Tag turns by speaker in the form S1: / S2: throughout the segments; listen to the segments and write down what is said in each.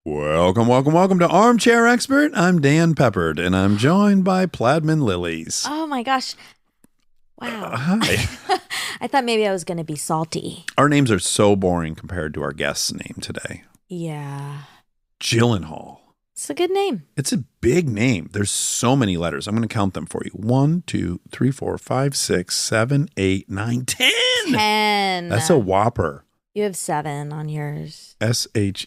S1: Welcome to Armchair Expert. I'm Dan Peppard, and I'm joined by Pladman Lilies.
S2: Oh my gosh. Wow.
S1: Hi.
S2: I thought maybe I was going to be salty.
S1: Our names are so boring compared to our guest's name today.
S2: Yeah.
S1: Gyllenhaal.
S2: It's a good name.
S1: It's a big name. There's so many letters. I'm going to count them for you. 1, 2, 3, 4, 5, 6, 7, 8, 9, 10.
S2: 10.
S1: That's a whopper.
S2: You have 7 on yours.
S1: Shepard.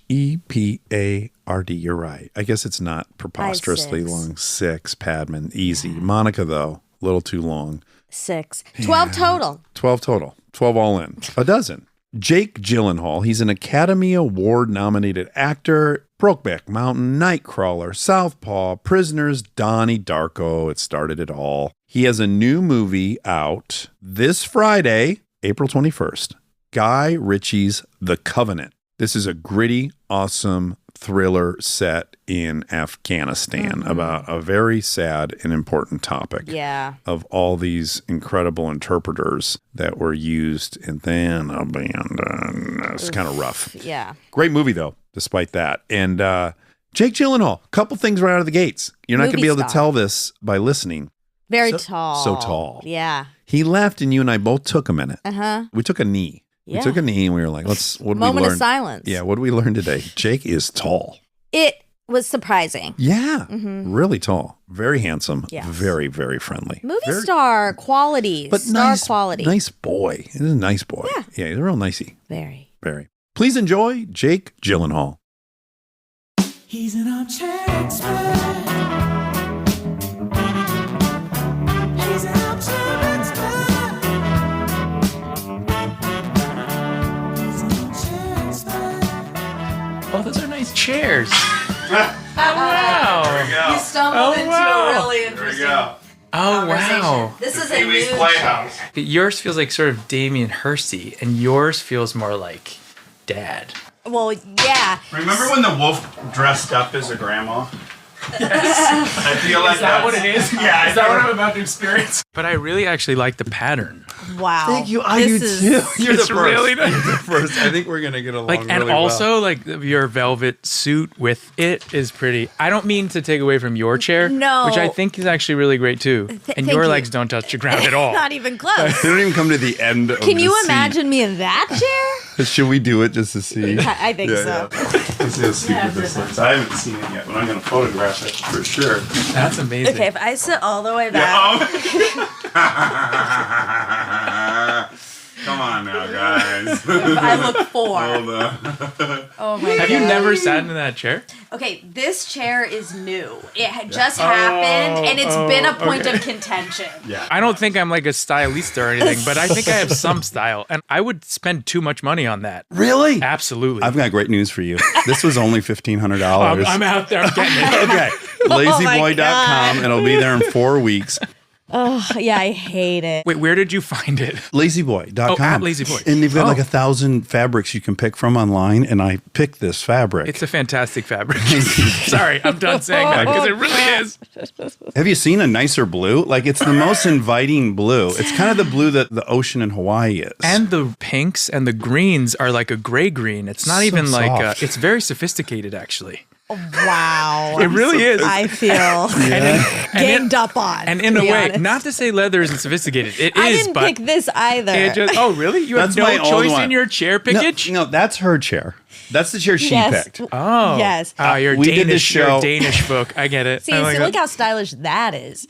S1: You're right. I guess it's not preposterously
S2: 6.
S1: long. 6, Padman. Easy. Monica, though, a little too long.
S2: 6. 12 total.
S1: 12 total. 12 all in. A dozen. Jake Gyllenhaal. He's an Academy Award nominated actor. Brokeback Mountain, Nightcrawler, Southpaw, Prisoners, Donnie Darko. It started it all. He has a new movie out this Friday, April 21st. Guy Ritchie's The Covenant. This is a gritty, awesome thriller set in Afghanistan about a very sad and important topic of all these incredible interpreters that were used and then abandoned. It's kind of rough.
S2: Yeah.
S1: Great movie, though, despite that. And Jake Gyllenhaal, a couple things right out of the gates. You're not going to be able to tell this by listening.
S2: Very tall.
S1: So tall.
S2: Yeah.
S1: He left, and you and I both took a minute.
S2: Uh-huh.
S1: We took a knee.
S2: Yeah.
S1: We took a knee and we were like, what did we learn?
S2: Moment of silence.
S1: Yeah, what did we learn today? Jake is tall.
S2: It was surprising.
S1: Yeah, really tall. Very handsome.
S2: Yes.
S1: Very, very friendly.
S2: Movie star quality.
S1: But
S2: star quality.
S1: Nice boy. He's a nice boy. Yeah, he's a real nicey.
S2: Very.
S1: Very. Please enjoy Jake Gyllenhaal.
S3: He's an armchair expert. He's an armchair expert.
S4: Oh, those are nice chairs. Oh, wow.
S2: You stumbled into a really interesting conversation.
S4: Wow.
S2: This is a new
S5: Playhouse.
S4: Yours feels like sort of Damien Hirst-y, and yours feels more like Dad.
S2: Well, yeah.
S5: Remember when the wolf dressed up as a grandma? Yes. I feel like that's
S4: what it is?
S5: Yeah.
S4: Is that what I'm about to experience? But I really actually like the pattern.
S2: Wow.
S1: Thank you. I do too. You're the
S4: It's
S1: first.
S4: really nice.
S1: You're the first. I think we're going to get along
S4: And
S1: really
S4: also,
S1: well.
S4: like, your velvet suit with it is pretty. I don't mean to take away from your chair.
S2: No.
S4: Which I think is actually really great, too. And
S2: thank
S4: your
S2: you.
S4: legs don't touch the ground at all.
S2: Not even close.
S1: They don't even come to the end of
S2: Can
S1: the
S2: you
S1: seat.
S2: imagine me in that chair?
S1: Should we do it just to see?
S2: I think so.
S5: Let's see how stupid this looks. I haven't seen it yet, but I'm going to photograph it for sure.
S4: That's amazing.
S2: Okay, if I sit all the way back.
S5: Come on now, guys.
S2: I look 4.
S5: Hold on.
S2: Oh my god.
S4: Have you never sat in that chair?
S2: Okay, this chair is new. It had just happened, and it's been a point of contention.
S5: Yeah.
S4: I don't think I'm like a stylista or anything, but I think I have some style, and I would spend too much money on that.
S1: Really?
S4: Absolutely.
S1: I've got great news for you. This was only $1,500.
S4: I'm out there. I'm getting it.
S1: Okay. LazyBoy.com. It'll be there in 4 weeks.
S2: Oh, yeah, I hate it.
S4: Wait, where did you find it?
S1: LazyBoy.com.
S4: Oh, at LazyBoy.
S1: And they've got like 1,000 fabrics you can pick from online, and I picked this fabric.
S4: It's a fantastic fabric. Sorry, I'm done saying that because it really is.
S1: Have you seen a nicer blue? Like, it's the most inviting blue. It's kind of the blue that the ocean in Hawaii is.
S4: And the pinks and the greens are like a gray green. It's not even like,
S1: soft.
S4: it's very sophisticated actually.
S2: Wow.
S4: It really is.
S2: I feel ganged up on.
S4: And in
S2: to
S4: a
S2: be
S4: way,
S2: honest.
S4: not to say leather isn't sophisticated. It
S2: I
S4: is,
S2: didn't
S4: but
S2: pick this either.
S4: it just, oh, really? You have
S1: That's
S4: no
S1: my old
S4: choice
S1: one.
S4: in your chair pickage?
S1: No, that's her chair. That's the chair she
S2: Yes.
S1: picked.
S4: Oh.
S2: Yes.
S4: Oh, you're
S1: We did this
S4: Danish. You're
S1: show-
S4: a Danish book. I get it.
S2: See,
S4: I like
S2: look
S4: it.
S2: how stylish that is.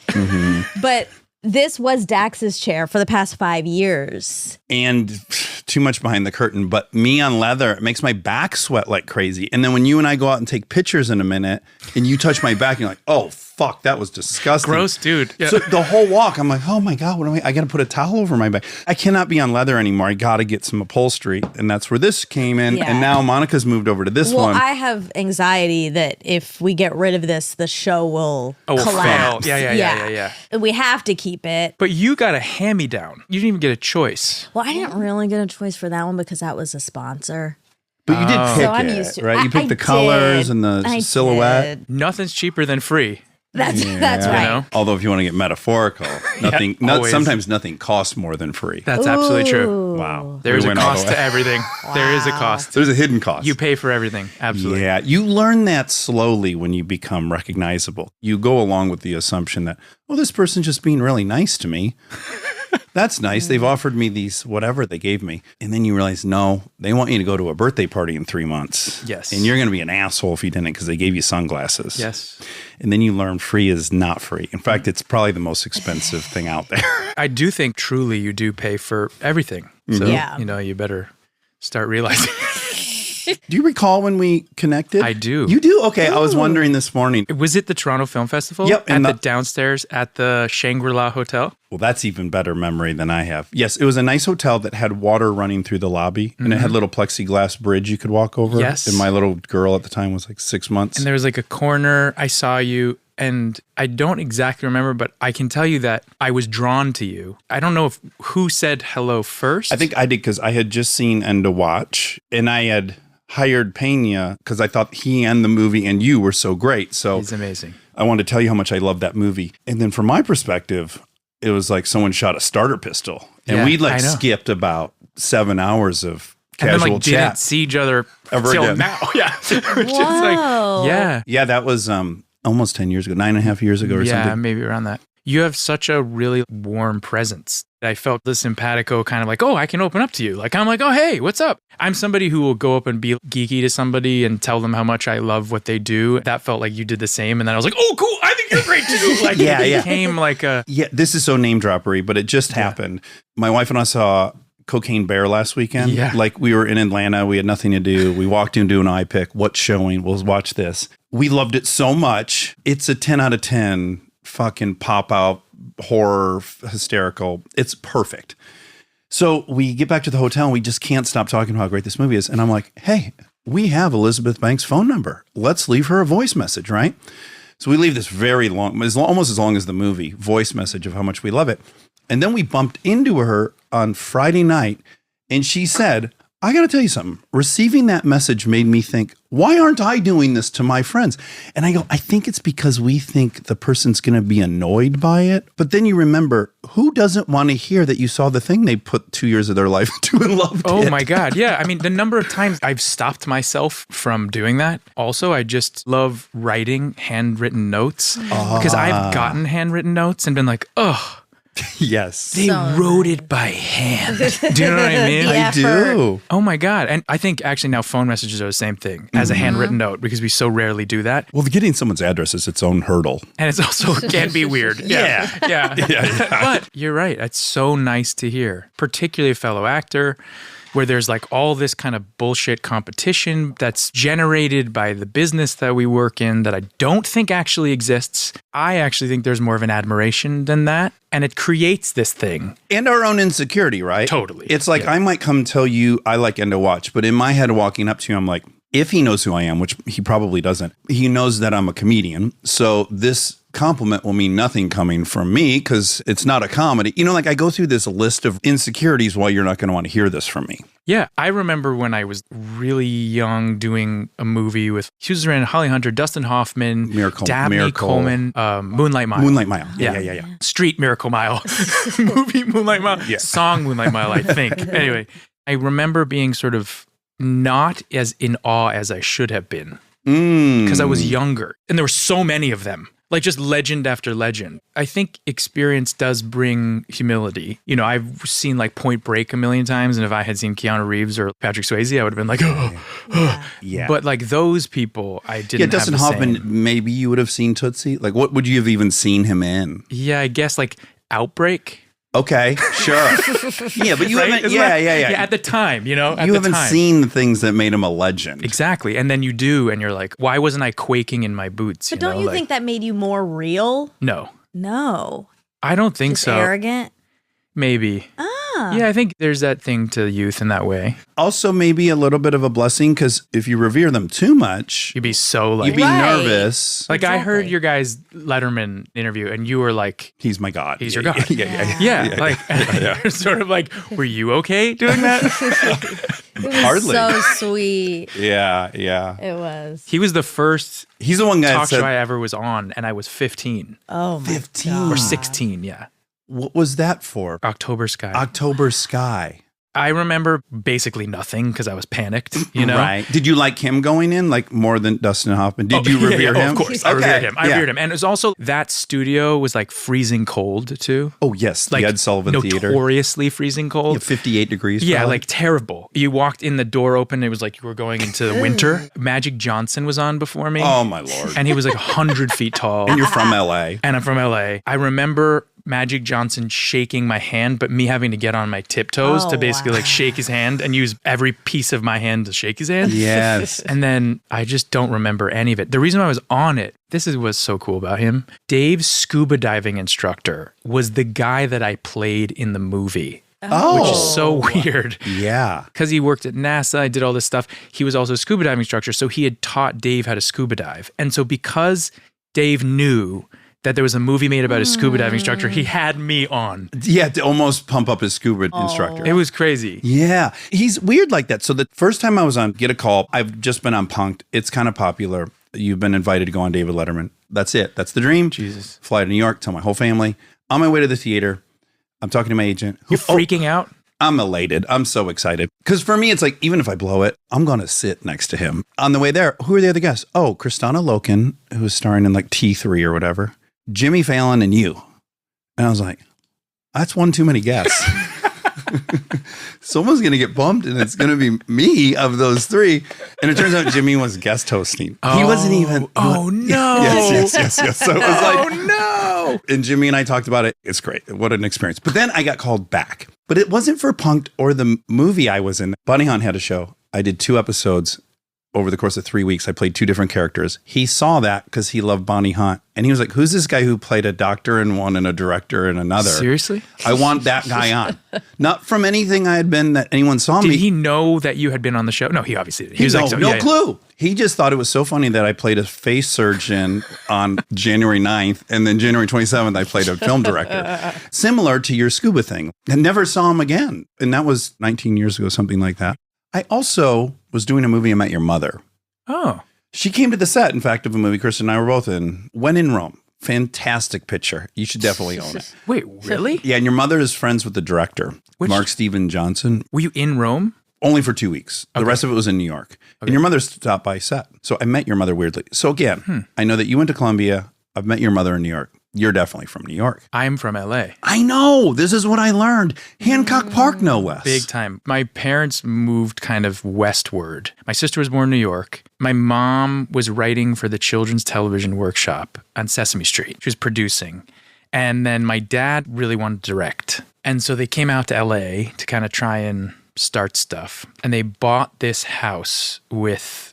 S2: But this was Dax's chair for the past 5 years.
S1: And too much behind the curtain, but me on leather, it makes my back sweat like crazy. And then when you and I go out and take pictures in a minute and you touch my back, you're like, oh, fuck, that was disgusting.
S4: Gross, dude. Yeah.
S1: So the whole walk, I'm like, oh my God, what am I got to put a towel over my back. I cannot be on leather anymore. I got to get some upholstery. And that's where this came in.
S2: Yeah.
S1: And now Monica's moved over to this
S2: Well,
S1: one.
S2: I have anxiety that if we get rid of this, the show will collapse.
S4: Fail. Yeah.
S2: We have to keep it.
S4: But you got a hand-me-down. You didn't even get a choice.
S2: Well, I didn't really get a choice for that one because that was a sponsor.
S1: But you did pick
S2: So I'm
S1: it,
S2: used to
S1: right? You
S2: I
S1: picked the colors
S2: did.
S1: and the
S2: I
S1: silhouette.
S2: did.
S4: Nothing's cheaper than free.
S2: That's
S1: Yeah.
S2: right.
S4: You know?
S1: Although if you want to get metaphorical,
S4: always.
S1: sometimes nothing costs more than free.
S4: That's absolutely true.
S2: Ooh.
S1: Wow.
S4: There's
S1: We
S4: a
S1: went all the
S4: cost
S1: way.
S4: to everything. There is a cost.
S1: There's a hidden cost.
S4: You pay for everything. Absolutely.
S1: Yeah, you learn that slowly when you become recognizable. You go along with the assumption that, well, this person's just being really nice to me. That's nice. They've offered me these whatever they gave me. And then you realize, no, they want you to go to a birthday party in 3 months.
S4: Yes.
S1: And you're going to be an asshole if you didn't because they gave you sunglasses.
S4: Yes.
S1: And then you learn free is not free. In fact, it's probably the most expensive thing out there.
S4: I do think truly you do pay for everything. So,
S2: Yeah.
S4: you better start realizing.
S1: Do you recall when we connected?
S4: I do.
S1: You do? Okay. I was wondering this morning.
S4: Was it the Toronto Film Festival?
S1: Yep,
S4: At
S1: and
S4: the
S1: the-
S4: downstairs at the Shangri-La Hotel?
S1: Well, that's even better memory than I have. Yes, it was a nice hotel that had water running through the lobby, and it had a little plexiglass bridge you could walk over.
S4: Yes.
S1: And my little girl at the time was like 6 months.
S4: And there was like a corner. I saw you, and I don't exactly remember, but I can tell you that I was drawn to you. I don't know who said hello first.
S1: I think I did because I had just seen End of Watch, and I had hired Pena because I thought he and the movie and you were so great. So
S4: He's amazing.
S1: I wanted to tell you how much I love that movie. And then from my perspective, it was like someone shot a starter pistol, and
S4: Yeah,
S1: we like
S4: I know.
S1: skipped about 7 hours of
S4: And then
S1: casual
S4: like didn't
S1: chat.
S4: see each other
S1: Ever
S4: until
S1: again.
S4: now. Yeah. Which is like,
S2: Whoa.
S4: yeah.
S1: Yeah, that was almost 10 years ago, 9.5 years ago or
S4: Yeah,
S1: something.
S4: maybe around that. You have such a really warm presence. I felt the simpatico kind of like, oh, I can open up to you. Like, I'm like, oh, hey, what's up? I'm somebody who will go up and be geeky to somebody and tell them how much I love what they do. That felt like you did the same. And then I was like, oh, cool. I think you're great too. Like,
S1: Yeah,
S4: it
S1: yeah.
S4: became like a,
S1: Yeah, this is so name droppery, but it just happened. My wife and I saw Cocaine Bear last weekend.
S4: Yeah.
S1: Like we were in Atlanta, we had nothing to do. We walked into an iPick. What's showing? We'll watch this. We loved it so much. It's a 10 out of 10 fucking pop out horror hysterical. It's perfect. So we get back to the hotel and we just can't stop talking about how great this movie is. And I'm like, hey, we have Elizabeth Banks' phone number. Let's leave her a voice message, right? So we leave this very long, almost as long as the movie, voice message of how much we love it. And then we bumped into her on Friday night and she said, I got to tell you something. Receiving that message made me think, why aren't I doing this to my friends? And I go, I think it's because we think the person's going to be annoyed by it. But then you remember, who doesn't want to hear that you saw the thing they put 2 years of their life into and loved
S4: oh
S1: it?
S4: my God. Yeah. I mean, the number of times I've stopped myself from doing that. Also, I just love writing handwritten notes because I've gotten handwritten notes and been like, oh,
S1: Yes.
S4: they
S2: So
S4: wrote it by hand. Do you know what I mean?
S2: Yeah.
S1: I do.
S4: Oh my God. And I think actually now phone messages are the same thing as a handwritten note because we so rarely do that.
S1: Well, getting someone's address is its own hurdle.
S4: And it's also can be weird. Yeah. But you're right. It's so nice to hear, particularly a fellow actor where there's like all this kind of bullshit competition that's generated by the business that we work in that I don't think actually exists. I actually think there's more of an admiration than that. And it creates this thing.
S1: And our own insecurity, right?
S4: Totally.
S1: It's like I might come tell you I like End of Watch, but in my head walking up to you, I'm like, if he knows who I am, which he probably doesn't, he knows that I'm a comedian. So this compliment will mean nothing coming from me because it's not a comedy. You know, like I go through this list of insecurities why you're not going to want to hear this from me.
S4: Yeah, I remember when I was really young doing a movie with Susan Sarandon, Holly Hunter, Dustin Hoffman, Dabney
S1: Miracle.
S4: Coleman, Moonlight Mile.
S1: Moonlight Mile. Yeah.
S4: Street Miracle Mile. Movie Moonlight Mile.
S1: Yeah.
S4: Song Moonlight Mile, I think. Anyway, I remember being sort of not as in awe as I should have been because I was younger and there were so many of them. Like just legend after legend. I think experience does bring humility. You know, I've seen like Point Break a million times, and if I had seen Keanu Reeves or Patrick Swayze, I would have been like,
S1: Yeah.
S4: But like those people, I didn't.
S1: Yeah, Dustin
S4: have the
S1: Hoffman,
S4: same.
S1: maybe you would have seen Tootsie. Like, what would you have even seen him in?
S4: Yeah, I guess like Outbreak.
S1: Okay, sure. Yeah, but you
S4: Right?
S1: haven't.
S4: Isn't
S1: Yeah.
S4: that- At the time, you know, at
S1: You
S4: the
S1: haven't
S4: time.
S1: seen the things that made him a legend.
S4: Exactly, and then you do, and you're like, why wasn't I quaking in my boots?
S2: But don't
S4: know?
S2: you
S4: Like,
S2: think that made you more real?
S4: No,
S2: No.
S4: I don't think
S2: Just
S4: so.
S2: arrogant?
S4: Maybe.
S2: Ah.
S4: Yeah, I think there's that thing to youth in that way.
S1: Also, maybe a little bit of a blessing because if you revere them too much,
S4: You'd be so like,
S1: you'd be
S2: Right.
S1: nervous.
S4: like I heard
S2: Exactly.
S4: your guys Letterman interview, and you were like,
S1: He's my God.
S4: "He's your god."
S1: Yeah.
S4: Yeah, like you're sort of like, were you okay doing that?
S2: It was
S1: Hardly.
S2: so sweet.
S1: Yeah.
S2: It was.
S4: He was the first
S1: He's the one guy that
S4: talk show
S1: said,
S4: I ever was on, and I was 15
S2: Oh my
S1: 15.
S2: God.
S4: or 16. Yeah,
S1: what was that for?
S4: October Sky.
S1: October Sky.
S4: I remember basically nothing because I was panicked. You know,
S1: Right. Did you like him going in like more than Dustin Hoffman? Did you revere him?
S4: Of course, I revered him. I revered him, and it was also that studio was like freezing cold too.
S1: Oh, yes.
S4: Like
S1: the Ed Sullivan Theater.
S4: notoriously freezing cold.
S1: Yeah, 58 degrees.
S4: Yeah,
S1: probably.
S4: like terrible. You walked in, the door open, it was like you were going into the winter. Magic Johnson was on before me.
S1: Oh, my Lord.
S4: And he was like 100 feet tall.
S1: And you're from LA.
S4: And I'm from LA. I remember Magic Johnson shaking my hand, but me having to get on my tiptoes
S2: Oh,
S4: to basically
S2: wow.
S4: like shake his hand and use every piece of my hand to shake his hand.
S1: Yes.
S4: And then I just don't remember any of it. The reason I was on it, this is what's so cool about him. Dave's scuba diving instructor was the guy that I played in the movie,
S1: Oh.
S4: which is so weird.
S1: Yeah.
S4: Because he worked at NASA, I did all this stuff. He was also a scuba diving instructor, so he had taught Dave how to scuba dive. And so because Dave knew that there was a movie made about a scuba diving instructor, he had me on.
S1: Yeah, to almost pump up his scuba instructor.
S4: It was crazy.
S1: Yeah. He's weird like that. So the first time I was on Get a Call, I've just been on Punked. It's kind of popular. You've been invited to go on David Letterman. That's it. That's the dream.
S4: Jesus.
S1: Fly to New York, tell my whole family. On my way to the theater, I'm talking to my agent.
S4: You're freaking out?
S1: I'm elated. I'm so excited. Because for me, it's like, even if I blow it, I'm going to sit next to him. On the way there, who are the other guests? Oh, Kristana Loken, who was starring in like T3 or whatever. Jimmy Fallon and you. And I was like, that's one too many guests. Someone's going to get bumped and it's going to be me of those three. And it turns out Jimmy was guest hosting. He wasn't even.
S4: Oh, no.
S1: Yes. So it was like,
S4: Oh, no.
S1: and Jimmy and I talked about it. It's great. What an experience. But then I got called back. But it wasn't for Punked or the movie I was in. Bunny Hunt had a show. I did 2 episodes over the course of 3 weeks. I played 2 different characters. He saw that because he loved Bonnie Hunt. And he was like, who's this guy who played a doctor in one and a director in another?
S4: Seriously?
S1: I want that guy on. Not from anything I had been that anyone saw me.
S4: Did he know that you had been on the show? No, he obviously did.
S1: He
S4: was
S1: no,
S4: like, so-
S1: no
S4: yeah, yeah.
S1: clue. He just thought it was so funny that I played a face surgeon on January 9th, and then January 27th, I played a film director. Similar to your scuba thing. I never saw him again. And that was 19 years ago, something like that. I also was doing a movie, I Met Your Mother.
S4: Oh.
S1: She came to the set, in fact, of a movie Kristen and I were both in, When in Rome. Fantastic picture. You should definitely own it.
S4: Wait, really?
S1: Yeah, and your mother is friends with the director,
S4: Which-
S1: Mark Steven Johnson.
S4: Were you in Rome?
S1: Only for 2 weeks. The rest of it was in New York. And your mother stopped by set. So I met your mother weirdly. So again, I know that you went to Columbia. I've met your mother in New York. You're definitely from New York.
S4: I'm from LA.
S1: I know. This is what I learned. Hancock Park, no less.
S4: Big time. My parents moved kind of westward. My sister was born in New York. My mom was writing for the Children's Television Workshop on Sesame Street. She was producing. And then my dad really wanted to direct. And so they came out to LA to kind of try and start stuff. And they bought this house with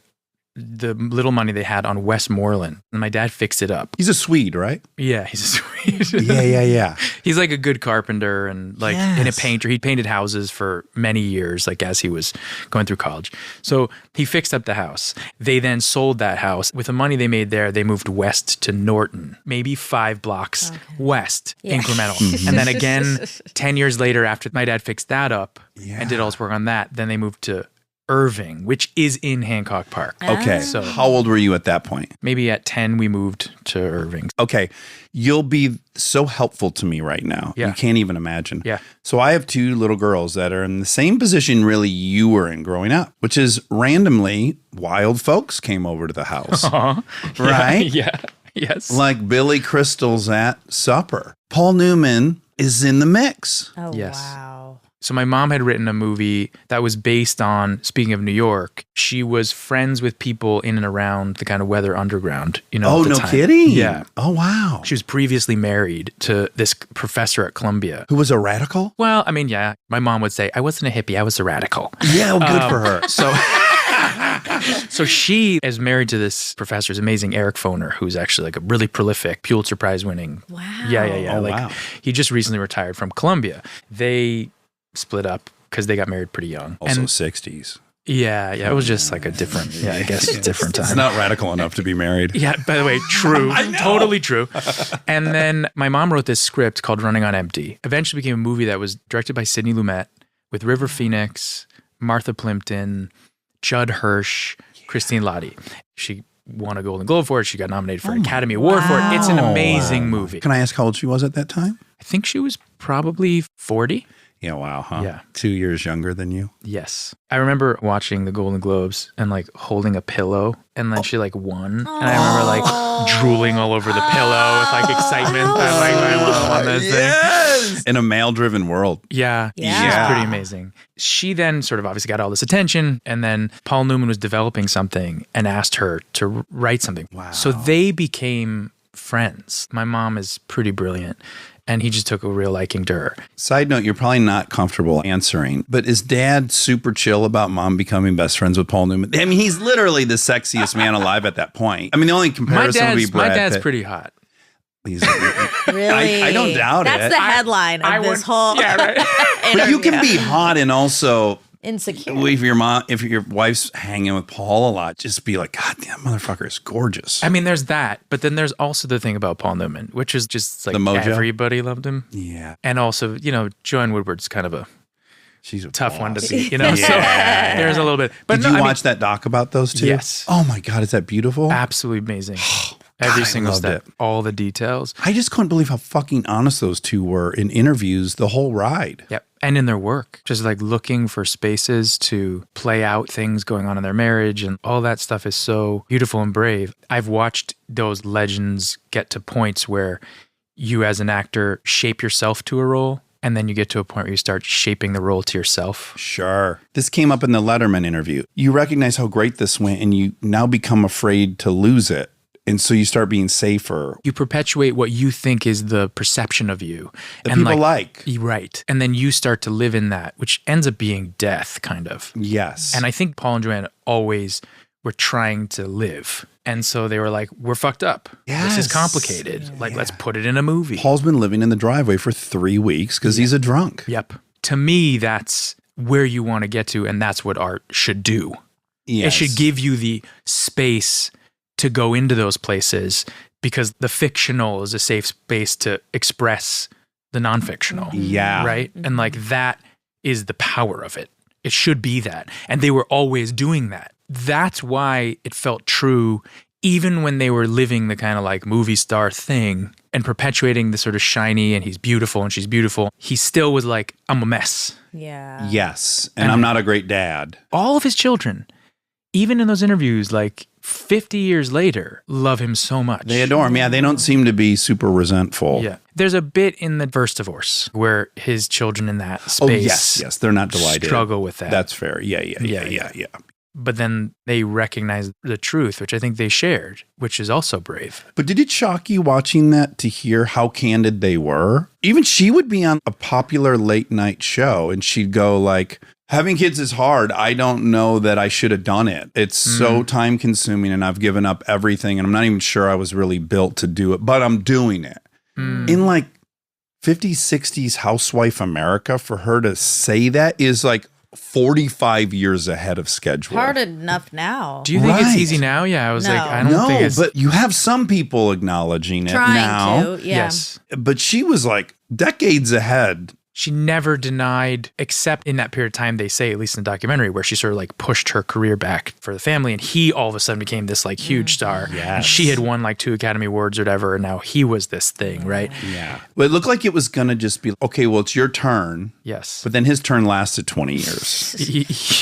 S4: the little money they had on Westmoreland. And my dad fixed it up.
S1: He's a Swede, right?
S4: Yeah, he's sweet.
S1: Yeah.
S4: He's like a good carpenter and like and a
S1: Yes.
S4: painter. He painted houses for many years, like as he was going through college. So he fixed up the house. They then sold that house. With the money they made there, they moved west to Norton, maybe 5 blocks west, incremental. And then again, 10 years later, after my dad fixed that up and did all his work on that, then they moved to Irving, which is in Hancock Park.
S1: Okay.
S4: So-
S1: How old were you at that point?
S4: Maybe at 10, we moved to Irving.
S1: Okay. You'll be so helpful to me right now.
S4: Yeah.
S1: You can't even imagine.
S4: Yeah.
S1: So I have 2 little girls that are in the same position really you were in growing up, which is randomly wild folks came over to the house. Right?
S4: Yeah. Yes.
S1: Like Billy Crystal's at supper. Paul Newman is in the mix.
S2: Oh,
S4: Yes.
S2: wow.
S4: So my mom had written a movie that was based on, speaking of New York, she was friends with people in and around the kind of weather underground, you know.
S1: Oh,
S4: at the
S1: no
S4: time.
S1: kidding.
S4: Yeah.
S1: Oh, wow.
S4: She was previously married to this professor at Columbia.
S1: Who was a radical?
S4: Well, I mean, yeah, my mom would say, I wasn't a hippie, I was a radical.
S1: Yeah, well, good for her.
S4: So so she is married to this professor, this amazing Eric Foner, who's actually like a really prolific Pulitzer Prize winning.
S2: Wow.
S4: Yeah.
S1: Oh,
S4: like
S1: wow.
S4: he just recently retired from Columbia. They split up because they got married pretty young.
S1: Also
S4: And
S1: 60s.
S4: yeah, it was just like a different, I guess different time.
S1: It's not radical enough to be married.
S4: Yeah, by the way, true. Totally true. And then my mom wrote this script called Running on Empty. Eventually became a movie that was directed by Sidney Lumet with River Phoenix, Martha Plimpton, Judd Hirsch, Christine Lottie. She won a Golden Globe for it. She got nominated for an Academy Award for it. It's an amazing movie.
S1: Can I ask how old she was at that time?
S4: I think she was probably 40.
S1: Yeah, wow, huh?
S4: Yeah.
S1: 2 years younger than you.
S4: Yes. I remember watching the Golden Globes and like holding a pillow, and then she like won. And I remember like drooling all over the pillow with like excitement. I'm like, I won this thing.
S1: Yes! In a male-driven world.
S4: Yeah.
S2: Yeah.
S4: She's pretty amazing. She then sort of obviously got all this attention, and then Paul Newman was developing something and asked her to write something.
S1: Wow.
S4: So they became friends. My mom is pretty brilliant, and he just took a real liking to her.
S1: Side note, you're probably not comfortable answering, but is dad super chill about mom becoming best friends with Paul Newman? I mean, he's literally the sexiest man alive at that point. I mean, the only comparison would be
S4: My
S1: Brad
S4: dad's
S1: Pitt.
S4: pretty hot.
S1: He's,
S2: Really?
S1: I don't doubt
S2: That's
S1: it.
S2: the headline of this whole
S1: But you can be hot and also
S2: insecure.
S1: if your wife's hanging with Paul a lot, just be like, God damn, motherfucker is gorgeous.
S4: I mean, there's that, but then there's also the thing about Paul Newman, which is just like
S1: The mojo?
S4: everybody loved him.
S1: Yeah,
S4: And also, Joanne Woodward's kind of a
S1: she's a
S4: tough one to
S1: boss.
S4: beat, So there's a little bit. But
S1: Did
S4: no,
S1: you
S4: I mean,
S1: watch that doc about those two?
S4: Yes.
S1: Oh my God, is that beautiful?
S4: absolutely amazing. Every
S1: I
S4: single
S1: loved
S4: step,
S1: it.
S4: all the details.
S1: I just couldn't believe how fucking honest those two were in interviews the whole ride.
S4: Yep. And in their work, just like looking for spaces to play out things going on in their marriage, and all that stuff is so beautiful and brave. I've watched those legends get to points where you as an actor shape yourself to a role, and then you get to a point where you start shaping the role to yourself.
S1: Sure. This came up in the Letterman interview. You recognize how great this went, and you now become afraid to lose it. And so you start being safer.
S4: You perpetuate what you think is the perception of you.
S1: That people like.
S4: Right. And then you start to live in that, which ends up being death, kind of.
S1: Yes.
S4: And I think Paul and Joanne always were trying to live. And so they were like, we're fucked up. This is
S1: Yes.
S4: complicated. Like, let's put it in a movie.
S1: Paul's been living in the driveway for 3 weeks because he's a drunk.
S4: Yep. To me, that's where you want to get to, and that's what art should do.
S1: Yes.
S4: It should give you the space to go into those places, because the fictional is a safe space to express the non-fictional.
S1: Yeah.
S4: Right? And like that is the power of it. It should be that. And they were always doing that. That's why it felt true, even when they were living the kind of like movie star thing and perpetuating the sort of shiny and he's beautiful and she's beautiful. He still was like, I'm a mess.
S2: Yeah.
S1: Yes. And I'm not a great dad.
S4: All of his children, even in those interviews, like 50 years later, love him so much.
S1: They adore him. Yeah, they don't seem to be super resentful.
S4: Yeah. There's a bit in the first divorce where his children in that space
S1: Oh, yes. They're not delighted.
S4: struggle with that.
S1: That's fair. Yeah.
S4: But then they recognize the truth, which I think they shared, which is also brave.
S1: But did it shock you watching that to hear how candid they were? Even she would be on a popular late night show and she'd go like, having kids is hard. I don't know that I should have done it. It's so time consuming and I've given up everything and I'm not even sure I was really built to do it, but I'm doing it. In like 50s, 60s housewife America, for her to say that is like 45 years ahead of schedule.
S2: Hard enough now.
S4: Do you think it's
S1: Right.
S4: easy now? Yeah, I was
S2: No.
S4: like, I don't think it's...
S1: but you have some people acknowledging it
S2: Trying
S1: now.
S2: to. Yeah.
S4: Yes.
S1: But she was like decades ahead.
S4: She never denied, except in that period of time, they say, at least in the documentary, where she sort of like pushed her career back for the family. And he all of a sudden became this like huge star. And
S1: Yes.
S4: she had won like 2 Academy Awards or whatever. And now he was this thing, right?
S1: Yeah. But it looked like it was going to just be, okay, well, it's your turn.
S4: Yes.
S1: But then his turn lasted 20 years.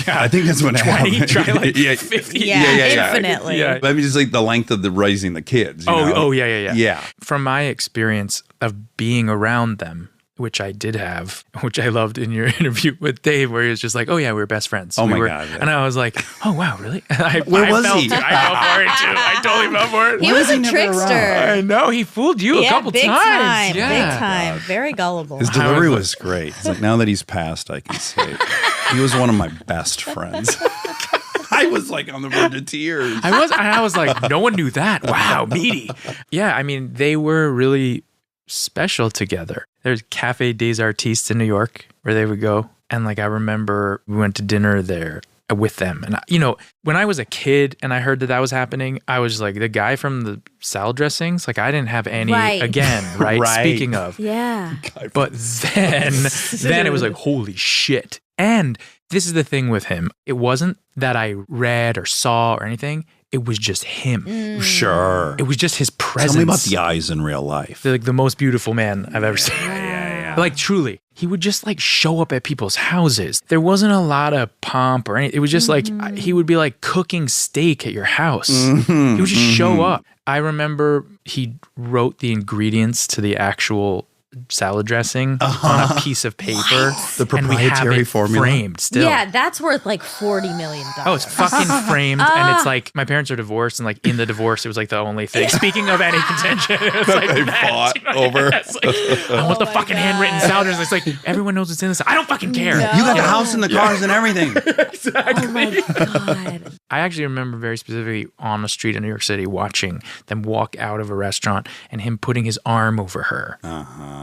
S4: Yeah.
S1: I think that's what
S4: 20,
S1: happened.
S4: try like
S1: Yeah.
S4: 50.
S2: Yeah, infinitely.
S4: Yeah.
S1: But I mean, just like the length of the raising the kids. you know?
S4: Oh, yeah.
S1: Yeah.
S4: From my experience of being around them, which I did have, which I loved in your interview with Dave, where he was just like, oh, yeah, we were best friends.
S1: Oh,
S4: We
S1: my
S4: were-
S1: God, yeah.
S4: And I was like, oh, wow, really? I
S1: was
S4: felt
S1: he?
S4: I fell for it, too. I totally fell for it.
S2: He was a
S1: never
S2: trickster.
S4: I know. He fooled you a couple
S2: big
S4: times.
S2: time.
S4: Yeah.
S2: Big time. Very gullible.
S1: His delivery was great. It's like, now that he's passed, I can say he was one of my best friends. I was like on the verge of tears.
S4: I was like, no one knew that. Wow, meaty. Yeah, I mean, they were really special together. There's Cafe des Artistes in New York where they would go. And like, I remember we went to dinner there with them. And, when I was a kid and I heard that was happening, I was like, the guy from the salad dressings, like I didn't have any
S2: Right.
S4: again, right?
S1: Right.
S4: Speaking of.
S2: Yeah.
S4: But then it was like, holy shit. And This is the thing with him. It wasn't that I read or saw or anything. It was just him.
S1: Sure.
S4: It was just his presence.
S1: Tell me about the eyes in real life.
S4: They're like the most beautiful man I've ever seen. Like truly, he would just like show up at people's houses. There wasn't a lot of pomp or anything. It was just like he would be like cooking steak at your house. He would just show up. I remember he wrote the ingredients to the actual salad dressing on a piece of paper.
S1: The proprietary formula.
S4: Framed still.
S2: Yeah, that's worth like $40 million.
S4: Oh, it's fucking framed, and it's like my parents are divorced, and like in the divorce, it was like the only thing. Speaking of any contention, it's like
S1: They
S4: that,
S1: fought
S4: you know,
S1: over.
S4: It's like, I want the fucking handwritten salad dressing. It's like everyone knows what's in this. I don't fucking care.
S2: No.
S1: You got the house and the cars and everything.
S4: Exactly.
S2: Oh my God.
S4: I actually remember very specifically on the street in New York City watching them walk out of a restaurant and him putting his arm over her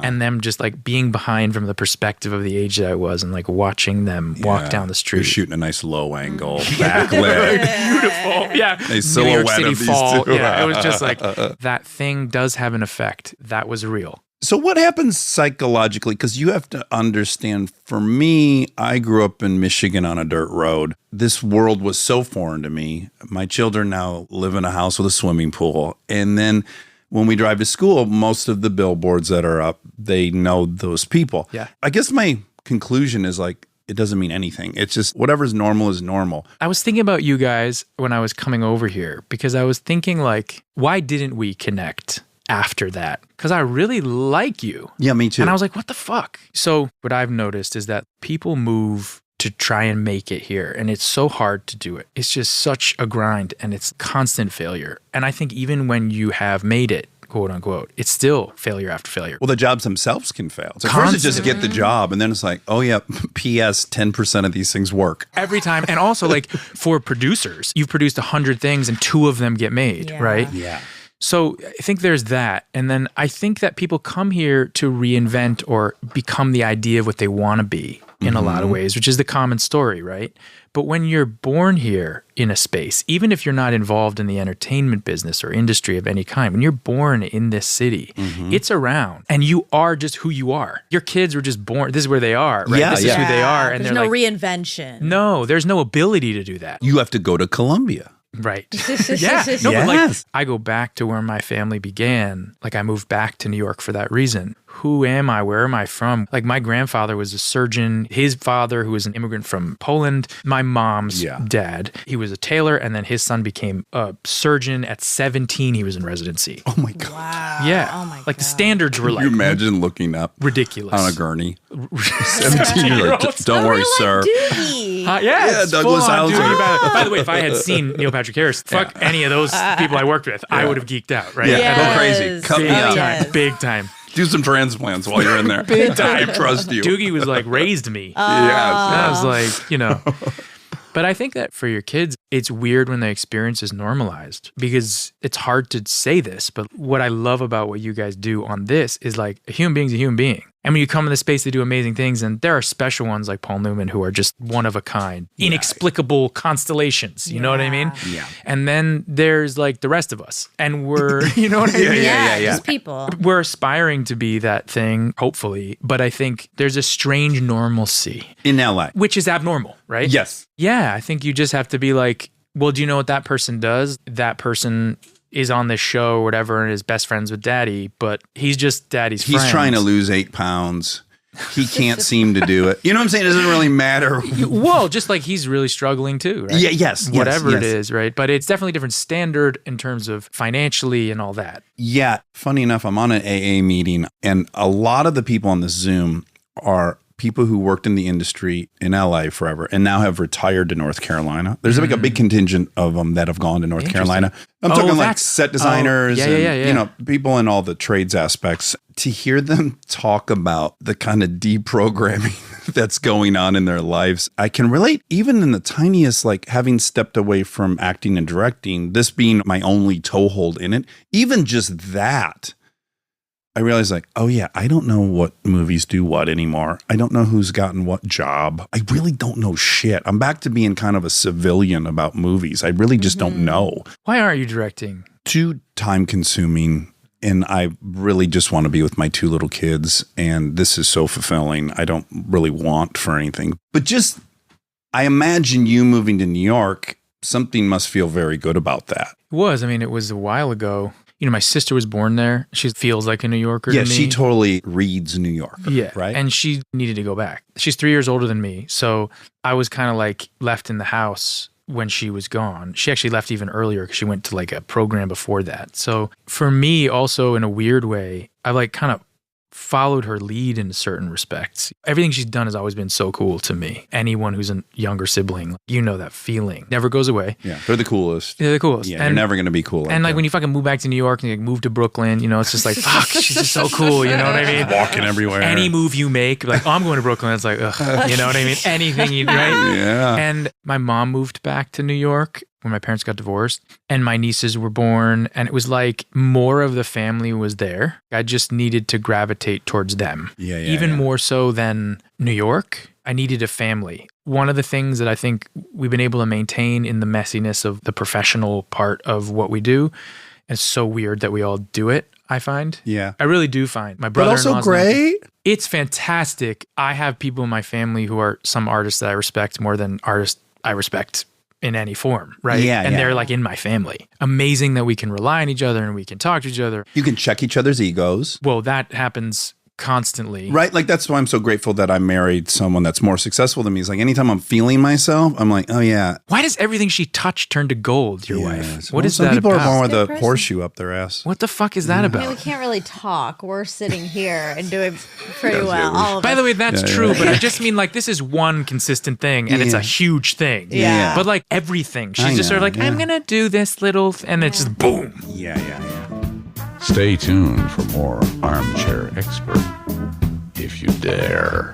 S4: and them just like being behind from the perspective of the age that I was and like watching them walk down the street.
S1: You're shooting a nice low angle backlit.
S4: Beautiful. Yeah.
S1: A
S4: New York
S1: silhouette
S4: City
S1: of these
S4: fall.
S1: two.
S4: Yeah. It was just like that thing does have an effect. That was real.
S1: So what happens psychologically? Because you have to understand, for me, I grew up in Michigan on a dirt road. This world was so foreign to me. My children now live in a house with a swimming pool. And then when we drive to school, most of the billboards that are up, they know those people.
S4: Yeah.
S1: I guess my conclusion is like, it doesn't mean anything. It's just whatever's normal is normal.
S4: I was thinking about you guys when I was coming over here because I was thinking like, why didn't we connect after that? Because I really like you.
S1: Yeah, me too.
S4: And I was like, what the fuck? So what I've noticed is that people move to try and make it here. And it's so hard to do it. It's just such a grind and it's constant failure. And I think even when you have made it, quote unquote, it's still failure after failure.
S1: Well, the jobs themselves can fail. So first it's just get the job, and then it's like, oh yeah, P.S. 10% of these things work.
S4: Every time. And also like for producers, you've produced 100 things and 2 of them get made, right?
S1: Yeah.
S4: So I think there's that. And then I think that people come here to reinvent or become the idea of what they want to be in a lot of ways, which is the common story, right? But when you're born here in a space, even if you're not involved in the entertainment business or industry of any kind, when you're born in this city, it's around and you are just who you are. Your kids were just born. This is where they are, right? This is who they are. And
S2: There's
S4: they're
S2: no
S4: like,
S2: reinvention.
S4: no, there's no ability to do that.
S1: You have to go to Columbia.
S4: Right. Yeah. No, but like
S1: Yes.
S4: I go back to where my family began. Like I moved back to New York for that reason. Who am I? Where am I from? Like my grandfather was a surgeon. His father, who was an immigrant from Poland, my mom's dad, he was a tailor. And then his son became a surgeon at 17. He was in residency.
S1: Oh my God.
S2: Wow.
S4: Yeah.
S2: Oh my
S4: like the standards were
S1: Can
S4: like
S1: you imagine looking up
S4: ridiculous.
S1: on a gurney? 17, you're like, don't
S2: Oh,
S1: worry,
S2: you're
S1: sir.
S2: like Doogie.
S4: Yeah, it's
S1: Douglas
S4: full on,
S1: Hauser.
S4: dude. By the way, if I had seen Neil Patrick Harris, fuck any of those people I worked with, I would have geeked out, right?
S1: Yeah, go
S2: Yes.
S1: crazy. Cut me
S4: Big
S1: up.
S4: time.
S2: yes.
S4: Big time.
S1: Do some transplants while you're in there. Big time. I trust you.
S4: Doogie was like raised me.
S1: Yes.
S4: I was like, you know. But I think that for your kids, it's weird when the experience is normalized because it's hard to say this. But what I love about what you guys do on this is like a human being's a human being. And when you come in the space, they do amazing things. And there are special ones like Paul Newman who are just one of a kind, inexplicable constellations. You know what I mean?
S1: Yeah.
S4: And then there's like the rest of us. And we're, you know what I mean?
S2: Yeah, just people.
S4: We're aspiring to be that thing, hopefully. But I think there's a strange normalcy,
S1: In LA.
S4: which is abnormal, right?
S1: Yes.
S4: Yeah, I think you just have to be like, well, do you know what that person does? That person is on this show or whatever and is best friends with daddy, but he's just daddy's friend.
S1: He's trying to lose 8 pounds. He can't seem to do it. You know what I'm saying? It doesn't really matter.
S4: Well, just like he's really struggling too, right?
S1: Yeah, yes.
S4: Whatever
S1: yes.
S4: it is, right? But it's definitely a different standard in terms of financially and all that.
S1: Yeah. Funny enough, I'm on an AA meeting, and a lot of the people on the Zoom are people who worked in the industry in LA forever and now have retired to North Carolina. There's like a big contingent of them that have gone to North Carolina. I'm talking like
S4: that's-
S1: set designers and, you know, people in all the trades aspects. To hear them talk about the kind of deprogramming that's going on in their lives, I can relate even in the tiniest, like having stepped away from acting and directing, this being my only toehold in it, even just that. I realized like, oh yeah, I don't know what movies do what anymore. I don't know who's gotten what job. I really don't know shit. I'm back to being kind of a civilian about movies. I really just don't know.
S4: Why aren't you directing?
S1: Too time consuming. And I really just want to be with my 2 little kids. And this is so fulfilling. I don't really want for anything. But just I imagine you moving to New York, something must feel very good about that.
S4: It was. I mean, it was a while ago. You know, my sister was born there. She feels like a New Yorker to me.
S1: She totally reads New York.
S4: Yeah.
S1: Right?
S4: And she needed to go back. She's 3 years older than me. So I was kind of like left in the house when she was gone. She actually left even earlier because she went to like a program before that. So for me, also in a weird way, I like kind of followed her lead in certain respects. Everything she's done has always been so cool to me. Anyone who's a younger sibling, you know that feeling. Never goes away.
S1: Yeah, they're the coolest.
S4: They're the coolest.
S1: Yeah,
S4: and,
S1: you're never going to be cool.
S4: And like when you fucking move back to New York and you move to Brooklyn, you know, it's just like, fuck, she's just so cool. You know what I mean?
S1: Walking everywhere.
S4: Any move you make, like, oh, I'm going to Brooklyn. It's like, ugh, you know what I mean? Anything you, right?
S1: Yeah.
S4: And my mom moved back to New York when my parents got divorced and my nieces were born. And it was like more of the family was there. I just needed to gravitate towards them. Even more so than New York. I needed a family. One of the things that I think we've been able to maintain in the messiness of the professional part of what we do, and it's so weird that we all do it, I find.
S1: Yeah.
S4: I really do find. My
S1: But
S4: brother-in-law's
S1: also great.
S4: It's fantastic. I have people in my family who are some artists that I respect more than artists I respect in any form, right?
S1: Yeah,
S4: and
S1: yeah.
S4: they're like in my family. Amazing that we can rely on each other and we can talk to each other.
S1: You can check each other's egos.
S4: Well, that happens constantly.
S1: Right? Like that's why I'm so grateful that I married someone that's more successful than me. It's like anytime I'm feeling myself, I'm like, oh yeah.
S4: Why does everything she touched turn to gold, your wife? What is
S1: some
S4: that
S1: people
S4: about?
S1: are born with
S2: Good
S1: a
S2: person.
S1: horseshoe up their ass.
S4: What the fuck is that
S2: I mean,
S4: about?
S2: we can't really talk. We're sitting here and doing pretty
S1: Yes,
S2: well.
S1: yeah,
S2: All of
S4: By
S2: us.
S4: the way, that's
S1: Yeah,
S4: true,
S1: yeah.
S4: but I just mean like this is one consistent thing and it's a
S1: Yeah.
S4: huge thing.
S2: Yeah.
S4: But like everything, she's
S1: I
S4: just sort of
S1: know,
S4: like,
S1: yeah.
S4: I'm going to do this little, and it's just boom.
S1: Yeah.
S6: Stay tuned for more Armchair Expert, if you dare.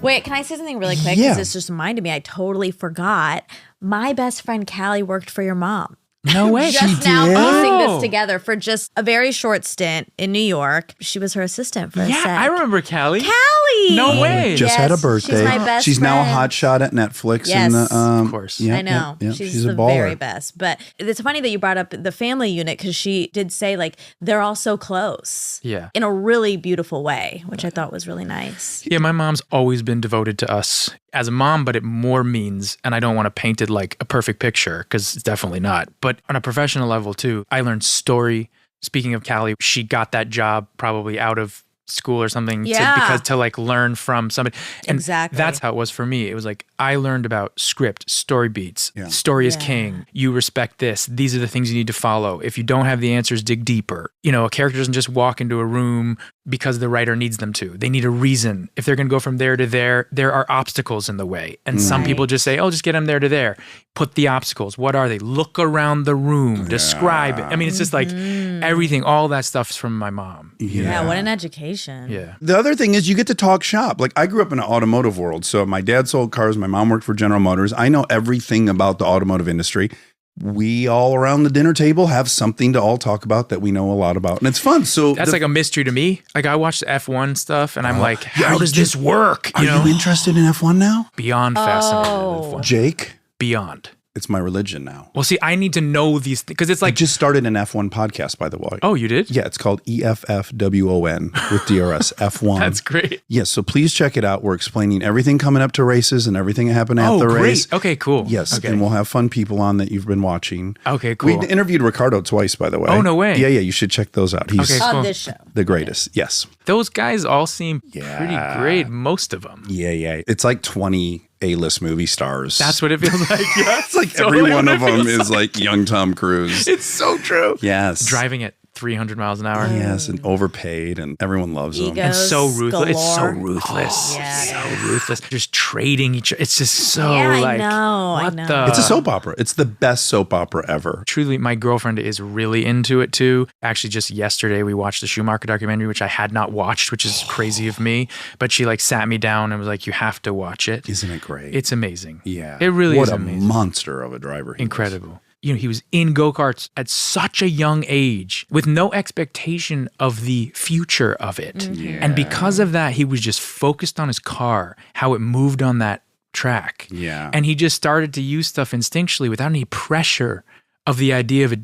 S2: Wait, can I say something really quick?
S1: Yeah.
S2: Because this just reminded me. I totally forgot. My best friend Callie worked for your mom.
S4: No way.
S2: Just now
S1: did?
S2: piecing
S4: Oh.
S2: this together for just a very short stint in New York. She was her assistant for a
S4: Yeah,
S2: sec.
S4: I remember Callie.
S2: Callie!
S4: No way.
S1: Just had a birthday.
S2: She's my best
S1: She's now a
S2: friend.
S1: hot shot at Netflix.
S2: Yes.
S1: And
S4: Of course.
S1: Yeah,
S2: I know.
S1: yeah,
S2: She's
S1: a
S2: the
S1: baller.
S2: very best. But it's funny that you brought up the family unit because she did say, like, they're all so close.
S4: Yeah.
S2: In a really beautiful way, which I thought was really nice.
S4: Yeah, my mom's always been devoted to us as a mom, but it more means, and I don't want to paint it like a perfect picture because it's definitely not, but on a professional level too, I learned story. Speaking of Callie, she got that job probably out of school or something
S2: Yeah.
S4: to like learn from somebody. And
S2: Exactly.
S4: that's how it was for me. It was like I learned about script, story beats,
S1: Yeah.
S4: story is
S2: Yeah.
S4: king. You respect this. These are the things you need to follow. If you don't have the answers, dig deeper. You know, a character doesn't just walk into a room because the writer needs them to. They need a reason. If they're going to go from there to there are obstacles in the way. And some
S2: Right.
S4: people just say, oh, just get them there to there. Put the obstacles. What are they? Look around the room. Describe it. I mean, it's just like everything, all that stuff is from my mom.
S2: Yeah, what an education.
S4: Yeah.
S1: The other thing is you get to talk shop. Like I grew up in an automotive world. So my dad sold cars. My mom worked for General Motors. I know everything about the automotive industry. We all around the dinner table have something to all talk about that we know a lot about. And it's fun. So
S4: That's like a mystery to me. Like I watch the F1 stuff and I'm like,
S1: yeah,
S4: how
S1: are
S4: does
S1: you-
S4: this work?
S1: Are
S4: You know,
S1: you interested in F1 now?
S4: beyond fascinated.
S2: Oh.
S4: with F1.
S1: Jake,
S4: Beyond.
S1: it's my religion now.
S4: Well, see, I need to know these things because it's
S1: I
S4: like,
S1: just started an F1 podcast, by the way.
S4: oh, you did?
S1: Yeah, it's called EFFWON with DRS F1.
S4: That's great.
S1: Yes, so please check it out. We're explaining everything coming up to races and everything that happened at
S4: Oh,
S1: the
S4: great.
S1: race.
S4: Okay, cool.
S1: Yes,
S4: Okay.
S1: and we'll have fun people on that you've been watching.
S4: Okay, cool.
S1: We interviewed Ricardo twice, by the way.
S4: Oh, no way.
S1: Yeah, you should check those out. He's
S4: Okay.
S2: On
S4: Cool.
S2: this show.
S1: the greatest. Yes.
S4: Those guys all seem
S1: Yeah.
S4: pretty great, most of them.
S1: Yeah. It's like 20 A-list movie stars.
S4: That's what it feels like. Yeah,
S1: It's like
S4: totally
S1: every one
S4: what
S1: of
S4: it
S1: them
S4: feels
S1: is like young Tom Cruise.
S4: It's so true.
S1: Yes.
S4: Driving at 300 miles an hour.
S1: Yes, and overpaid, and everyone loves them.
S2: Ego.
S4: And so ruthless. It's so
S2: Galore.
S4: ruthless.
S2: Yeah,
S4: So ruthless. Just trading each. It's just so
S2: Yeah, I
S4: like.
S2: know, I
S4: What
S2: know.
S4: the?
S1: It's a soap opera. It's the best soap opera ever.
S4: Truly, my girlfriend is really into it too. Actually, just yesterday we watched the Schumacher documentary, which I had not watched, which is crazy of me. But she like sat me down and was like, "You have to watch it.
S1: Isn't it great?
S4: It's amazing.
S1: yeah.
S4: it really
S1: what
S4: is
S1: a
S4: amazing.
S1: monster of a driver. He was.
S4: Incredible. You know, he was in go-karts at such a young age with no expectation of the future of it. And because of that, he was just focused on his car, how it moved on that track.
S1: Yeah.
S4: And he just started to use stuff instinctually without any pressure of the idea of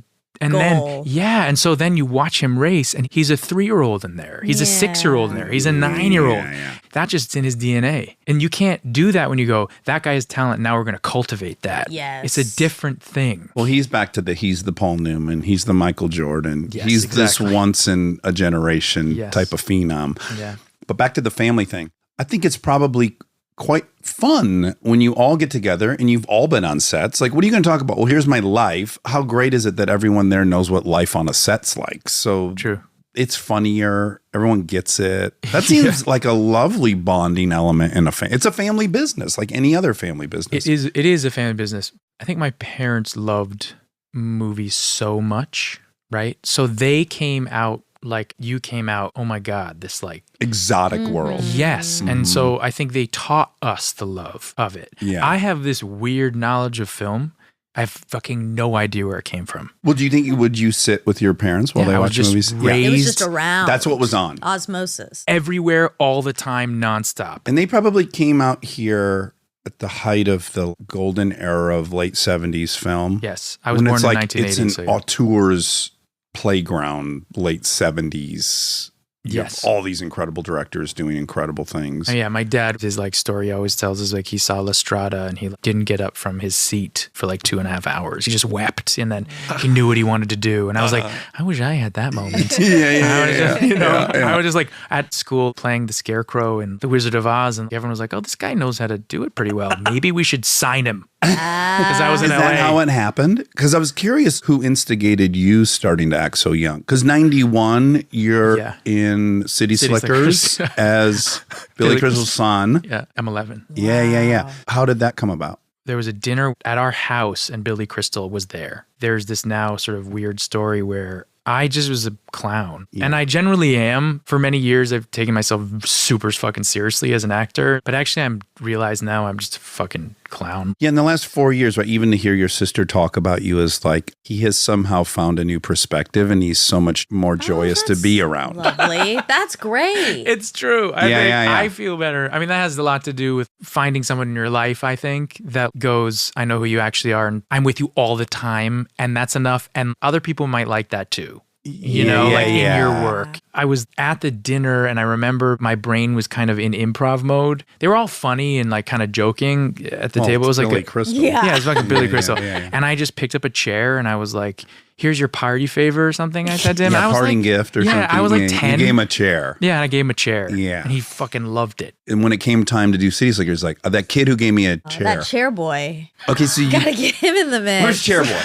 S4: And
S2: goal.
S4: and so then you watch him race, and he's a 3-year-old in there. He's a 6-year-old in there. He's a 9-year-old. That's just in his DNA. And you can't do that when you go, that guy has talent, now we're going to cultivate that.
S2: Yes.
S4: It's a different thing.
S1: Well, he's back to he's the Paul Newman, he's the Michael Jordan.
S4: Yes,
S1: he's
S4: exactly.
S1: this once in a generation
S4: Yes.
S1: type of phenom.
S4: Yeah.
S1: But back to the family thing. I think it's probably quite fun when you all get together and you've all been on sets. Like, what are you going to talk about? Well, here's my life. How great is it that everyone there knows what life on a set's like? So
S4: True.
S1: it's funnier. Everyone gets it. That seems like a lovely bonding element in it's a family business, like any other family business.
S4: It is a family business. I think my parents loved movies so much, right? So they came out like you came out, oh my God, this like
S1: exotic world.
S4: yes. And so I think they taught us the love of it.
S1: Yeah.
S4: I have this weird knowledge of film. I have fucking no idea where it came from.
S1: Well, do you think would you sit with your parents while
S4: Yeah,
S1: they
S4: I was
S1: watch
S4: just
S1: movies?
S4: raised-
S2: It was just around.
S1: That's what was on.
S2: Osmosis.
S4: Everywhere, all the time, nonstop.
S1: And they probably came out here at the height of the golden era of late 70s film.
S4: Yes. I was
S1: When
S4: born
S1: it's
S4: in
S1: like
S4: 1980.
S1: it's an
S4: so yeah.
S1: auteur's playground, late 70s. You have
S4: Yes.
S1: all these incredible directors doing incredible things.
S4: Oh, yeah, my dad, his like story he always tells is like he saw La Strada and he didn't get up from his seat for like 2.5 hours. He just wept and then he knew what he wanted to do. And I was like, I wish I had that moment. I was just like at school playing the Scarecrow and the Wizard of Oz, and everyone was like, "Oh, this guy knows how to do it pretty well. Maybe we should sign him." Because I was in
S1: Is
S4: LA.
S1: that how it happened? Because I was curious who instigated you starting to act so young. Because 91, you're
S4: Yeah.
S1: in City Slickers
S4: Slickers.
S1: as Billy
S4: Billy-
S1: Crystal's son.
S4: Yeah, I'm 11.
S1: Yeah. How did that come about?
S4: There was a dinner at our house and Billy Crystal was there. There's this now sort of weird story where I just was a clown.
S1: Yeah.
S4: And I generally am. For many years, I've taken myself super fucking seriously as an actor. But actually, I'm realized now I'm just a fucking clown.
S1: Yeah, in the last 4 years, right, even to hear your sister talk about you is like he has somehow found a new perspective and he's so much more joyous to be around.
S2: Lovely. That's great.
S4: It's true. I think
S1: Yeah.
S4: I feel better. I mean, that has a lot to do with finding someone in your life, I think, that goes, I know who you actually are and I'm with you all the time. And that's enough. And other people might like that too. You know, like in your work. I was at the dinner and I remember my brain was kind of in improv mode. They were all funny and like kind of joking at the table. It was like
S1: Billy Crystal.
S2: Yeah.
S4: it was like a Billy Crystal.
S1: yeah.
S4: And I just picked up a chair and I was like, here's your party favor or something I said to him.
S1: Yeah,
S4: And I was
S1: parting
S4: like,
S1: gift or
S4: yeah,
S1: something.
S4: I was like
S1: Yeah,
S4: 10.
S1: You gave him a chair.
S4: Yeah, and I gave him a chair.
S1: Yeah.
S4: And he fucking loved it.
S1: And when it came time to do City Slickers, like that kid who gave me a chair.
S2: That chair boy.
S1: Okay, so you.
S2: Gotta get him in the mix.
S1: Where's Chair Boy?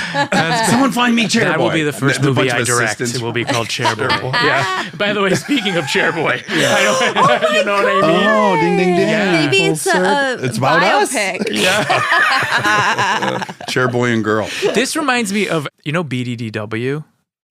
S1: Someone find me Chair
S4: That
S1: Boy.
S4: will be the first
S1: And a
S4: movie
S1: bunch
S4: I
S1: of
S4: direct.
S1: assistants.
S4: It will be called Chairboy. Yeah. By the way, speaking of Chairboy, I don't, you know what I mean?
S1: Oh, ding, ding, ding.
S4: Yeah.
S2: Maybe
S1: Full
S2: it's
S1: circle.
S2: a
S1: It's about us.
S2: biopic.
S1: Chair Boy and Girl.
S4: This reminds me of, you know, BDDW?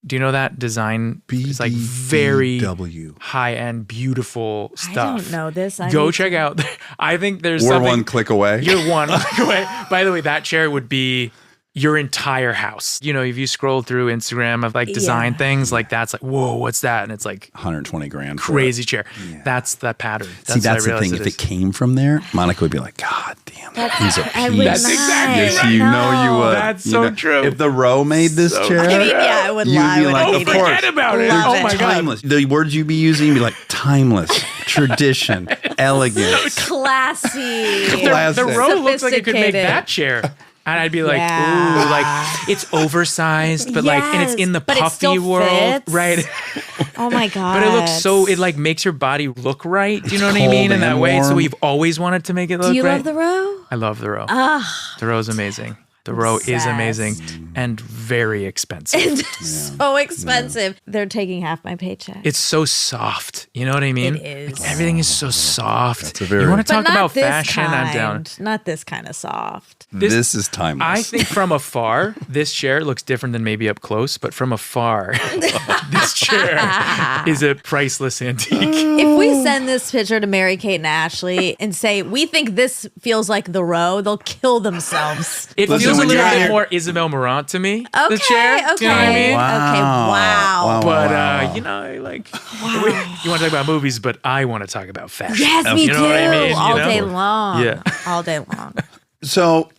S4: Do you know that design? It's like very
S1: BDDW.
S4: high-end, beautiful
S2: I
S4: stuff.
S2: don't know this.
S4: Go check out. I think there's
S1: We're
S4: something.
S1: one click away.
S4: You're one click away. By the way, that chair would be your entire house. You know, if you scroll through Instagram of like design
S2: Yeah.
S4: things, like that's like, whoa, what's that? And it's like
S1: 120 grand. for
S4: crazy chair. That's the pattern.
S1: See, that's
S4: what
S1: the
S4: I
S1: thing.
S4: realized
S1: If it came from there, Monica would be like, God damn, that thing's a
S2: I
S1: piece.
S2: would
S4: That's
S2: not.
S4: exactly
S1: Yes,
S4: right.
S1: you know you would.
S4: That's
S1: You
S4: so
S1: know,
S4: true.
S1: If the row made this chair,
S2: I mean, yeah, I would
S1: you'd
S2: lie.
S1: be
S2: with
S1: like,
S2: it.
S1: of course.
S4: Forget about it.
S2: Love
S4: Oh
S2: it.
S4: my God.
S1: Timeless. The words you'd be using, you'd be like timeless, tradition, elegance.
S2: Classy.
S1: Classic.
S4: The row looks like it could make
S2: Sophisticated.
S4: that chair. And I'd be like,
S2: Yeah.
S4: ooh, like it's oversized, but like, and it's in the
S2: Yes, but it
S4: puffy
S2: still
S4: world,
S2: fits.
S4: right?
S2: Oh my God.
S4: But it looks so, it like makes your body look right. Do you know what I
S1: cold
S4: mean? In that
S1: and
S4: way. So
S1: warm.
S4: we've always wanted to make it look
S2: Do you
S4: right.
S2: love the row?
S4: I love the row.
S2: Ah,
S4: The row is amazing. The row is
S2: obsessed.
S4: amazing and very expensive.
S2: it's so expensive. They're taking half my paycheck.
S4: It's so soft. You know what I mean?
S2: It is.
S4: Like, everything is so soft.
S1: That's a very-
S4: You want to
S2: But
S4: talk
S2: not
S4: about
S2: this
S4: fashion? I'm down.
S2: kind. Not this kind of soft.
S1: This is timeless.
S4: I think from afar, this chair looks different than maybe up close, but from afar, this chair is a priceless antique.
S2: If we send this picture to Mary Kate and Ashley and say we think this feels like the row, they'll kill themselves.
S4: It
S1: Listen,
S4: feels a
S1: when
S4: little
S1: you're
S4: bit
S1: here-
S4: more Isabel Marant to me.
S2: Okay,
S4: The chair.
S2: okay,
S4: Do you know what I mean?
S2: okay, wow.
S4: But
S1: wow.
S4: you know, like you want to talk about movies, but I want to talk about fashion.
S2: Yes, me
S4: You know
S2: too.
S4: what I mean? You
S2: All
S4: know?
S2: day long.
S4: Yeah.
S2: all day long.
S1: So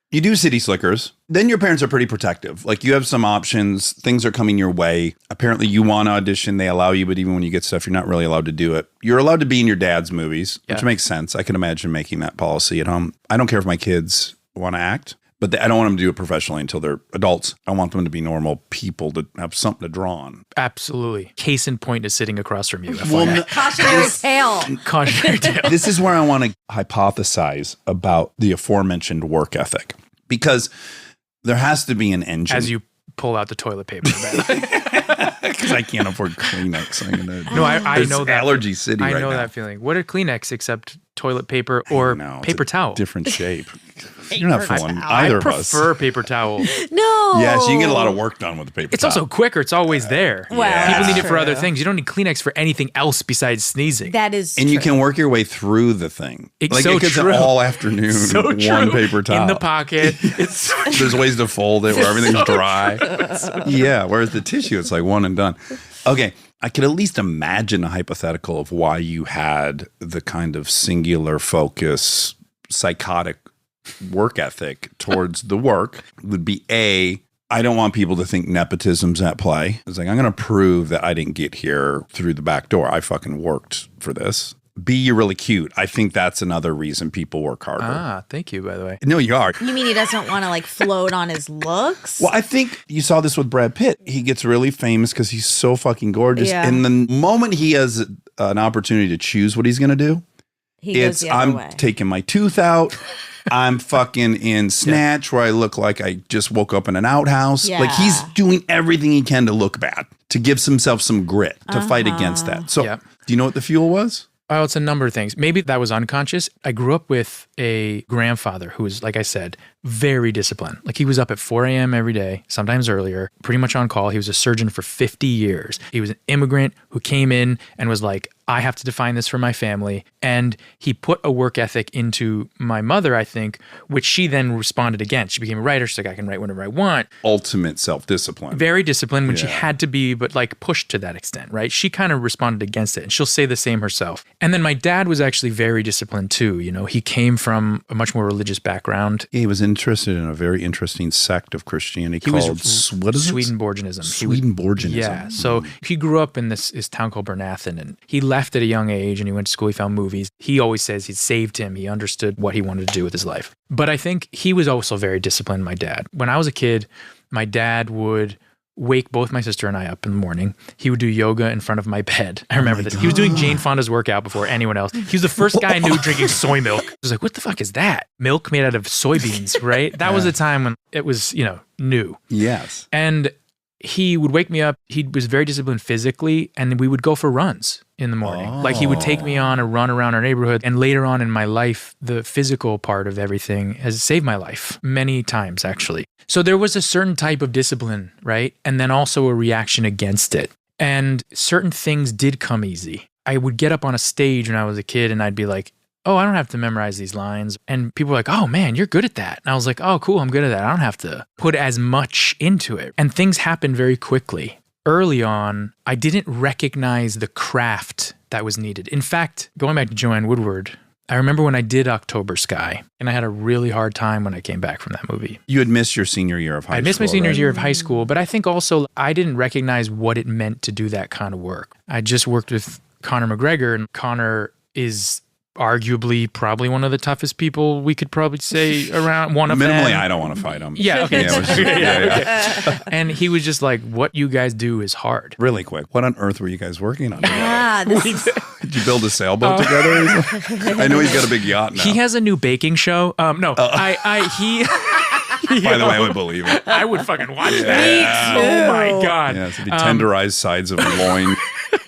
S1: You do city slickers. Then your parents are pretty protective. Like you have some options. Things are coming your way. Apparently you want to audition. They allow you, but even when you get stuff, you're not really allowed to do it. You're allowed to be in your dad's movies, which makes sense. I can imagine making that policy at home. I don't care if my kids want to act, but I don't want them to do it professionally until they're adults. I want them to be normal people to have something to draw on.
S4: Absolutely. Case in point is sitting across from you.
S2: Cautionary tale.
S4: Cautionary tale.
S1: This is where I want to hypothesize about the aforementioned work ethic, because there has to be an engine.
S4: As you pull out the toilet paper.
S1: Because I can't afford Kleenex.
S4: I know that.
S1: Allergy City
S4: I
S1: right
S4: know
S1: now.
S4: that feeling. What are Kleenex except toilet paper or paper towel?
S1: Different shape. You're not fooling either
S4: I
S1: of us.
S4: prefer paper towel.
S2: No.
S1: Yes, you can get a lot of work done with the paper
S4: It's
S1: towel.
S4: also quicker. It's always there.
S2: Well,
S4: People need it for
S2: true.
S4: other things. You don't need Kleenex for anything else besides sneezing.
S2: That is
S1: And
S2: true.
S1: you can work your way through the thing.
S4: It's
S1: like
S4: so
S1: it gets
S4: true.
S1: all afternoon,
S4: So
S1: one
S4: true.
S1: paper towel.
S4: In the pocket. It's
S1: There's ways to fold it where everything's dry. Yeah, whereas the tissue, it's like one and done. Okay, I could at least imagine a hypothetical of why you had the kind of singular focus, psychotic work ethic towards the work. Would be I don't want people to think nepotism's at play. It's like, I'm going to prove that I didn't get here through the back door. I fucking worked for this. B, you're really cute. I think that's another reason people work harder.
S4: thank you, by the way.
S1: No, you are.
S2: You mean he doesn't want to like float on his looks?
S1: Well, I think you saw this with Brad Pitt. He gets really famous because he's so fucking gorgeous.
S2: Yeah.
S1: And the moment he has an opportunity to choose what he's going to do,
S2: he goes
S1: it's
S2: the other
S1: I'm
S2: way.
S1: taking my tooth out. I'm fucking in Snatch where I look like I just woke up in an outhouse.
S2: Yeah.
S1: Like he's doing everything he can to look bad, to give himself some grit, to fight against that. So
S4: Yep.
S1: do you know what the fuel was?
S4: Oh, it's a number of things. Maybe that was unconscious. I grew up with a grandfather who was, like I said, very disciplined. Like he was up at 4 a.m. every day, sometimes earlier, pretty much on call. He was a surgeon for 50 years. He was an immigrant who came in and was like, I have to define this for my family. And he put a work ethic into my mother, I think, which she then responded against. She became a writer. She's like, I can write whenever I want.
S1: Ultimate self-discipline.
S4: Very disciplined when she had to be, but like pushed to that extent, right? She kind of responded against it, and she'll say the same herself. And then my dad was actually very disciplined too. You know, he came from a much more religious background.
S1: He was interested in a very interesting sect of Christianity
S4: He
S1: called
S4: was
S1: what is it?
S4: Swedenborgianism.
S1: Swedenborgianism.
S4: Yeah. So he grew up in this town called Bernathen, and he left at a young age and he went to school. He found movies. He always says it saved him. He understood what he wanted to do with his life. But I think he was also very disciplined, my dad. When I was a kid, my dad would wake both my sister and I up in the morning. He would do yoga in front of my bed. I remember this. He was doing Jane Fonda's workout before anyone else. He was the first guy I knew drinking soy milk. I was like, what the fuck is that? Milk made out of soybeans, right? That was a time when it was, new.
S1: Yes.
S4: And he would wake me up. He was very disciplined physically, and we would go for runs in the morning. Like he would take me on a run around our neighborhood. And later on in my life, the physical part of everything has saved my life many times, actually. So there was a certain type of discipline, right? And then also a reaction against it. And certain things did come easy. I would get up on a stage when I was a kid and I'd be like, oh, I don't have to memorize these lines. And people were like, oh man, you're good at that. And I was like, oh, cool, I'm good at that. I don't have to put as much into it. And things happened very quickly. Early on, I didn't recognize the craft that was needed. In fact, going back to Joanne Woodward, I remember when I did October Sky, and I had a really hard time when I came back from that movie.
S1: You had missed your senior year of high school.
S4: I missed my senior
S1: right?
S4: year of high school, but I think also I didn't recognize what it meant to do that kind of work. I just worked with Conor McGregor, and Conor is arguably probably one of the toughest people we could probably say around. One of
S1: Minimally,
S4: them.
S1: I don't want to fight him.
S4: Yeah, okay.
S1: Yeah, we're- yeah.
S4: And he was just like, what you guys do is hard.
S1: Really quick, what on earth were you guys working on?
S2: This is,
S1: Did you build a sailboat together? I know he's got a big yacht now.
S4: He has a new baking show. No, he.
S1: By the way, I would believe it.
S4: I would fucking watch
S2: Me
S4: that.
S2: too.
S4: Oh my God.
S1: Yeah, so the tenderized sides of loin.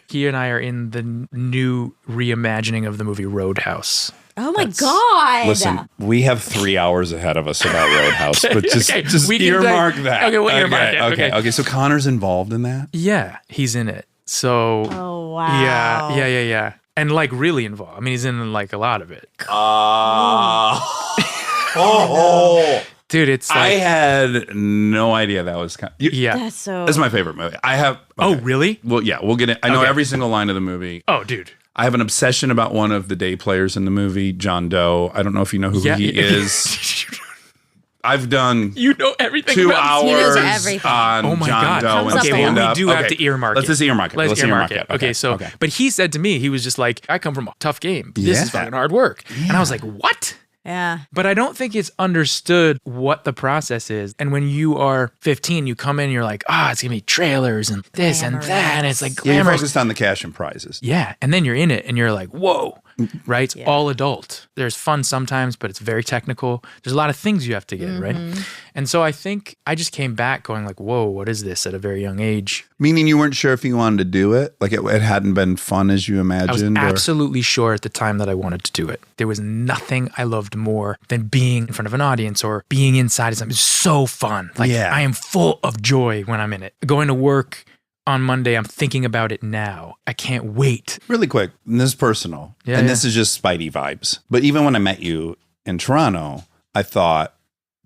S4: He and I are in the new reimagining of the movie Roadhouse.
S2: oh my God.
S1: Listen, we have 3 hours ahead of us about Roadhouse, but just
S4: we can
S1: earmark
S4: say-
S1: that.
S4: okay, we'll earmark it,
S1: Okay.
S4: okay.
S1: So Connor's involved in that.
S4: Yeah, he's in it. So
S2: Oh, wow.
S4: yeah. And like really involved. I mean, he's in like a lot of it. Dude, it's
S1: I
S4: like,
S1: had no idea that was
S4: yeah.
S2: That's so.
S1: That's my favorite movie. I have.
S4: Oh,
S1: okay.
S4: really?
S1: Well, yeah, we'll get it. I know
S4: Okay.
S1: every single line of the movie.
S4: Oh, dude.
S1: I have an obsession about one of the day players in the movie, John Doe. I don't know if you know who he is. I've done
S4: You know everything
S1: 2
S4: about
S2: He knows
S1: hours
S2: everything.
S1: on
S4: Oh my
S1: John
S4: God.
S1: Doe
S2: Comes
S1: and
S2: up
S4: Okay,
S2: a lot.
S4: well,
S1: stand-up.
S4: we do have to earmark it.
S1: Let's just earmark it.
S4: Let's earmark it. Okay, so,
S1: okay.
S4: but he said to me, he was just like, I come from a tough game. This is
S1: Yeah.
S4: fucking hard work. And I was like, what?
S2: Yeah.
S4: But I don't think it's understood what the process is. And when you are 15, you come in and you're like, it's going to be trailers and this and that. And it's like
S1: Yeah, you're
S4: glamorous.
S1: focused on the cash and prizes.
S4: Yeah. And then you're in it and you're like, whoa, right? It's all adult. There's fun sometimes, but it's very technical. There's a lot of things you have to get, right? And so I think I just came back going like, whoa, what is this at a very young age?
S1: Meaning you weren't sure if you wanted to do it? Like it hadn't been fun as you
S4: I was
S1: imagined?
S4: absolutely sure at the time that I wanted to do it. There was nothing I loved more than being in front of an audience or being inside of something. It's so fun. Like
S1: Yeah.
S4: I am full of joy when I'm in it. Going to work on Monday, I'm thinking about it now. I can't wait.
S1: Really quick, and this is personal,
S4: Yeah,
S1: and
S4: yeah.
S1: this is just Spidey vibes. But even when I met you in Toronto, I thought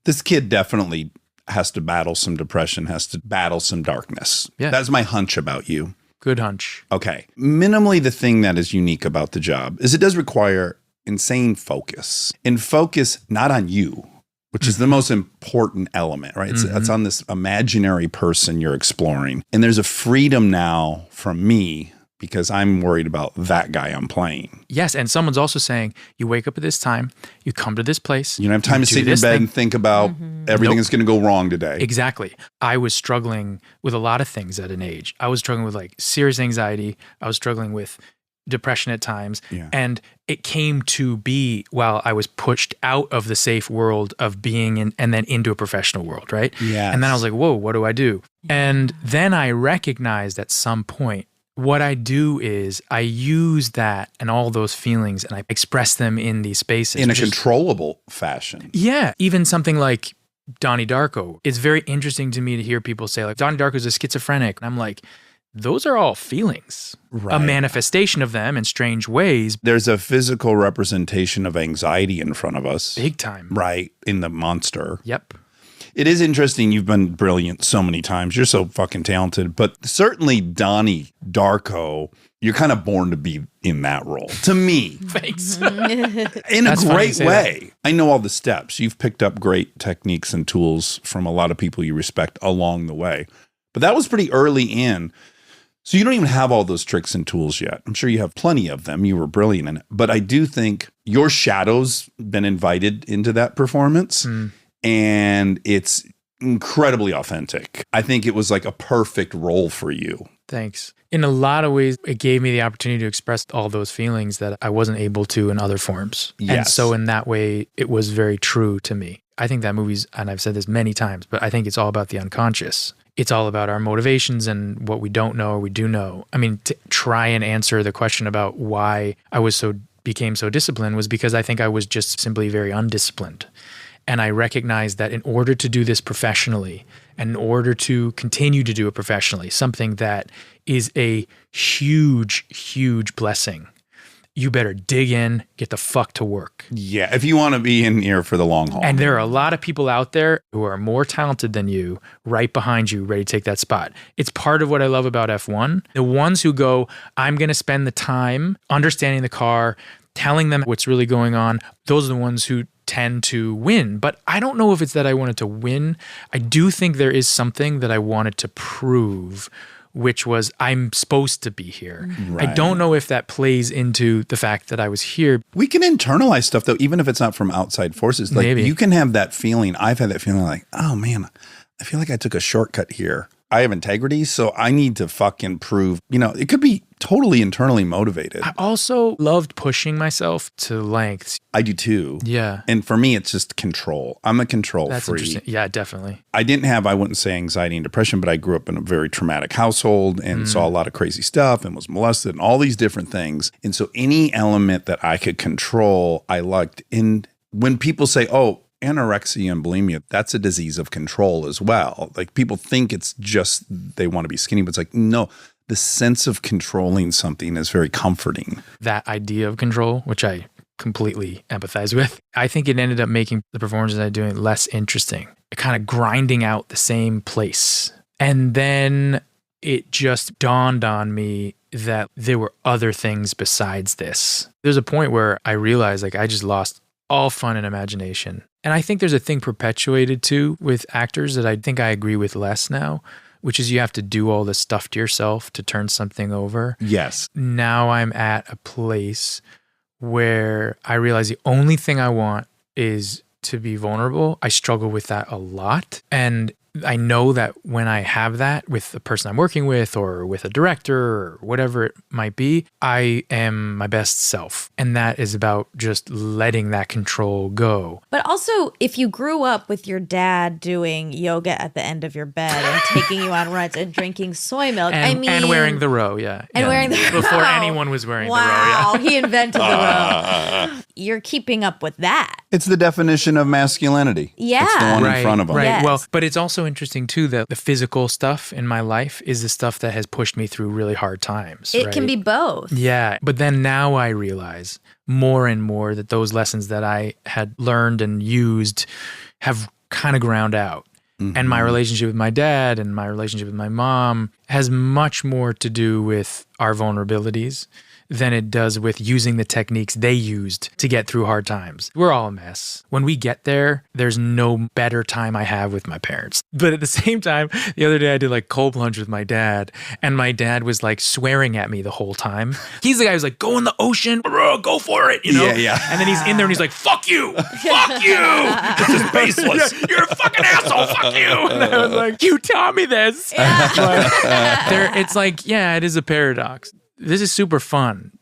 S1: this kid definitely has to battle some depression, has to battle some darkness.
S4: Yeah.
S1: That's my hunch about you.
S4: Good hunch.
S1: Okay. Minimally, the thing that is unique about the job is it does require insane focus, and focus not on you, which is the most important element, right? It's on this imaginary person you're exploring. And there's a freedom now from me because I'm worried about that guy I'm playing.
S4: Yes, and someone's also saying, you wake up at this time, you come to this place.
S1: You don't have time
S4: you
S1: to
S4: do
S1: sit in your
S4: this
S1: bed
S4: thing.
S1: and think about everything that's going to go wrong today.
S4: Exactly. I was struggling with a lot of things at an age. I was struggling with like serious anxiety. I was struggling with depression at times.
S1: Yeah.
S4: And it came to be while I was pushed out of the safe world of being in and then into a professional world, right?
S1: Yes.
S4: And then I was like, whoa, what do I do? And then I recognized at some point what I do is I use that and all those feelings and I express them in these spaces.
S1: In a
S4: which is-
S1: controllable fashion.
S4: yeah, even something like Donnie Darko. It's very interesting to me to hear people say like Donnie Darko is a schizophrenic. And I'm like, those are all feelings,
S1: Right.
S4: a manifestation of them in strange ways,
S1: There's a physical representation of anxiety in front of us.
S4: big time.
S1: Right. In the monster.
S4: Yep.
S1: It is interesting. You've been brilliant so many times. You're so fucking talented. But certainly Donnie Darko, you're kind of born to be in that role. To me.
S4: Thanks.
S1: In a
S4: That's funny you
S1: great
S4: say
S1: way. I know all the steps. You've picked up great techniques and tools from a lot of people you respect along the way. But that was pretty early in. So you don't even have all those tricks and tools yet. I'm sure you have plenty of them. You were brilliant in it. But I do think your shadow's been invited into that performance. And it's incredibly authentic. I think it was like a perfect role for you.
S4: Thanks. In a lot of ways, it gave me the opportunity to express all those feelings that I wasn't able to in other forms. And
S1: Yes.
S4: so in that way, it was very true to me. I think that movie's, and I've said this many times, but I think it's all about the unconscious. It's all about our motivations and what we don't know or we do know. I mean, to try and answer the question about why I became so disciplined was because I think I was just simply very undisciplined. And I recognized that in order to do this professionally and in order to continue to do it professionally, something that is a huge, huge blessing, you better dig in, get the fuck to work.
S1: Yeah. If you want to be in here for the long haul.
S4: And there are a lot of people out there who are more talented than you, right behind you, ready to take that spot. It's part of what I love about F1. The ones who go, I'm going to spend the time understanding the car, telling them what's really going on, those are the ones who tend to win. But I don't know if it's that I wanted to win. I do think there is something that I wanted to prove, which was I'm supposed to be here. I don't know if that plays into the fact that I was here.
S1: We can internalize stuff though, even if it's not from outside forces. Like
S4: Maybe.
S1: you can have that feeling. I've had that feeling like, oh man, I feel like I took a shortcut here. I have integrity, so I need to fucking prove, it could be totally internally motivated.
S4: I also loved pushing myself to lengths.
S1: I do too.
S4: Yeah.
S1: And for me, it's just control. I'm a control
S4: That's
S1: freak.
S4: interesting. Yeah, definitely.
S1: I didn't have, I wouldn't say anxiety and depression, but I grew up in a very traumatic household and saw a lot of crazy stuff and was molested and all these different things. And so any element that I could control, I liked. And when people say, oh, anorexia and bulimia, that's a disease of control as well. Like people think it's just they want to be skinny, but it's like, no, the sense of controlling something is very comforting.
S4: That idea of control, which I completely empathize with, I think it ended up making the performances I was doing less interesting. It kind of grinding out the same place. And then it just dawned on me that there were other things besides this. There's a point where I realized like I just lost all fun and imagination. And I think there's a thing perpetuated too with actors that I think I agree with less now, which is you have to do all this stuff to yourself to turn something over.
S1: Yes.
S4: Now I'm at a place where I realize the only thing I want is to be vulnerable. I struggle with that a lot. And I know that when I have that with the person I'm working with or with a director or whatever it might be, I am my best self. And that is about just letting that control go.
S2: But also, if you grew up with your dad doing yoga at the end of your bed and taking you on runs and drinking soy milk,
S4: And wearing the row, yeah.
S2: And wearing the row.
S4: Before anyone was wearing the row,
S2: Wow,
S4: yeah.
S2: he invented the row. You're keeping up with that.
S7: It's the definition of masculinity.
S2: Yeah.
S7: It's the one in front of them.
S4: Right.
S2: Yes.
S4: Well, but it's also interesting too that the physical stuff in my life is the stuff that has pushed me through really hard times.
S2: It
S4: right?
S2: can be both.
S4: Yeah. But then now I realize more and more that those lessons that I had learned and used have kind of ground out. And my relationship with my dad and my relationship with my mom has much more to do with our vulnerabilities than it does with using the techniques they used to get through hard times. We're all a mess. When we get there, there's no better time I have with my parents. But at the same time, the other day I did like cold plunge with my dad, and my dad was like swearing at me the whole time. He's the guy who's like, go in the ocean, bro, go for it, you know?
S1: Yeah.
S4: And then he's in there and he's like, fuck you, fuck you. This is baseless. You're a fucking asshole, fuck you. And I was like, you taught me this. But it's like, yeah, it is a paradox. This is super fun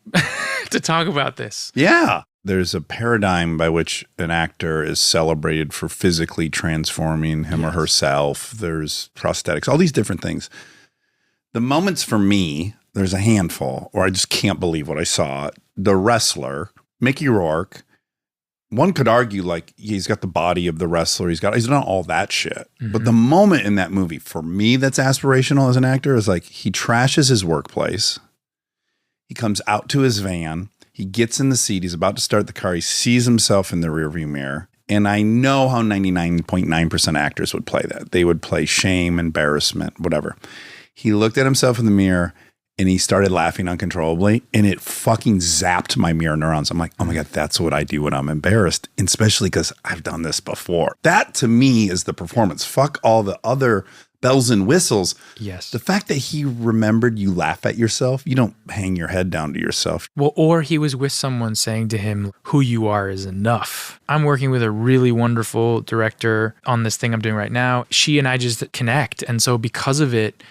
S4: to talk about this.
S1: Yeah. There's a paradigm by which an actor is celebrated for physically transforming him or herself. There's prosthetics, all these different things. The moments for me, there's a handful where I just can't believe what I saw. The Wrestler, Mickey Rourke, one could argue like he's got the body of the wrestler. He's not all that shit. But the moment in that movie for me that's aspirational as an actor is like he trashes his workplace. He comes out to his van. He gets in the seat. He's about to start the car. He sees himself in the rearview mirror. And I know how 99.9% actors would play that. They would play shame, embarrassment, whatever. He looked at himself in the mirror and he started laughing uncontrollably. And it fucking zapped my mirror neurons. I'm like, oh my God, that's what I do when I'm embarrassed. And especially because I've done this before. That to me is the performance. Fuck all the other bells and whistles.
S4: Yes.
S1: The fact that he remembered you laugh at yourself, you don't hang your head down to yourself.
S4: Well, or he was with someone saying to him, who you are is enough. I'm working with a really wonderful director on this thing I'm doing right now. She and I just connect. And so because of it,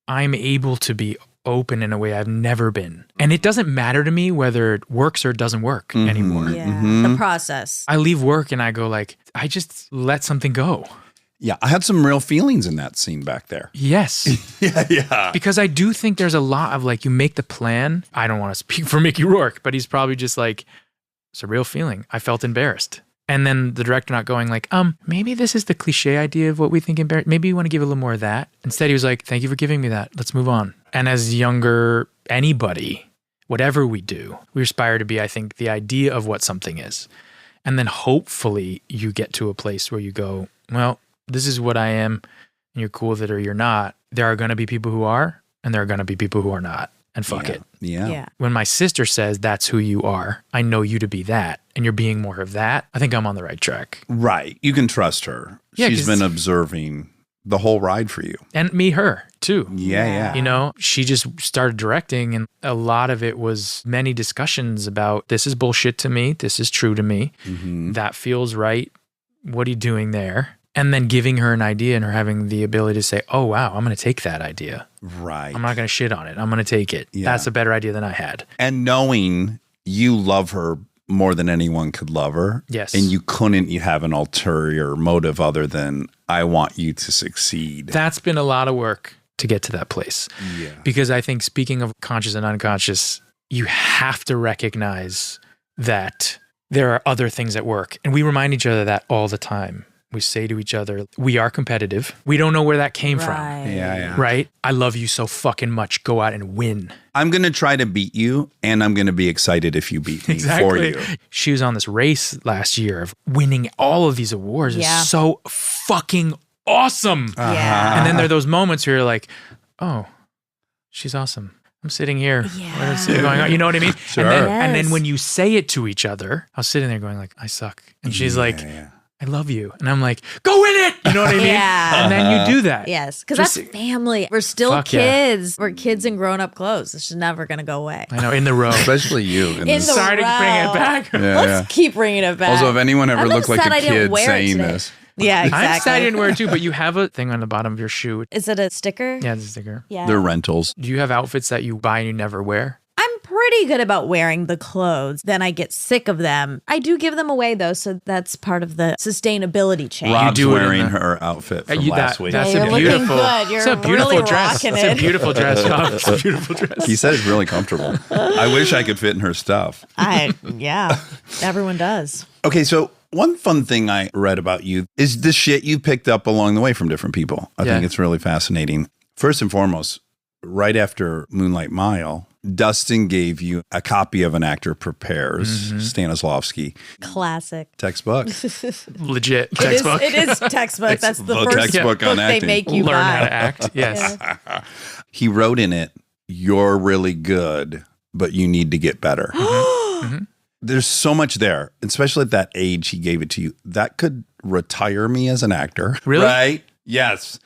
S4: I'm able to be open in a way I've never been. And it doesn't matter to me whether it works or it doesn't work anymore.
S2: Yeah. The process.
S4: I leave work and I go like, I just let something go.
S1: Yeah, I had some real feelings in that scene back there.
S4: Yes.
S1: Yeah.
S4: Because I do think there's a lot of like, you make the plan. I don't want to speak for Mickey Rourke, but he's probably just like, it's a real feeling. I felt embarrassed. And then the director not going like, maybe this is the cliche idea of what we think embarrassed. Maybe you want to give a little more of that. Instead, he was like, thank you for giving me that. Let's move on. And as younger anybody, whatever we do, we aspire to be, I think, the idea of what something is. And then hopefully you get to a place where you go, well, this is what I am, and you're cool with it or you're not. There are going to be people who are, and there are going to be people who are not. And fuck it.
S1: Yeah.
S4: When my sister says that's who you are, I know you to be that, and you're being more of that, I think I'm on the right track.
S1: Right. You can trust her.
S4: Yeah,
S1: She's
S4: 'cause-
S1: been observing the whole ride for you.
S4: And me, her, too.
S1: Yeah.
S4: You know, she just started directing, and a lot of it was many discussions about this is bullshit to me, this is true to me, that feels right, what are you doing there? And then giving her an idea and her having the ability to say, oh, wow, I'm going to take that idea.
S1: Right.
S4: I'm not going to shit on it. I'm going to take it.
S1: Yeah.
S4: That's a better idea than I had.
S1: And knowing you love her more than anyone could love her.
S4: Yes.
S1: And you have an ulterior motive other than I want you to succeed.
S4: That's been a lot of work to get to that place.
S1: Yeah.
S4: Because I think speaking of conscious and unconscious, you have to recognize that there are other things at work. And we remind each other that all the time. We say to each other, we are competitive. We don't know where that came from.
S1: Yeah.
S4: Right? I love you so fucking much. Go out and win.
S1: I'm going to try to beat you, and I'm going to be excited if you beat me for you.
S4: She was on this race last year of winning all of these awards.
S2: Yeah.
S4: It's so fucking awesome.
S2: Yeah.
S4: And then there are those moments where you're like, oh, she's awesome. I'm sitting here.
S2: Yeah.
S4: What is going on? You know what I mean?
S1: Sure.
S4: And then
S2: Yes.
S4: when you say it to each other, I was sitting there going like, I suck. And she's like, I love you. And I'm like, go in it. You know what I mean?
S2: Yeah.
S4: And then you do that.
S2: Yes, because that's
S4: Just-
S2: family. We're still
S4: Fuck yeah.
S2: kids. We're kids in grown-up clothes. It's just never going to go away.
S4: I know, in the row.
S7: Especially you.
S2: In the
S4: Sorry to bring it
S2: row.
S4: back.
S2: Let's keep bringing it back.
S7: Also, if anyone ever
S2: I'm
S7: looked like
S2: upset
S7: a
S2: I didn't
S7: kid
S2: wear it
S7: saying
S2: today.
S7: this.
S2: Yeah, exactly.
S4: I'm excited to wear it too, but you have a thing on the bottom of your shoe.
S2: Is it a sticker?
S4: Yeah, it's a sticker.
S2: Yeah.
S7: They're rentals.
S4: Do you have outfits that you buy and you never wear?
S2: I'm pretty good about wearing the clothes. Then I get sick of them. I do give them away though, so that's part of the sustainability chain.
S7: Rob's
S4: do it in
S7: wearing
S4: the-
S7: her outfit from
S4: You-
S7: last
S4: that-
S7: week.
S4: That's
S2: Yeah,
S4: a
S2: you're looking
S4: beautiful.
S2: good. You're
S4: It's a beautiful
S2: really
S4: dress.
S2: rocking
S4: It's a
S2: it.
S4: beautiful dress. Rob. It's a beautiful dress.
S7: He said it's really comfortable. I wish I could fit in her stuff.
S2: Yeah, everyone does.
S7: Okay, so one fun thing I read about you is the shit you picked up along the way from different people. I think
S4: Yeah.
S7: it's really fascinating. First and foremost, right after Moonlight Mile, Dustin gave you a copy of An Actor Prepares, Stanislavski
S2: Classic.
S7: textbook.
S4: Legit
S2: It is,
S4: textbook.
S2: it is textbook.
S7: It's
S2: That's the
S7: the
S2: first
S7: textbook
S2: book
S7: on
S2: they
S7: acting.
S2: make you
S4: Learn
S2: buy.
S4: how to act. Yes.
S7: He wrote in it, "You're really good, but you need to get better." There's so much there, especially at that age he gave it to you. That could retire me as an actor.
S4: Really?
S7: Right? Yes.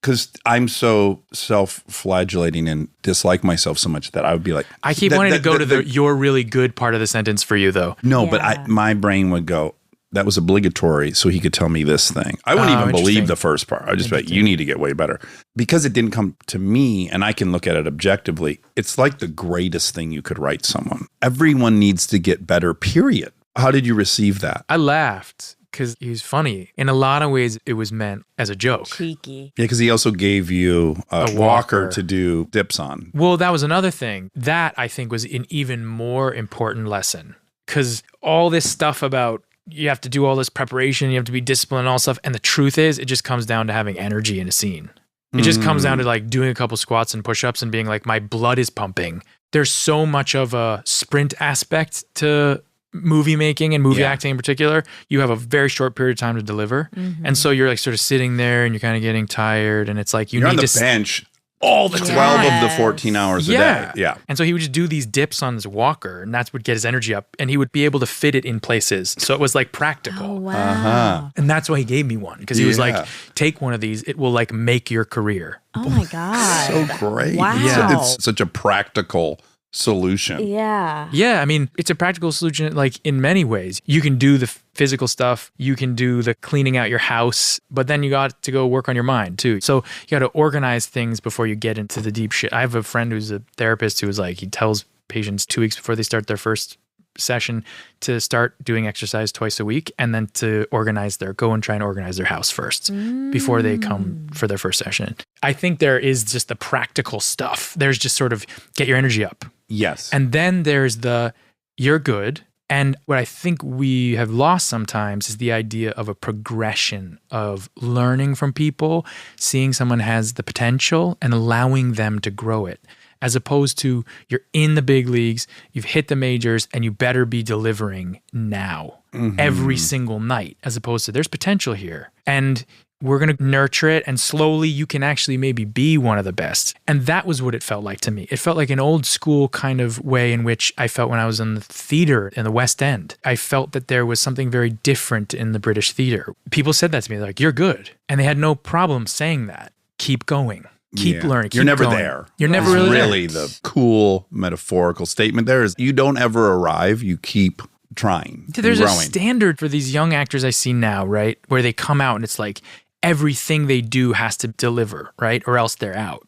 S7: Because I'm so self-flagellating and dislike myself so much that I would be like,
S4: I keep wanting to go to the "you're really good" part of the sentence for you, though.
S7: no, but
S2: Yeah.
S7: my brain would go, that was obligatory, so he could tell me this thing. I wouldn't
S4: Oh,
S7: even believe
S4: interesting.
S7: the first part. I just bet you need to get way better. Because it didn't come to me and I can look at it objectively, it's like the greatest thing you could write someone. Everyone needs to get better, period. How did you receive that?
S4: I laughed because he was funny. In a lot of ways, it was meant as a joke.
S2: Cheeky.
S7: Yeah, because he also gave you a walker
S4: walker.
S7: to do dips on.
S4: Well, that was another thing. That, I think, was an even more important lesson. Because all this stuff about you have to do all this preparation, you have to be disciplined and all stuff. And the truth is, it just comes down to having energy in a scene. It just comes down to like doing a couple squats and push-ups and being like, my blood is pumping. There's so much of a sprint aspect to movie making and movie acting in particular. You have a very short period of time to deliver. And so you're like sort of sitting there and you're kind of getting tired. And it's like, you
S7: You're
S4: need
S7: on the
S4: to
S7: bench all the 12 of the 14 hours a day. Yeah.
S4: And so he would just do these dips on his walker, and that's what would get his energy up. And he would be able to fit it in places. So it was like practical.
S2: Oh, wow.
S4: And that's why he gave me one. Because he was like,
S7: Yeah.
S4: take one of these. It will like make your career.
S2: Oh my God.
S7: So great.
S2: Wow.
S4: Yeah.
S7: It's such a practical solution.
S2: Yeah.
S4: Yeah, I mean, it's a practical solution like in many ways. You can do the physical stuff, you can do the cleaning out your house, but then you got to go work on your mind too. So you got to organize things before you get into the deep shit. I have a friend who's a therapist who was like, he tells patients 2 weeks before they start their first session to start doing exercise twice a week and then to go and try and organize their house first before they come for their first session. I think there is just the practical stuff. There's just sort of get your energy up.
S7: Yes.
S4: And then there's the you're good. And what I think we have lost sometimes is the idea of a progression of learning from people, seeing someone has the potential and allowing them to grow it, as opposed to you're in the big leagues, you've hit the majors, and you better be delivering now every single night, as opposed to there's potential here. And we're going to nurture it, and slowly you can actually maybe be one of the best. And that was what it felt like to me. It felt like an old school kind of way in which I felt when I was in the theater in the West End. I felt that there was something very different in the British theater. People said that to me, like, you're good. And they had no problem saying that. Keep going. Keep learning.
S7: You're
S4: keep
S7: never
S4: going.
S7: there.
S4: You're never
S7: It's
S4: really
S7: the cool metaphorical statement there is you don't ever arrive, you keep trying.
S4: There's
S7: growing.
S4: a standard for these young actors I see now, right? Where they come out and it's like everything they do has to deliver, right? Or else they're out.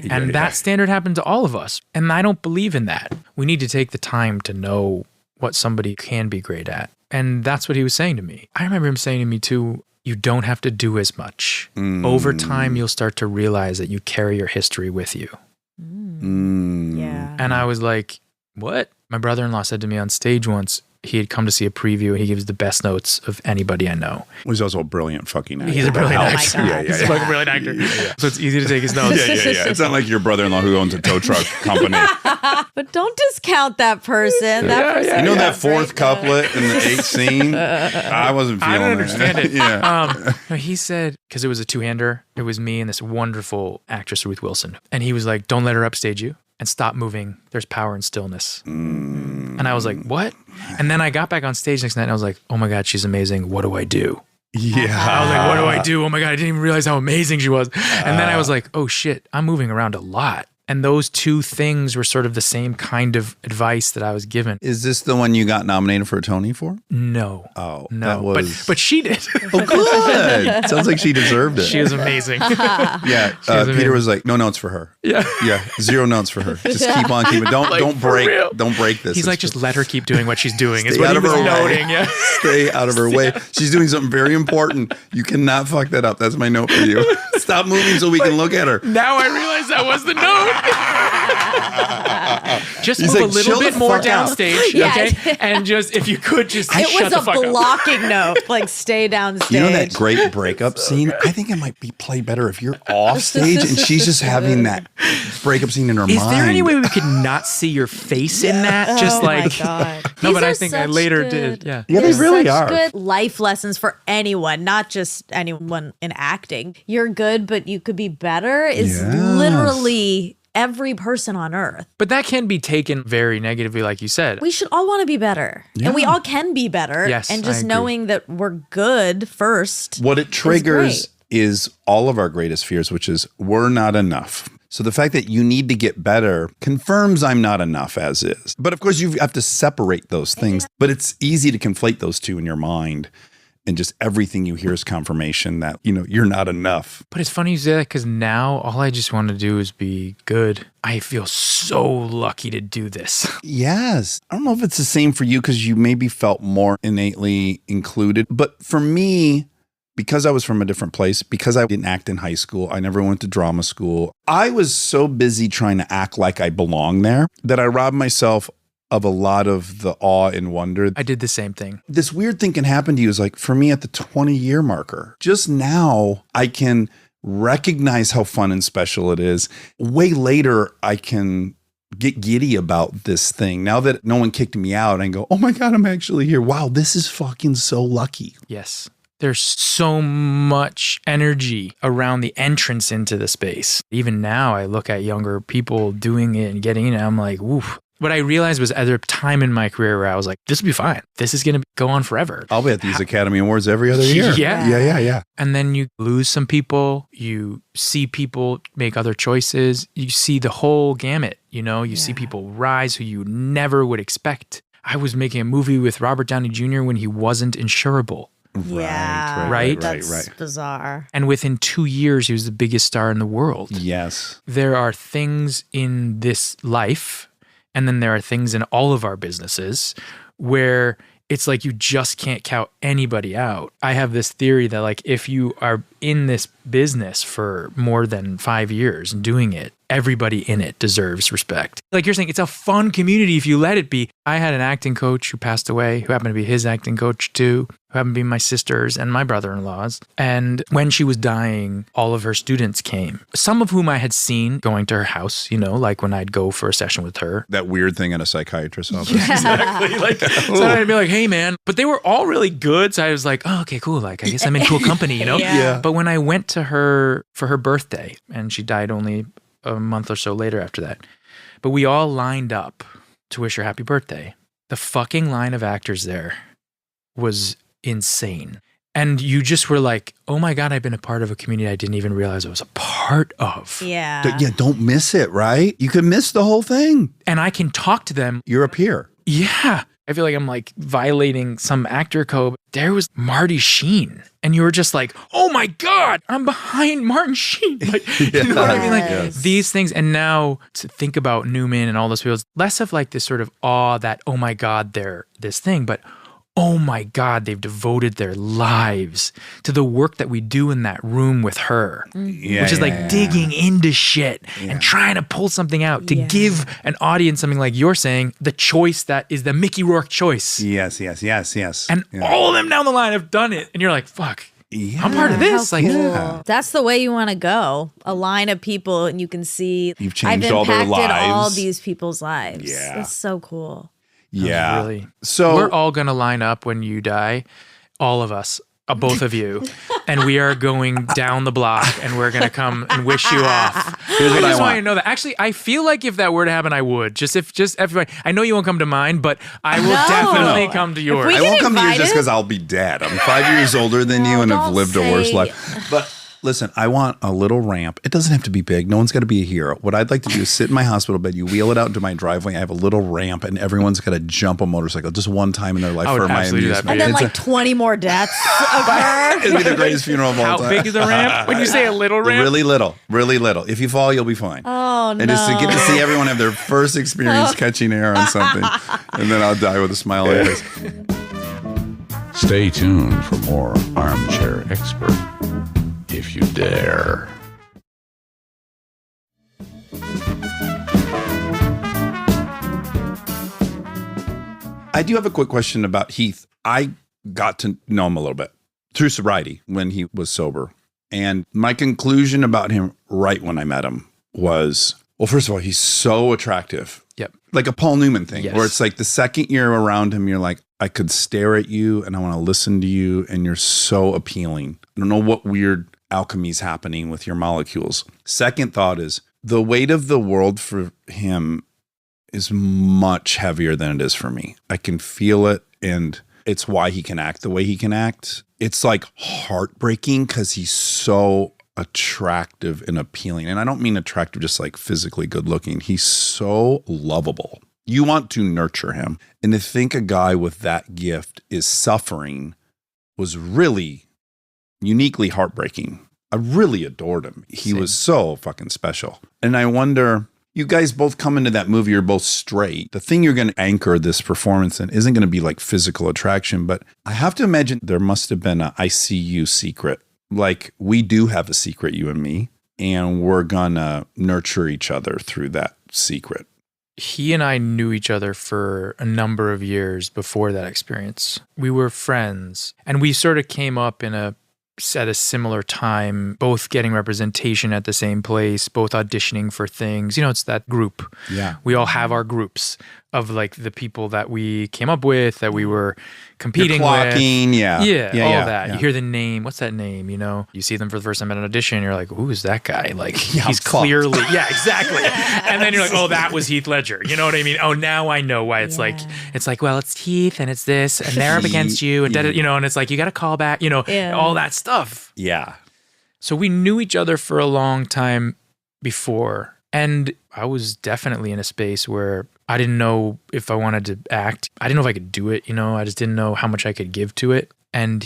S4: And that standard happened to all of us. And I don't believe in that. We need to take the time to know what somebody can be great at. And that's what he was saying to me. I remember him saying to me too, you don't have to do as much. Over time, you'll start to realize that you carry your history with you.
S2: Yeah.
S4: And I was like, what? My brother-in-law said to me on stage once, he had come to see a preview and he gives the best notes of anybody I know.
S7: He's also a brilliant fucking actor.
S4: He's a brilliant
S2: Oh my
S4: actor.
S2: God.
S4: He's a fucking brilliant actor. So it's easy to take his notes.
S7: Yeah. It's not like your brother-in-law who owns a tow truck company.
S2: But don't discount that person. That person
S7: You know that
S2: is
S7: fourth
S2: great,
S7: couplet in the 8th scene? I wasn't feeling
S4: I don't
S7: that.
S4: understand it.
S7: Yeah.
S4: He said, because it was a two-hander, it was me and this wonderful actress, Ruth Wilson. And he was like, don't let her upstage you. and stop moving. There's power in stillness. And I was like, what? And then I got back on stage next night and I was like, oh my God, she's amazing. What do I do?
S1: Yeah.
S4: I was like, what do I do? Oh my God, I didn't even realize how amazing she was. And then I was like, oh shit, I'm moving around a lot. And those two things were sort of the same kind of advice that I was given.
S7: Is this the one you got nominated for a Tony for?
S4: No.
S7: Oh,
S4: No.
S7: that was.
S4: But she did.
S7: Oh, good. Sounds like she deserved it.
S4: She was amazing.
S7: Yeah.
S4: amazing.
S7: Peter was like, no notes for her.
S4: Yeah.
S7: Yeah. 0 notes for her. Just keep on keeping. Don't
S4: Like,
S7: don't
S4: for
S7: break.
S4: real.
S7: Don't break this.
S4: He's
S7: It's
S4: like, just let her keep doing what she's doing. Is
S7: Stay
S4: what
S7: out
S4: he
S7: of
S4: was
S7: her way.
S4: noting. Yeah.
S7: Stay out of her way. She's doing something very important. You cannot fuck that up. That's my note for you. Stop moving so we can look at her.
S4: Now I realize that was the note. Just
S7: He's
S4: move
S7: like,
S4: a little
S7: chill the
S4: bit more
S7: fuck out.
S4: downstage,
S2: Yeah.
S4: okay? And just, if you could, just
S2: It
S4: shut
S2: was
S4: the
S2: a
S4: fuck up.
S2: blocking note, like stay downstage.
S7: You know that great breakup scene? I think it might be played better if you're off stage and she's just having that breakup scene in her
S4: Is
S7: mind.
S4: there any way we could not see your face in that? Just
S2: oh
S4: like,
S2: my God.
S4: no,
S2: These
S4: but I
S2: are
S4: think I
S2: such
S4: later
S2: good-
S4: did. Yeah.
S7: Yeah, they
S2: They're
S7: really
S2: such
S7: are.
S2: good life lessons for anyone, not just anyone in acting. You're good, but you could be better is
S7: Yes.
S2: literally every person on earth.
S4: But that can be taken very negatively, like you said.
S2: We should all want to be better. And we all can be better.
S4: Yes,
S2: and
S4: I
S2: just
S4: agree.
S2: knowing that we're good first.
S7: What it triggers
S2: great.
S7: is all of our greatest fears, which is we're not enough. So the fact that you need to get better confirms I'm not enough as is. But of course, you have to separate those things. But it's easy to conflate those two in your mind. And just everything you hear is confirmation that, you're not enough.
S4: But it's funny you say that because now all I just want to do is be good. I feel so lucky to do this.
S7: Yes. I don't know if it's the same for you because you maybe felt more innately included. But for me, because I was from a different place, because I didn't act in high school, I never went to drama school. I was so busy trying to act like I belong there that I robbed myself of a lot of the awe and wonder.
S4: I did the same thing.
S7: This weird thing can happen to you is like for me at the 20-year marker. Just now I can recognize how fun and special it is. Way later I can get giddy about this thing. Now that no one kicked me out and go, oh my God, I'm actually here. Wow, this is fucking so lucky.
S4: Yes. There's so much energy around the entrance into the space. Even now, I look at younger people doing it and getting in it. I'm like, woof. What I realized was at a time in my career where I was like, this will be fine. This is going to go on forever.
S7: I'll be at these Academy Awards every other year.
S4: Yeah.
S7: Yeah.
S4: And then you lose some people. You see people make other choices. You see the whole gamut. You see people rise who you never would expect. I was making a movie with Robert Downey Jr. when he wasn't insurable.
S2: Yeah.
S4: Right.
S2: That's bizarre.
S4: And within 2 years, he was the biggest star in the world.
S7: Yes.
S4: There are things in this life, and then there are things in all of our businesses where it's like you just can't count anybody out. I have this theory that like if you are in this business for more than 5 years and doing it, everybody in it deserves respect. Like you're saying, it's a fun community if you let it be. I had an acting coach who passed away, who happened to be his acting coach too, who happened to be my sister's and my brother-in-law's. And when she was dying, all of her students came, some of whom I had seen going to her house, like when I'd go for a session with her.
S7: That weird thing at a psychiatrist's office.
S4: Exactly. Like, so I'd be like, hey man, but they were all really good. So I was like, oh, okay, cool. Like, I guess I'm in cool company,
S2: Yeah.
S4: But when I went to her for her birthday, and she died only a month or so later after that, but we all lined up to wish her happy birthday. The fucking line of actors there was insane. And you just were like, oh my God, I've been a part of a community I didn't even realize I was a part of.
S2: Yeah.
S7: Yeah, don't miss it, right? You could miss the whole thing.
S4: And I can talk to them.
S7: You're a peer.
S4: Yeah. I feel like I'm like violating some actor code. There was Marty Sheen. And you were just like, oh my God, I'm behind Martin Sheen. Like, you know what I mean? Like
S2: Yes.
S4: these things. And now to think about Newman and all those people, less of like this sort of awe that, oh my God, they're this thing, but oh my God, they've devoted their lives to the work that we do in that room with her, which is like digging into shit and trying to pull something out to give an audience something like you're saying, the choice that is the Mickey Rourke choice.
S7: Yes.
S4: And all of them down the line have done it. And you're like, fuck, I'm part of this.
S2: How
S4: Like,
S2: cool. That's the way you want to go. A line of people, and you can see
S7: You've changed
S2: I've
S7: all their
S2: impacted all
S7: lives.
S2: these people's lives.
S7: Yeah.
S2: That's so cool.
S7: Yeah.
S4: really.
S7: So
S4: we're all going to line up when you die. All of us both of you, and we are going down the block, and we're going to come and wish you off.
S7: Here's what
S4: I
S7: I
S4: just want
S7: want.
S4: you to know that. Actually, I feel like if that were to happen, I would. Just everybody. I know you won't come to mine, but I will definitely come to yours.
S2: we
S7: I
S2: get
S7: won't come to yours just
S2: invited?
S7: because I'll be dead. I'm 5 years older than you and have
S2: don't
S7: lived a worse
S2: say-
S7: life. But listen, I want a little ramp. It doesn't have to be big. No one's got to be a hero. What I'd like to do is sit in my hospital bed. You wheel it out into my driveway. I have a little ramp, and everyone's got to jump a motorcycle just one time in their life
S4: I would
S7: for my
S4: absolutely do that
S7: amusement.
S2: And then
S7: It's
S2: like 20 more deaths occur.
S7: it'd be the greatest funeral of all
S4: How
S7: time.
S4: big is the ramp? When you say a little ramp?
S7: Really little, really little. If you fall, you'll be fine.
S2: Oh,
S7: And just to get to see everyone have their first experience catching air on something, and then I'll die with a smile on my face.
S6: Stay tuned for more Armchair Expert, if you dare.
S7: I do have a quick question about Heath. I got to know him a little bit through sobriety when he was sober. And my conclusion about him right when I met him was, well, first of all, he's so attractive.
S4: Yep.
S7: Like a Paul Newman thing,
S4: Yes.
S7: where it's like the second year around him, you're like, I could stare at you and I want to listen to you, and you're so appealing. I don't know what weird alchemy's happening with your molecules. Second thought is the weight of the world for him is much heavier than it is for me. I can feel it, and it's why he can act the way he can act. It's like heartbreaking because he's so attractive and appealing. And I don't mean attractive just like physically good looking. He's so lovable. You want to nurture him. And to think a guy with that gift is suffering was really uniquely heartbreaking. I really adored him. He
S4: Same.
S7: was so fucking special. And I wonder, you guys both come into that movie, you're both straight. The thing you're going to anchor this performance in isn't going to be like physical attraction, but I have to imagine there must have been a I see you secret. Like we do have a secret, you and me, and we're going to nurture each other through that secret.
S4: He and I knew each other for a number of years before that experience. We were friends, and we sort of came up at a similar time, both getting representation at the same place, both auditioning for things. You know, it's that group.
S7: Yeah.
S4: We all have our groups of like the people that we came up with, that we were competing
S7: You're clocking,
S4: with.
S7: yeah.
S4: Yeah,
S7: Yeah,
S4: all
S7: yeah,
S4: that.
S7: yeah.
S4: You hear the name, what's that name? You know, you see them for the first time at an audition, you're like, who's that guy? Like,
S7: Yeah,
S4: he's
S7: I'm fucked.
S4: clearly, yeah, exactly. And then you're like, oh, that was Heath Ledger. You know what I mean? Oh, now I know why it's like, well, it's Heath and it's this, and they're up against you, and you know, and it's like, you got to call back, you know,
S2: Yeah.
S4: all that stuff.
S7: Yeah.
S4: So we knew each other for a long time before. And I was definitely in a space where I didn't know if I wanted to act. I didn't know if I could do it, you know, I just didn't know how much I could give to it. And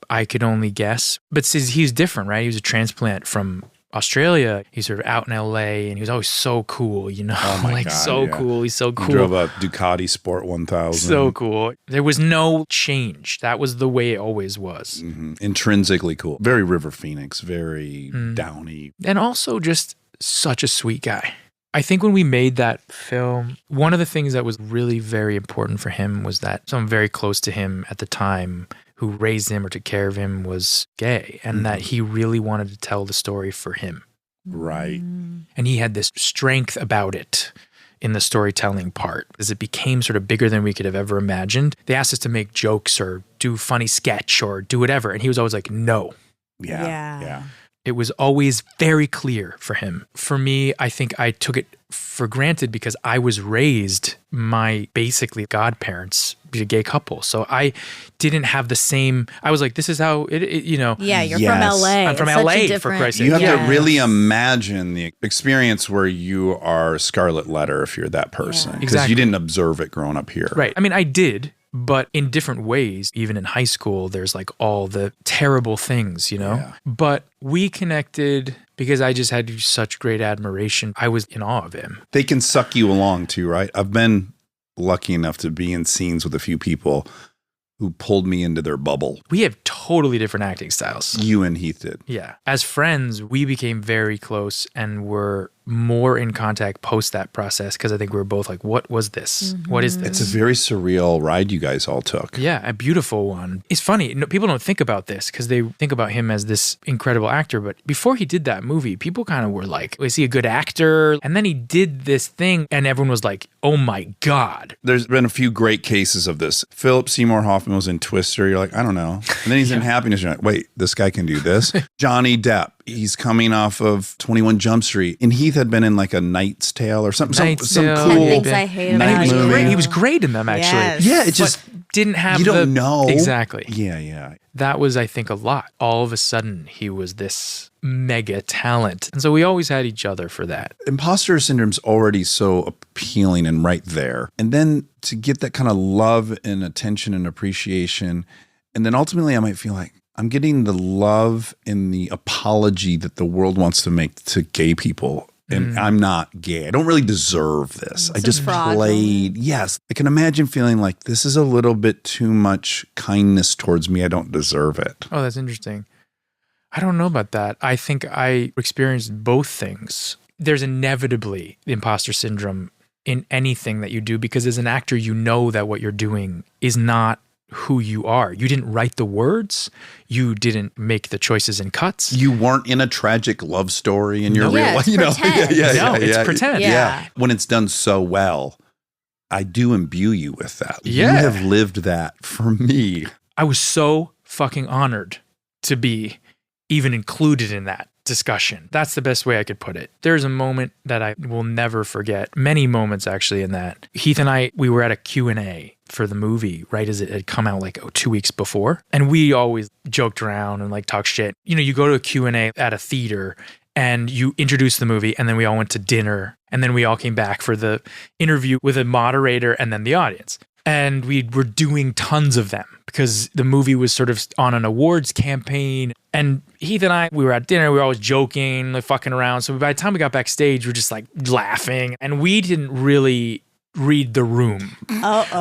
S4: I could only guess. But he's different, right? He was a transplant from Australia. He's sort of out in LA, and he was always so cool, you know,
S7: Oh my
S4: like
S7: God,
S4: so
S7: yeah.
S4: cool. He's so
S7: He
S4: cool.
S7: drove a Ducati Sport 1000.
S4: So cool. There was no change. That was the way it always was.
S7: Mhm. Intrinsically cool. Very River Phoenix, very downy.
S4: And also just such a sweet guy. I think when we made that film, one of the things that was really very important for him was that someone very close to him at the time who raised him or took care of him was gay, and that he really wanted to tell the story for him.
S7: Right.
S4: And he had this strength about it in the storytelling part. As it became sort of bigger than we could have ever imagined, they asked us to make jokes or do funny sketch or do whatever. And he was always like, no.
S7: Yeah.
S2: Yeah.
S7: Yeah.
S4: It was always very clear for him. For me, I think I took it for granted because I was raised, my basically godparents, be a gay couple. So I didn't have the same, I was like, this is how it you know.
S2: Yeah, you're
S7: Yes.
S2: from LA.
S4: I'm from
S2: It's such a
S4: LA, for
S2: different-
S4: Christ's sake.
S7: You have
S2: Yes.
S7: to really imagine the experience where you are Scarlet Letter if you're that person. Because
S4: Exactly.
S7: you didn't observe it growing up here.
S4: Right. I mean, I did, but in different ways. Even in high school, there's like all the terrible things, you know?
S7: Yeah.
S4: But we connected because I just had such great admiration. I was in awe of him.
S7: They can suck you along too, right? I've been lucky enough to be in scenes with a few people who pulled me into their bubble.
S4: We have totally different acting styles.
S7: You and Heath did.
S4: Yeah. As friends, we became very close and were more in contact post that process because I think we were both like, what was this? What is
S7: It's
S4: this?
S7: a very surreal ride you guys all took.
S4: Yeah, a beautiful one. It's funny. People don't think about this because they think about him as this incredible actor. But before he did that movie, people kind of were like, is he a good actor? And then he did this thing and everyone was like, oh my God.
S7: There's been a few great cases of this. Philip Seymour Hoffman was in Twister. You're like, I don't know. And then he's in Happiness. You're like, wait, this guy can do this. Johnny Depp. He's coming off of 21 Jump Street. And Heath had been in like a Knight's Tale or something. Some
S4: Tale.
S7: cool
S2: 10 Things I Hate
S7: night
S2: About
S4: And
S7: movie.
S4: he was great in them, actually.
S2: Yes.
S7: Yeah, it just,
S4: But didn't have
S7: you don't know.
S4: Exactly.
S7: Yeah.
S4: That was, I think, a lot. All of a sudden, he was this mega talent. And so we always had each other for that.
S7: Imposter syndrome's already so appealing and right there. And then to get that kind of love and attention and appreciation. And then ultimately I might feel like I'm getting the love and the apology that the world wants to make to gay people. And I'm not gay. I don't really deserve this. I just played. Yes. I can imagine feeling like this is a little bit too much kindness towards me. I don't deserve it.
S4: Oh, that's interesting. I don't know about that. I think I experienced both things. There's inevitably the imposter syndrome in anything that you do because as an actor, you know that what you're doing is not who you are. You didn't write the words. You didn't make the choices and cuts.
S7: You weren't in a tragic love story in your
S4: No.
S7: real
S2: Yeah,
S7: life.
S2: it's pretend.
S4: No, it's pretend.
S2: Yeah.
S7: When it's done so well, I do imbue you with that.
S4: Yeah.
S7: You have lived that for me.
S4: I was so fucking honored to be even included in that discussion. That's the best way I could put it. There's a moment that I will never forget. Many moments actually in that. Heath and I, we were at a Q&A for the movie right as it had come out like 2 weeks before. And we always joked around and like talk shit. You know, you go to a Q&A at a theater and you introduce the movie and then we all went to dinner and then we all came back for the interview with a moderator and then the audience. And we were doing tons of them because the movie was sort of on an awards campaign. And Heath and I, we were at dinner, we were always joking, like fucking around. So by the time we got backstage, we were just like laughing. And we didn't really read the room,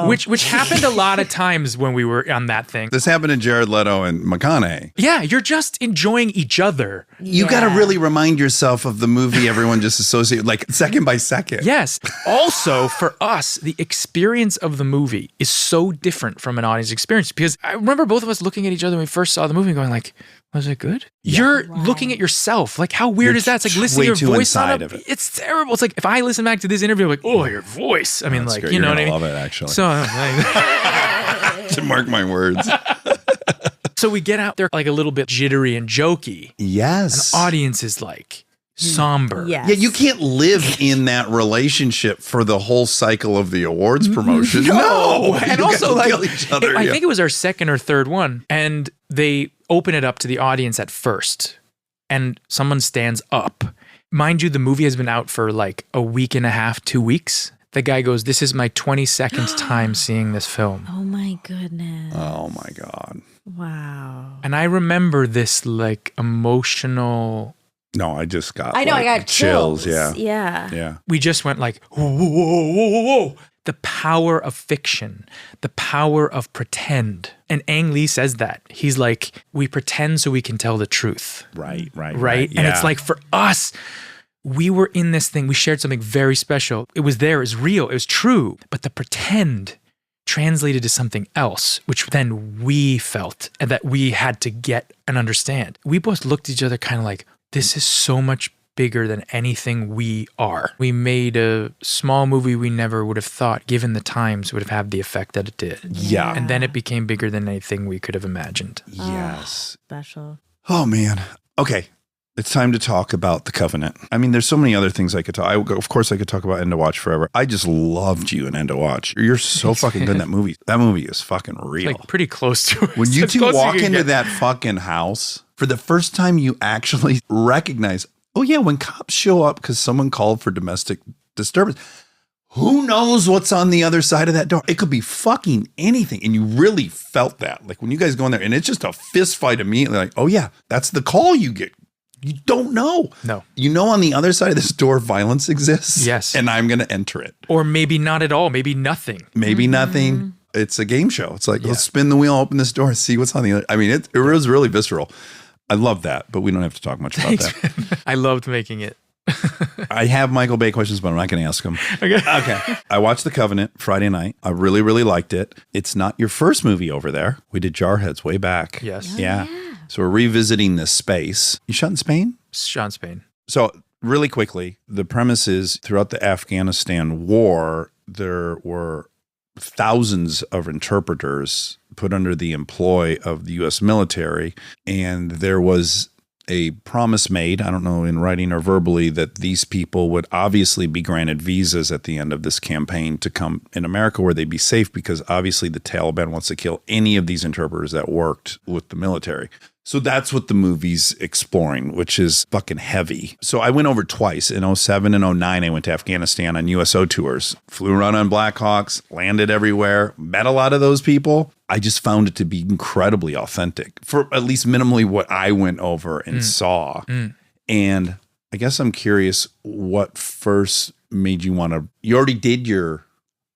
S4: which happened a lot of times when we were on that thing.
S7: This happened to Jared Leto and McConaughey.
S4: Yeah, you're just enjoying each other.
S7: You got to really remind yourself of the movie everyone just associated, like second by second.
S4: Yes. Also, for us, the experience of the movie is so different from an audience experience because I remember both of us looking at each other when we first saw the movie and going like, was it good? Yeah. You're looking at yourself. Like, how weird is that? It's like listening to your voice on
S7: of it.
S4: It's terrible. It's like if I listen back to this interview, I'm like, oh, your voice. I mean,
S7: That's
S4: like,
S7: great.
S4: you know what I
S7: You're
S4: mean?
S7: gonna love it, actually.
S4: So, like,
S7: To mark my words.
S4: so we get out there like a little bit jittery and jokey.
S7: Yes.
S4: An audience is like somber.
S2: Yes.
S7: Yeah, you can't live in that relationship for the whole cycle of the awards promotion. No.
S4: And
S7: You
S4: also,
S7: gotta
S4: like,
S7: kill each other.
S4: I think it was our second or third one, and they open it up to the audience at first, and someone stands up. Mind you, the movie has been out for like a week and a half, 2 weeks. The guy goes, "This is my 22nd time seeing this film."
S2: Oh my goodness.
S7: Oh my God.
S2: Wow.
S4: And I remember this like emotional.
S7: No, I just got
S2: I know,
S7: like,
S2: I got
S7: chills.
S2: chills.
S7: Yeah.
S2: Yeah.
S4: We just went like, whoa, whoa, whoa, whoa, whoa, whoa. The power of fiction, the power of pretend. And Ang Lee says that. He's like, we pretend so we can tell the truth.
S7: Right.
S4: Right? And it's like for us, we were in this thing. We shared something very special. It was there. It was real. It was true. But the pretend translated to something else, which then we felt and that we had to get and understand. We both looked at each other kind of like, this is so much bigger than anything we are. We made a small movie we never would have thought, given the times, would have had the effect that it did.
S7: Yeah.
S4: And then it became bigger than anything we could have imagined.
S7: Yes.
S2: Special.
S7: Oh, man. Okay. It's time to talk about The Covenant. I mean, there's so many other things I could talk. Of course, I could talk about End of Watch forever. I just loved you in End of Watch. You're so fucking good in that movie. That movie is fucking real.
S4: Like pretty close to it.
S7: When you
S4: As
S7: two
S4: close as
S7: walk
S4: you can
S7: into
S4: get.
S7: that fucking house, for the first time you actually recognize, oh yeah, when cops show up because someone called for domestic disturbance, who knows what's on the other side of that door? It could be fucking anything. And you really felt that. Like when you guys go in there and it's just a fist fight immediately, like, oh yeah, that's the call you get. You don't know.
S4: No.
S7: You know on the other side of this door violence exists.
S4: Yes.
S7: And I'm going to enter it.
S4: Or maybe not at all. Maybe nothing.
S7: Maybe nothing. It's a game show. It's like, let's spin the wheel, open this door, see what's on the other. I mean, it was really visceral. I love that, but we don't have to talk much about that.
S4: I loved making it.
S1: I have Michael Bay questions, but I'm not going to ask them. Okay. I watched The Covenant Friday night. I really, really liked it. It's not your first movie over there. We did Jarheads way back.
S4: Yes.
S1: Yeah. So we're revisiting this space. You shot in Spain?
S4: Shot in Spain.
S1: So really quickly, the premise is throughout the Afghanistan war, there were thousands of interpreters put under the employ of the U.S. military. And there was a promise made, I don't know, in writing or verbally, that these people would obviously be granted visas at the end of this campaign to come in America where they'd be safe, because obviously the Taliban wants to kill any of these interpreters that worked with the military. So that's what the movie's exploring, which is fucking heavy. So I went over twice. In 07 and 09, I went to Afghanistan on USO tours, flew around on Blackhawks, landed everywhere, met a lot of those people. I just found it to be incredibly authentic, for at least minimally what I went over and saw. And I guess I'm curious what first made you want to, you already did your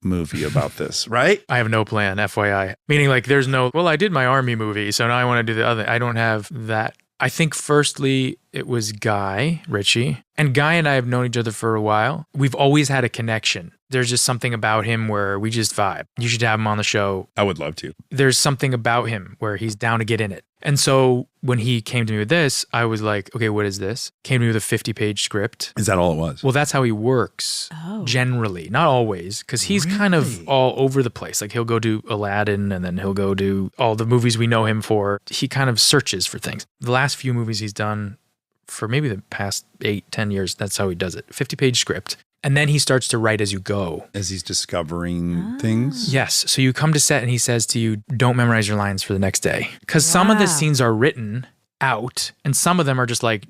S1: movie about this, right?
S4: I have no plan, FYI. Meaning like there's no, well, I did my army movie, so now I want to do the other. I don't have that. I think firstly, it was Guy Ritchie. And Guy and I have known each other for a while. We've always had a connection. There's just something about him where we just vibe. You should have him on the show.
S1: I would love to.
S4: There's something about him where he's down to get in it. And so when he came to me with this, I was like, okay, what is this? Came to me with a 50-page script.
S1: Is that all it was?
S4: Well, that's how he works generally. Not always, because he's kind of all over the place. Like he'll go do Aladdin and then he'll go do all the movies we know him for. He kind of searches for things. The last few movies he's done for maybe the past 8-10 years, that's how he does it. 50-page script. And then he starts to write as you go.
S1: As he's discovering things?
S4: Yes. So you come to set and he says to you, don't memorize your lines for the next day. Because some of the scenes are written out and some of them are just like,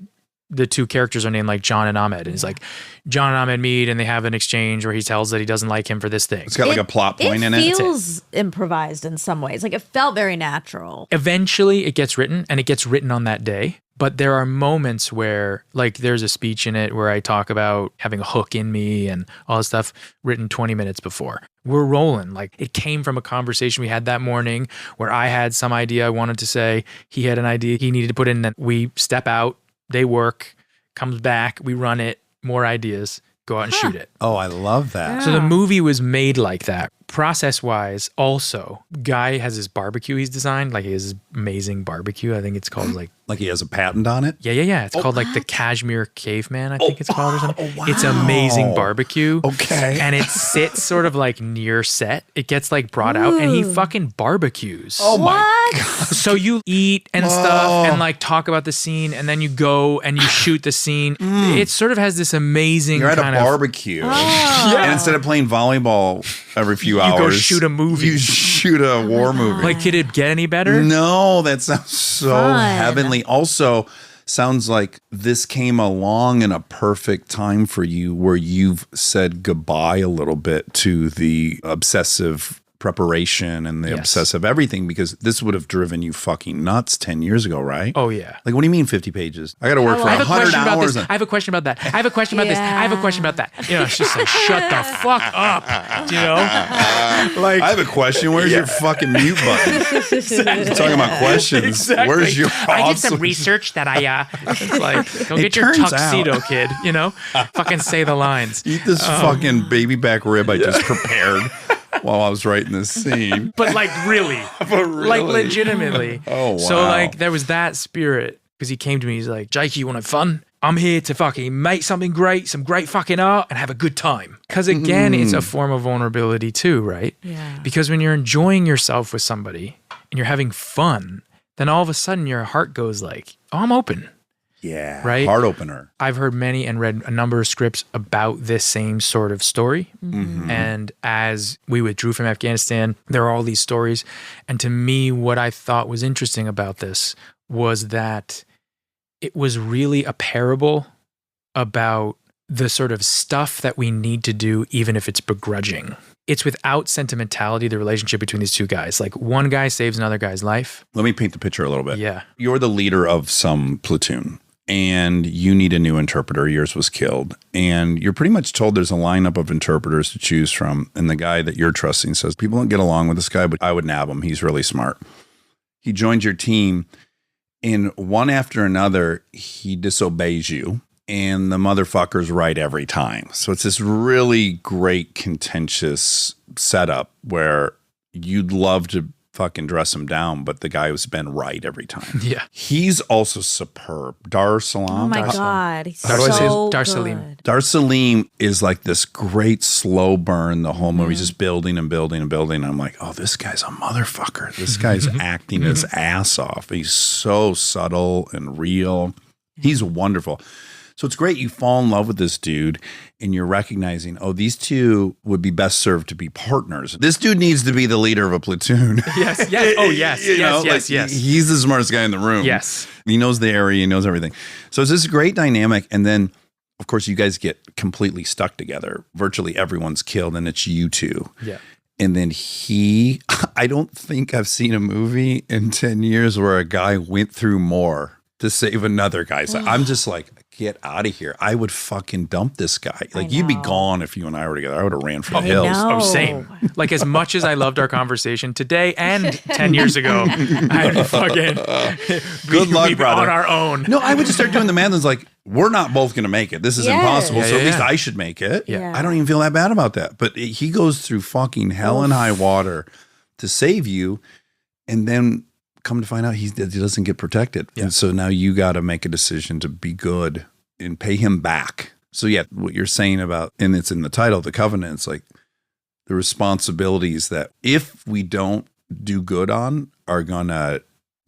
S4: the two characters are named like John and Ahmed. And he's like, John and Ahmed meet and they have an exchange where he tells that he doesn't like him for this thing.
S1: It's got like a plot point in it.
S2: It feels improvised in some ways. Like it felt very natural.
S4: Eventually it gets written and it gets written on that day. But there are moments where, like, there's a speech in it where I talk about having a hook in me and all this stuff written 20 minutes before. We're rolling. Like, it came from a conversation we had that morning where I had some idea I wanted to say. He had an idea he needed to put in. That we step out, they work, comes back, we run it, more ideas, go out and shoot it.
S1: Oh, I love that.
S4: So the movie was made like that. Process-wise, also, Guy has his barbecue he's designed. Like, he has his amazing barbecue. I think it's called, like
S1: he has a patent on it?
S4: Yeah. It's called, like, the Cashmere Caveman, I think it's called, or something. Oh, wow. It's amazing barbecue.
S1: Okay.
S4: And it sits sort of, like, near set. It gets, like, brought out, and he fucking barbecues.
S1: Oh, my God.
S4: So you eat and stuff and, like, talk about the scene, and then you go and you shoot the scene. It sort of has this amazing
S1: You're at
S4: kind
S1: a barbecue. And instead of playing volleyball every few hours,
S4: you go shoot a movie.
S1: You shoot a war movie.
S4: Like, could it get any better?
S1: No, that sounds so heavenly. Also, sounds like this came along in a perfect time for you where you've said goodbye a little bit to the obsessive preparation and the obsessive everything, because this would have driven you fucking nuts 10 years ago, right?
S4: Oh, yeah.
S1: Like, what do you mean 50 pages? I got to work for 100 hours.
S4: I have a question about that. I have a question about this. I have a question about that. You know, it's just like, shut the fuck up. You know? Like,
S1: I have a question. Where's your fucking mute button? You're talking about questions.
S4: Exactly.
S1: Where's your
S4: I did some research that it's like, go get your tuxedo, kid. You know? Fucking say the lines.
S1: Eat this fucking baby back rib I just prepared while I was writing this scene.
S4: But like really. Like legitimately.
S1: Oh, wow.
S4: So like there was that spirit, because he came to me, he's like, Jake, you want to have fun? I'm here to fucking make something great, some great fucking art, and have a good time. Because again, it's a form of vulnerability too, right?
S2: Yeah.
S4: Because when you're enjoying yourself with somebody and you're having fun, then all of a sudden your heart goes like, oh, I'm open.
S1: Yeah.
S4: Right?
S1: Heart opener.
S4: I've heard many and read a number of scripts about this same sort of story. And as we withdrew from Afghanistan, there are all these stories. And to me, what I thought was interesting about this was that it was really a parable about the sort of stuff that we need to do, even if it's begrudging. It's without sentimentality, the relationship between these two guys. Like, one guy saves another guy's life.
S1: Let me paint the picture a little bit.
S4: Yeah.
S1: You're the leader of some platoon, and you need a new interpreter. Yours was killed. And you're pretty much told there's a lineup of interpreters to choose from. And the guy that you're trusting says, people don't get along with this guy, but I would nab him. He's really smart. He joins your team, and one after another, he disobeys you.
S7: and the motherfucker's right every time. So it's this really great contentious setup where you'd love to fucking dress him down, but the guy has been right every time.
S4: Yeah.
S7: He's also superb. Dar Salam.
S2: Oh my God. He's
S4: How do I say his-
S2: so
S4: Dar
S2: good.
S4: Salim.
S7: Dar Salim is like this great slow burn. The whole movie's just building and building and building. I'm like, oh, this guy's a motherfucker. This guy's acting his ass off. He's so subtle and real. He's wonderful. So it's great. You fall in love with this dude and you're recognizing, oh, these two would be best served to be partners. This dude needs to be the leader of a platoon.
S4: Yes. Yes. Oh, yes.
S7: You know,
S4: Yes.
S7: like, he's the smartest guy in the room.
S4: Yes.
S7: He knows the area. He knows everything. So it's this great dynamic. And then, of course, you guys get completely stuck together. Virtually everyone's killed and it's you two.
S4: Yeah.
S7: And then I don't think I've seen a movie in 10 years where a guy went through more to save another guy. So I'm just like, get out of here. I would fucking dump this guy. Like, you'd be gone if you and I were together. I would have ran for the hills.
S2: know.
S4: Oh, same. Like, as much as I loved our conversation today and 10 years ago, I'd fucking
S7: Good luck,
S4: we'd be
S7: brother.
S4: on our own.
S7: No, I would just start doing the math. And it's like, we're not both going to make it. This is
S2: Yes.
S7: impossible.
S4: Yeah,
S7: so at
S4: yeah,
S7: least
S4: yeah.
S7: I should make it.
S2: Yeah.
S7: I don't even feel that bad about that. But he goes through fucking hell and high water to save you. And then come to find out he doesn't get protected.
S4: Yeah.
S7: And so now you got to make a decision to be good and pay him back. So yeah, what you're saying about, and it's in the title, the covenant, it's like the responsibilities that if we don't do good on are going to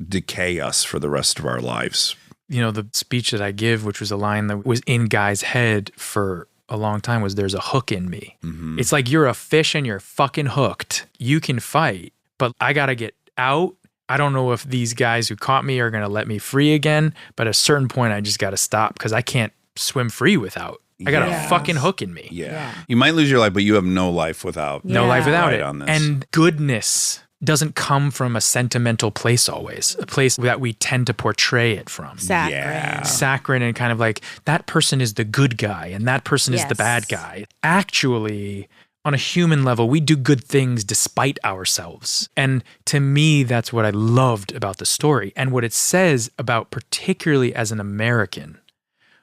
S7: decay us for the rest of our lives.
S4: You know, the speech that I give, which was a line that was in Guy's head for a long time, was there's a hook in me.
S7: Mm-hmm.
S4: It's like you're a fish and you're fucking hooked. You can fight, but I got to get out. I don't know if these guys who caught me are going to let me free again, but at a certain point, I just got to stop because I can't swim free without. I got
S2: Yes.
S4: a fucking hook in me.
S7: Yeah. You might lose your life, but you have no life without.
S4: No
S2: Yeah.
S4: life without
S7: Right
S4: it.
S7: on this.
S4: And goodness doesn't come from a sentimental place always, a place that we tend to portray it from.
S2: Saccharine.
S7: Yeah.
S4: Saccharine and kind of like that person is the good guy and that person is the
S2: Yes.
S4: bad guy. Actually, on a human level, we do good things despite ourselves. And to me, that's what I loved about the story and what it says about, particularly as an American,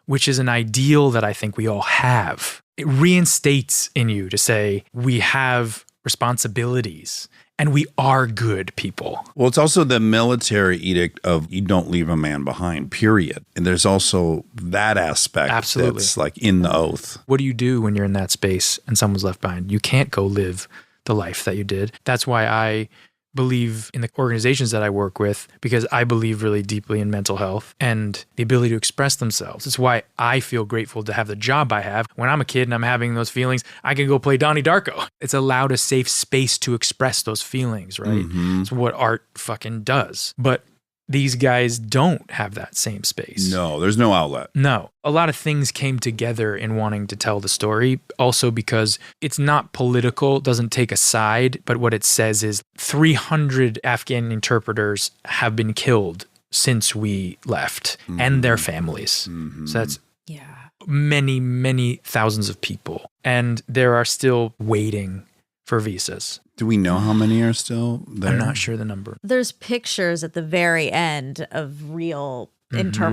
S4: which is an ideal that I think we all have. It reinstates in you to say, we have responsibilities and we are good people.
S7: Well, it's also the military edict of you don't leave a man behind, period. And there's also that aspect
S4: Absolutely.
S7: that's like in the oath.
S4: What do you do when you're in that space and someone's left behind? You can't go live the life that you did. That's why I believe in the organizations that I work with, because I believe really deeply in mental health and the ability to express themselves. It's why I feel grateful to have the job I have. When I'm a kid and I'm having those feelings, I can go play Donnie Darko. It's allowed a safe space to express those feelings, right? It's what art fucking does. But these guys don't have that same space.
S7: No, there's no outlet.
S4: No. A lot of things came together in wanting to tell the story, also because it's not political, doesn't take a side, but what it says is 300 Afghan interpreters have been killed since we left and their families. So that's
S2: Yeah.
S4: many, many thousands of people. And there are still waiting for visas.
S7: Do we know how many are still there?
S4: I'm not sure the number.
S2: There's pictures at the very end of real interpreters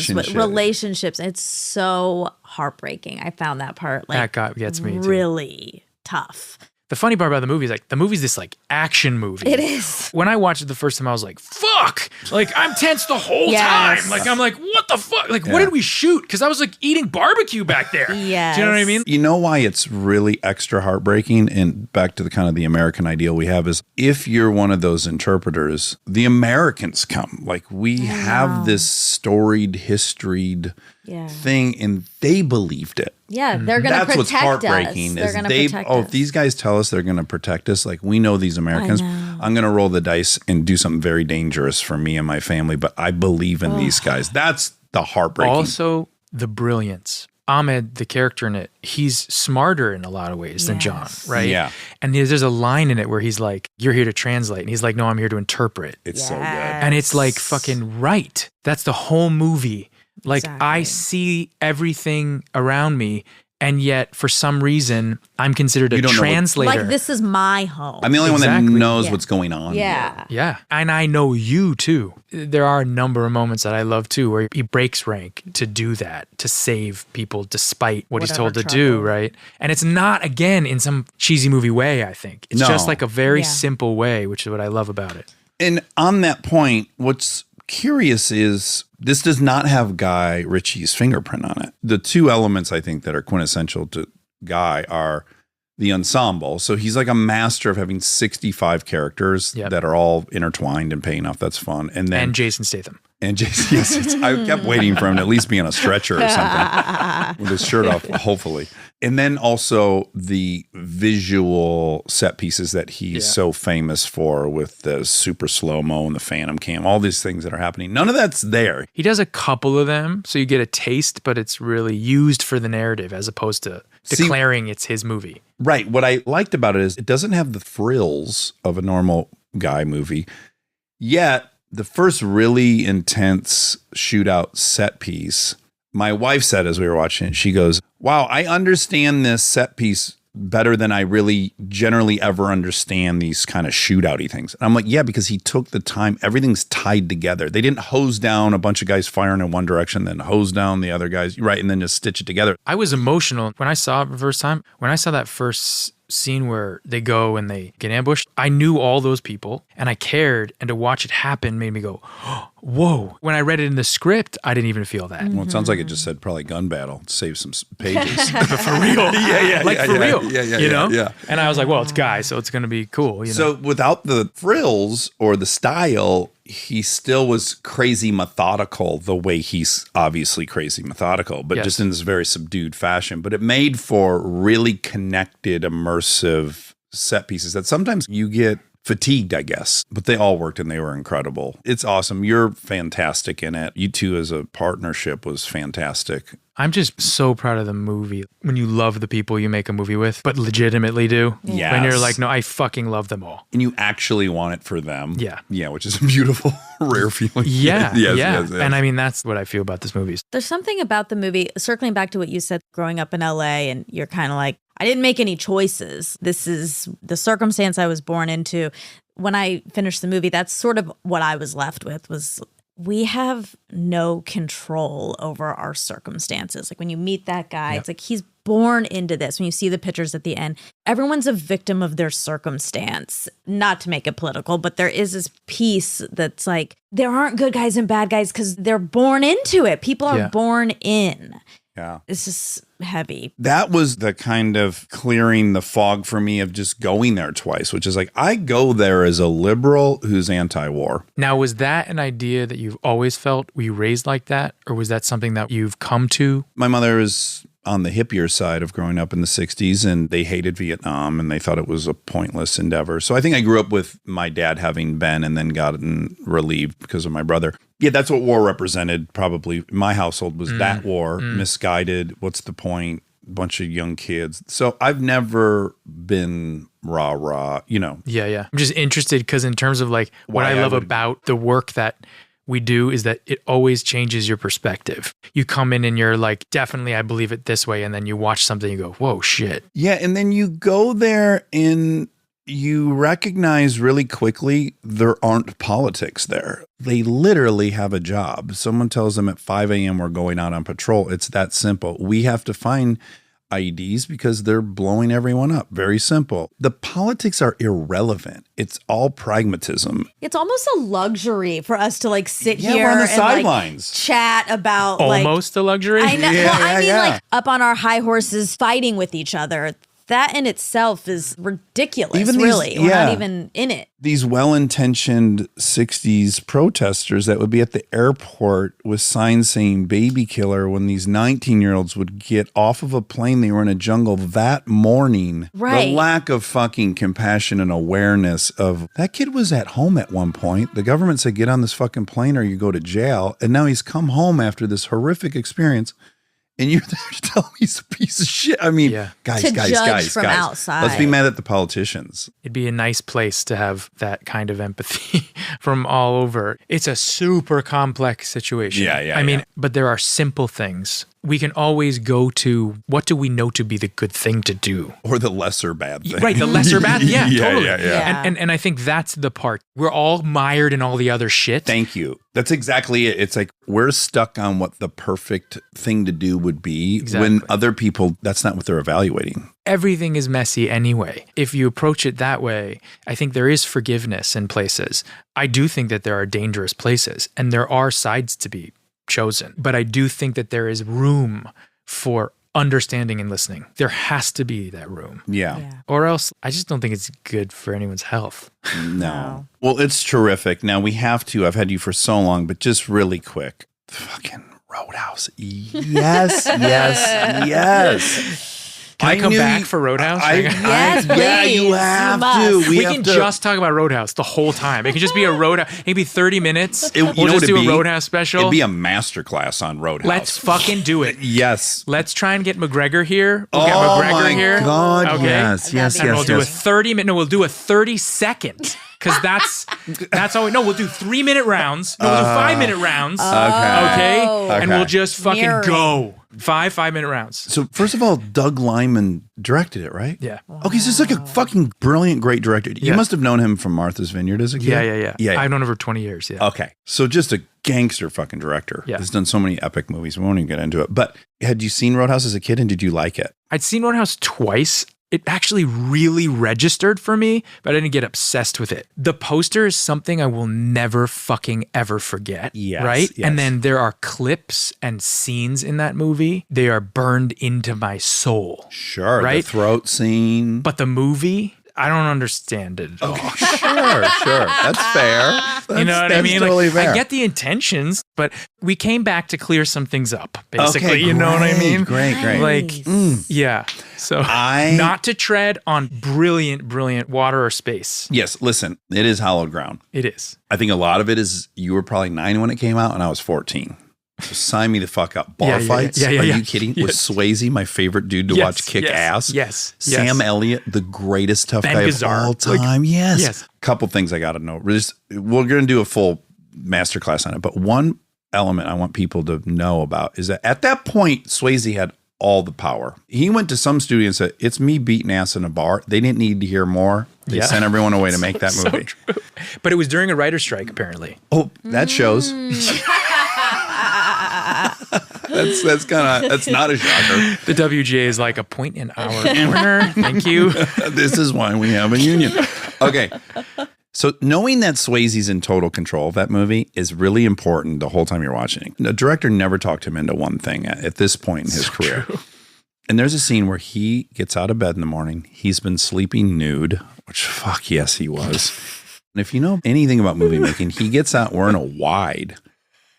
S2: with
S7: Relationship.
S2: relationships. It's so heartbreaking. I found that part like
S4: Gets me too.
S2: really tough.
S4: The funny part about the movie is like the movie's this like action movie.
S2: It is.
S4: When I watched it the first time, I was like, fuck! Like, I'm tense the whole
S2: Yes.
S4: time. Like, I'm like, what the fuck? Like, what did we shoot? Because I was like eating barbecue back there.
S2: Yes.
S4: Do you know what I mean?
S7: You know why it's really extra heartbreaking, and back to the kind of the American ideal we have, is if you're one of those interpreters, the Americans come. Like, we have this storied, historied
S2: Yeah.
S7: thing, and they believed it.
S2: Yeah, they're going to
S7: That's
S2: protect
S7: what's heartbreaking.
S2: us. They're
S7: Is
S2: going to
S7: they?
S2: protect
S7: Oh,
S2: us.
S7: if these guys tell us they're going to protect us, like we know these Americans.
S2: know.
S7: I'm going to roll the dice and do something very dangerous for me and my family. But I believe in these guys. That's the heartbreaking.
S4: Also, the brilliance. Ahmed, the character in it, he's smarter in a lot of ways than John,
S2: Yes.
S4: right?
S7: Yeah.
S4: And there's a line in it where he's like, you're here to translate. And he's like, no, I'm here to interpret.
S7: It's so good.
S4: And it's like fucking right. That's the whole movie. Like I
S2: Exactly.
S4: see everything around me And yet, for some reason, I'm considered a
S7: You don't know what-
S4: translator.
S2: Like, this is my home.
S7: I'm the only one
S4: Exactly.
S7: that knows
S2: Yeah.
S7: what's going on.
S2: yeah.
S4: Yeah. And I know you too. There are a number of moments that I love too where he breaks rank to do that, to save people despite what he's
S2: Whatever
S4: told to do,
S2: trouble.
S4: right? And it's not, again, in some cheesy movie way, I think. It's
S7: No.
S4: just like a very
S2: Yeah.
S4: simple way, which is what I love about it.
S7: And on that point, what's curious is this does not have Guy Ritchie's fingerprint on it. The two elements I think that are quintessential to Guy are the ensemble. So he's like a master of having 65 characters
S4: Yep.
S7: that are all intertwined and paying off. That's fun. And then
S4: And Jason Statham.
S7: And Jason, yes, I kept waiting for him to at least be on a stretcher or something with his shirt off, hopefully. And then also the visual set pieces that he's so famous for with the super slow-mo and the phantom cam, all these things that are happening. None of that's there.
S4: He does a couple of them, so you get a taste, but it's really used for the narrative as opposed to
S7: See-
S4: declaring it's his movie.
S7: Right. What I liked about it is it doesn't have the frills of a normal Guy movie, yet the first really intense shootout set piece, my wife said as we were watching it, she goes, wow, I understand this set piece better than I really generally ever understand these kind of shootout-y things. And I'm like, yeah, because he took the time. Everything's tied together. They didn't hose down a bunch of guys firing in one direction, then hose down the other guys, right, and then just stitch it together.
S4: I was emotional when I saw it the first time. When I saw that first scene where they go and they get ambushed, I knew all those people and I cared, and to watch it happen made me go, whoa. When I read it in the script, I didn't even feel that.
S7: Well, it sounds like it just said probably gun battle. Save some pages.
S4: But for real. Like for real. You know?
S7: yeah.
S4: And I was like, well, it's Guy, so it's going to be cool. You know?
S7: So without the frills or the style, he still was crazy methodical the way he's obviously crazy methodical, but
S4: Yes.
S7: just in this very subdued fashion. But it made for really connected, immersive set pieces that sometimes you get fatigued, I guess, but they all worked and they were incredible. It's awesome. You're fantastic in it. You two as a partnership was fantastic.
S4: I'm just so proud of the movie. When you love the people you make a movie with, but legitimately do.
S7: Yes.
S4: When you're like, no, I fucking love them all.
S7: And you actually want it for them.
S4: Yeah.
S7: Yeah, which is a beautiful, rare feeling.
S4: Yeah.
S7: Yes,
S4: yeah.
S7: yes, yes.
S4: And I mean, that's what I feel about this movie.
S2: There's something about the movie, circling back to what you said, growing up in LA, and you're kind of like, I didn't make any choices. This is the circumstance I was born into. When I finished the movie, that's sort of what I was left with, was we have no control over our circumstances. Like when you meet that guy, it's like he's born into this. When you see the pictures at the end, everyone's a victim of their circumstance. Not to make it political, but there is this piece that's like, there aren't good guys and bad guys because they're born into it. People are born in.
S7: Yeah.
S2: It's just heavy.
S7: That was the kind of clearing the fog for me of just going there twice, which is like, I go there as a liberal who's anti-war.
S4: Now, was that an idea that you've always felt? Were you raised like that? Or was that something that you've come to?
S7: My mother was on the hippier side of growing up in the 60s, and they hated Vietnam and they thought it was a pointless endeavor. So I think I grew up with my dad having been and then gotten relieved because of my brother. Yeah, that's what war represented probably in my household, was that war, misguided, what's the point, bunch of young kids. So I've never been rah-rah, you know.
S4: Yeah, yeah. I'm just interested because in terms of like what
S7: Why
S4: I
S7: I
S4: love
S7: would-
S4: about the work that we do is that it always changes your perspective. You come in and you're like, definitely I believe it this way. And then you watch something, you go, whoa, shit.
S7: Yeah, and then you go there and you recognize really quickly there aren't politics there. They literally have a job. Someone tells them at 5 a.m. we're going out on patrol. It's that simple. We have to find IEDs because they're blowing everyone up. Very simple. The politics are irrelevant. It's all pragmatism.
S2: It's almost a luxury for us to like sit
S7: Yeah,
S2: here
S7: we're on the
S2: and
S7: sidelines.
S2: like chat about like
S4: Almost a luxury.
S2: I know.
S7: Yeah,
S2: Well, I
S7: yeah,
S2: mean,
S7: yeah.
S2: like up on our high horses fighting with each other. That in itself is ridiculous,
S7: Even these-
S2: really. We're
S7: yeah.
S2: not even in it.
S7: These well-intentioned 60s protesters that would be at the airport with signs saying baby killer when these 19-year-olds would get off of a plane, they were in a jungle that morning.
S2: Right.
S7: The lack of fucking compassion and awareness of that kid was at home at one point. The government said, get on this fucking plane or you go to jail. And now he's come home after this horrific experience. And you're there to tell me he's a piece of shit. I mean,
S4: Yeah.
S7: guys,
S2: To
S7: guys,
S2: judge
S7: guys,
S2: from
S7: guys.
S2: outside.
S7: Let's be mad at the politicians.
S4: It'd be a nice place to have that kind of empathy from all over. It's a super complex situation.
S7: Yeah, yeah,
S4: I mean,
S7: yeah.
S4: but there are simple things we can always go to what do we know to be the good thing to do?
S7: Or the lesser bad thing.
S4: Right, the lesser bad. Yeah, totally.
S2: Yeah.
S4: And I think that's the part. We're all mired in all the other shit.
S7: Thank you. That's exactly it. It's like we're stuck on what the perfect thing to do would be when other people, that's not what they're evaluating.
S4: Everything is messy anyway. If you approach it that way, I think there is forgiveness in places. I do think that there are dangerous places and there are sides to be chosen. But I do think that there is room for understanding and listening. There has to be that room.
S7: Yeah.
S4: Or else I just don't think it's good for anyone's health.
S7: No. Well, it's terrific. Now we have to, I've had you for so long, but just really quick. Fucking Roadhouse. Yes, yes, yes.
S4: Can I come back for Roadhouse?
S2: Yes,
S7: yeah, you
S2: please.
S7: have
S2: You
S7: to.
S4: We can just talk about Roadhouse the whole time. It can just be a Roadhouse. It can be 30 minutes. We'll just do a Roadhouse special.
S7: It'd be a masterclass on Roadhouse.
S4: Let's fucking do it.
S7: Yes.
S4: Let's try and get McGregor here. We'll get McGregor here.
S7: Oh my God.
S4: Okay.
S7: Yes.
S4: And we'll do a 30-minute. No, we'll do a 30-second. Because that's all. No, we'll do 3-minute rounds. No, we'll do 5-minute rounds. Okay. And we'll just fucking go. 5-minute rounds.
S7: So first of all, Doug Liman directed it, right?
S4: Yeah.
S7: Okay, so he's like a fucking brilliant, great director. You must have known him from Martha's Vineyard as a kid.
S4: Yeah. I've known him for 20 years. Yeah.
S7: Okay. So just a gangster fucking director.
S4: Yeah.
S7: He's done so many epic movies. We won't even get into it. But had you seen Roadhouse as a kid and did you like it?
S4: I'd seen Roadhouse twice. It actually really registered for me, but I didn't get obsessed with it. The poster is something I will never fucking ever forget.
S7: Yes,
S4: right?
S7: yes.
S4: And then there are clips and scenes in that movie. They are burned into my soul.
S7: Sure.
S4: Right?
S7: The throat scene.
S4: But the movie, I don't understand it at all.
S7: Sure. That's fair.
S4: You know what I mean?
S7: Totally
S4: Like,
S7: fair.
S4: I get the intentions, but we came back to clear some things up, basically.
S7: Okay,
S4: you know what I mean?
S7: Great.
S4: Like, yeah. So not to tread on brilliant water or space.
S7: Yes, listen, it is hallowed ground.
S4: It is.
S7: I think a lot of it is you were probably 9 when it came out and I was 14. So sign me the fuck up. Bar fights? Are you kidding?
S4: Yes.
S7: Was Swayze my favorite dude to watch kick ass?
S4: Yes.
S7: Sam Elliott, the greatest tough
S4: Ben
S7: guy
S4: Gazzara.
S7: of all time. Yes.
S4: Yes.
S7: Couple things I got to know. We're going to do a full masterclass on it, but one element I want people to know about is that at that point, Swayze had all the power. He went to some studio and said, "It's me beating ass in a bar." They didn't need to hear more. They sent everyone away to make that movie.
S4: So true. But it was during a writer's strike, apparently.
S7: Oh, that shows. That's not a shocker.
S4: The WGA is like a point in our corner. Thank you.
S7: This is why we have a union. Okay. So knowing that Swayze's in total control of that movie is really important the whole time you're watching it. The director never talked him into one thing at this point in his career.
S4: True.
S7: And there's a scene where he gets out of bed in the morning. He's been sleeping nude, which fuck yes, he was. And if you know anything about movie making, he gets out wearing a wide.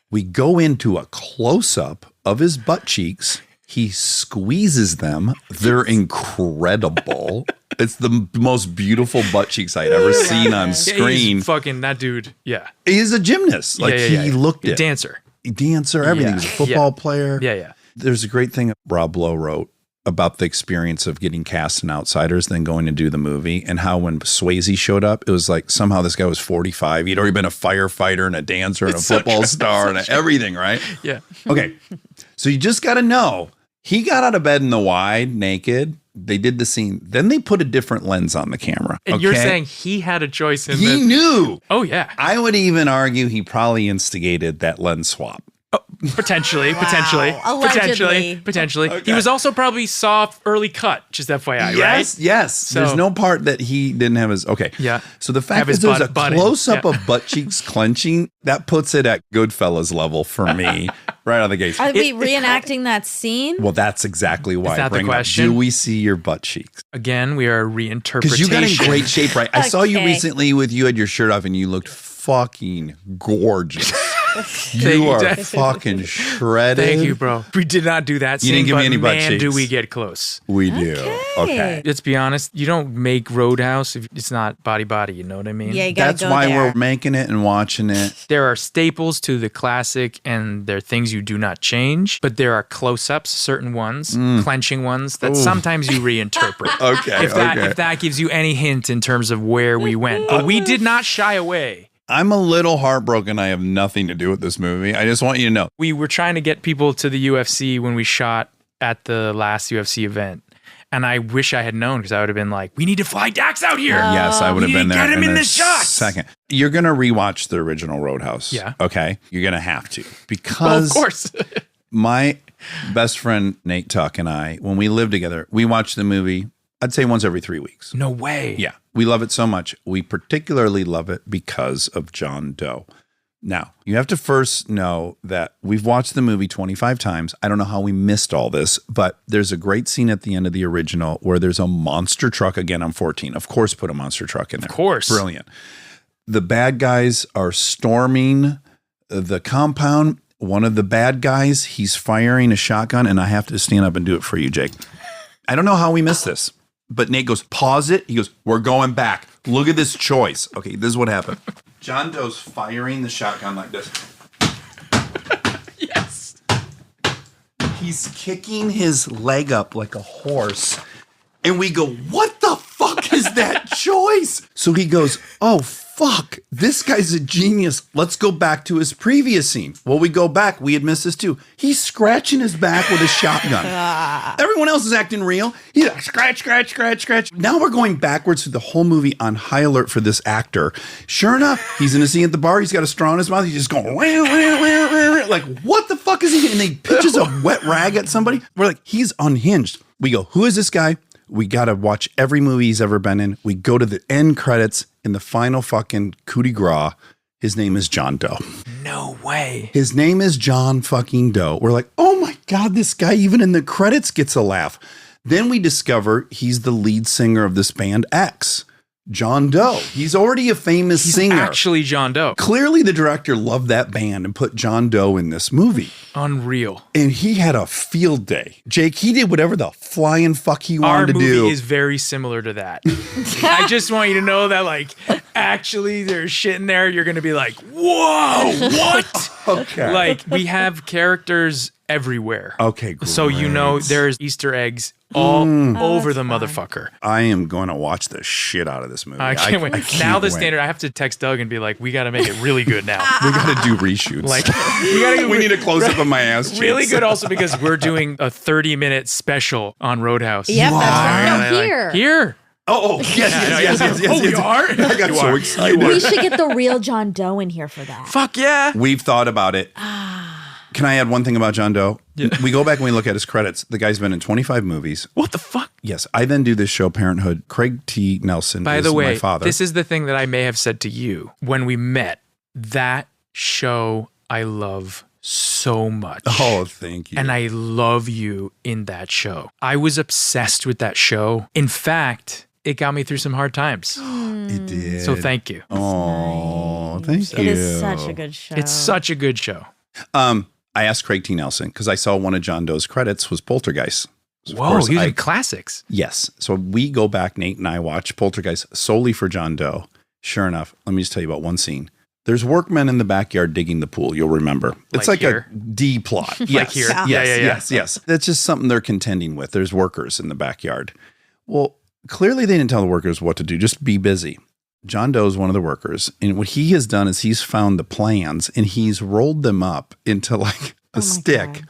S7: We go into a close-up of his butt cheeks. He squeezes them. They're incredible. It's the most beautiful butt cheeks I'd ever seen on screen.
S4: He's fucking that dude. Yeah.
S7: He's a gymnast. Like he looked it.
S4: Dancer,
S7: everything. He's a football player.
S4: Yeah.
S7: There's a great thing Rob Lowe wrote about the experience of getting cast in Outsiders, then going to do the movie, and how when Swayze showed up, it was like somehow this guy was 45. He'd already been a firefighter and a dancer and a football star and everything, right?
S4: Yeah.
S7: Okay. So you just got to know, he got out of bed in the wide, naked. They did the scene. Then they put a different lens on the camera.
S4: And you're saying he had a choice in
S7: He knew.
S4: Oh, yeah.
S7: I would even argue he probably instigated that lens swap.
S4: Oh, potentially.
S2: Allegedly.
S4: Okay. He was also probably soft early cut, just FYI, right?
S7: Yes.
S4: So,
S7: there's no part that he didn't have his. Okay.
S4: Yeah.
S7: So the fact that there's a close up of butt cheeks clenching, that puts it at Goodfellas level for me, right out of the gate.
S2: Are we reenacting that scene?
S7: Well, that's exactly why
S4: that
S7: I bring
S4: the
S7: it up.
S4: question?
S7: Do we see your butt cheeks?
S4: Again, we are reinterpretation.
S7: Because you got in great shape, right? I saw you recently you had your shirt off and you looked fucking gorgeous. You are fucking shredded.
S4: Thank you, bro. We did not do that scene,
S7: didn't give me any butt
S4: man, do
S7: cheeks.
S4: we get close.
S7: We do. Okay.
S4: Let's be honest. You don't make Roadhouse if it's not body, you know what I mean?
S2: Yeah, you gotta
S7: That's
S2: go
S7: why
S2: there.
S7: we're making it and watching it.
S4: There are staples to the classic and there are things you do not change, but there are close-ups, certain ones, clenching ones that sometimes you reinterpret.
S7: Okay.
S4: If that gives you any hint in terms of where we went. But we did not shy away
S7: I'm a little heartbroken. I have nothing to do with this movie. I just want you to know.
S4: We were trying to get people to the UFC when we shot at the last UFC event. And I wish I had known because I would have been like, we need to fly Dax out here.
S7: Yes, I would have been there.
S4: Get him in
S7: a
S4: the shots.
S7: second. You're going to rewatch the original Roadhouse.
S4: Yeah.
S7: Okay. You're going to have to. Because
S4: Well, of course.
S7: my best friend Nate Tuck and I, when we lived together, we watched the movie, I'd say once every 3 weeks.
S4: No way.
S7: Yeah. We love it so much. We particularly love it because of John Doe. Now, you have to first know that we've watched the movie 25 times. I don't know how we missed all this, but there's a great scene at the end of the original where there's a monster truck. Again, I'm 14. Of course, put a monster truck in there.
S4: Of course.
S7: Brilliant. The bad guys are storming the compound. One of the bad guys, he's firing a shotgun, and I have to stand up and do it for you, Jake. I don't know how we missed this, but Nate goes, pause it. He goes, we're going back. Look at this choice. Okay, this is what happened. John Doe's firing the shotgun like this.
S4: Yes.
S7: He's kicking his leg up like a horse. And we go, what the fuck is that choice? So he goes, oh, fuck. This guy's a genius. Let's go back to his previous scene. Well, we go back. We had missed this too. He's scratching his back with a shotgun. Everyone else is acting real. He's like, scratch, scratch, scratch, scratch. Now we're going backwards through the whole movie on high alert for this actor. Sure enough, he's in a scene at the bar. He's got a straw in his mouth. He's just going, like, what the fuck is he? And he pitches a wet rag at somebody. We're like, he's unhinged. We go, who is this guy? We got to watch every movie he's ever been in. We go to the end credits in the final fucking coup de grace. His name is John Doe.
S4: No way.
S7: His name is John fucking Doe. We're like, oh my God, this guy even in the credits gets a laugh. Then we discover he's the lead singer of this band X. John Doe. He's already a famous singer.
S4: Actually, John Doe.
S7: Clearly, the director loved that band and put John Doe in this movie.
S4: Unreal.
S7: And he had a field day. Jake, he did whatever the flying fuck he wanted to do.
S4: Our movie is very similar to that. I just want you to know that, like, actually, there's shit in there. You're going to be like, whoa, what?
S7: Okay.
S4: Like, we have characters everywhere.
S7: Okay, great.
S4: So, you know, there's Easter eggs all over the motherfucker.
S7: I am going to watch the shit out of this movie.
S4: I can't wait.
S7: can't
S4: Now the
S7: wait.
S4: standard, I have to text Doug and be like, we got to make it really good now.
S7: We got to do reshoots.
S4: Like,
S7: we need a close up of my ass cheeks.
S4: really good also because we're doing a 30-minute special on Roadhouse.
S2: Yep, that's right. No,
S4: Like,
S2: here.
S4: Here.
S7: Oh, yes.
S4: Oh, we are?
S7: I got so excited.
S2: We should get the real John Doe in here for that.
S4: Fuck yeah.
S7: We've thought about it. Can I add one thing about John Doe? Yeah. We go back and we look at his credits. The guy's been in 25 movies.
S4: What the fuck?
S7: Yes. I then do this show, Parenthood. Craig T. Nelson
S4: By
S7: is
S4: the way,
S7: my father.
S4: this is the thing that I may have said to you when we met. That show I love so much.
S7: Oh, thank you.
S4: And I love you in that show. I was obsessed with that show. In fact, it got me through some hard times.
S7: It did.
S4: So thank you.
S7: Oh, thank you.
S2: It is such a good show.
S4: It's such a good show.
S7: I asked Craig T. Nelson because I saw one of John Doe's credits was Poltergeist. So of
S4: Whoa,
S7: course,
S4: he's in classics.
S7: Yes. So we go back, Nate and I watch Poltergeist solely for John Doe. Sure enough, let me just tell you about one scene. There's workmen in the backyard digging the pool. You'll remember. It's like
S4: here?
S7: a D plot. Yes.
S4: Like here.
S7: Yes. That's just something they're contending with. There's workers in the backyard. Well, clearly they didn't tell the workers what to do. Just be busy. John Doe is one of the workers. And what he has done is he's found the plans and he's rolled them up into like a stick.
S2: God.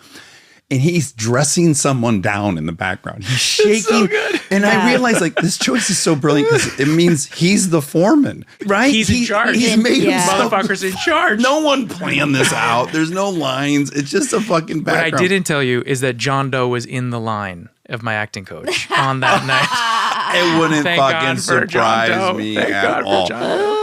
S7: And he's dressing someone down in the background. He's shaking.
S4: so good.
S7: And I realized like this choice is so brilliant because it means he's the foreman, right?
S4: He's in charge.
S7: He's made
S2: Yeah.
S7: himself.
S4: Motherfucker's in charge.
S7: No one planned this out. There's no lines. It's just a fucking
S4: What
S7: background.
S4: I didn't tell you is that John Doe was in the line of my acting coach on that night.
S7: It wouldn't
S4: Thank
S7: fucking
S4: God for John
S7: surprise
S4: Doe.
S7: me
S4: Thank
S7: at
S4: God
S7: all.
S4: for John Doe.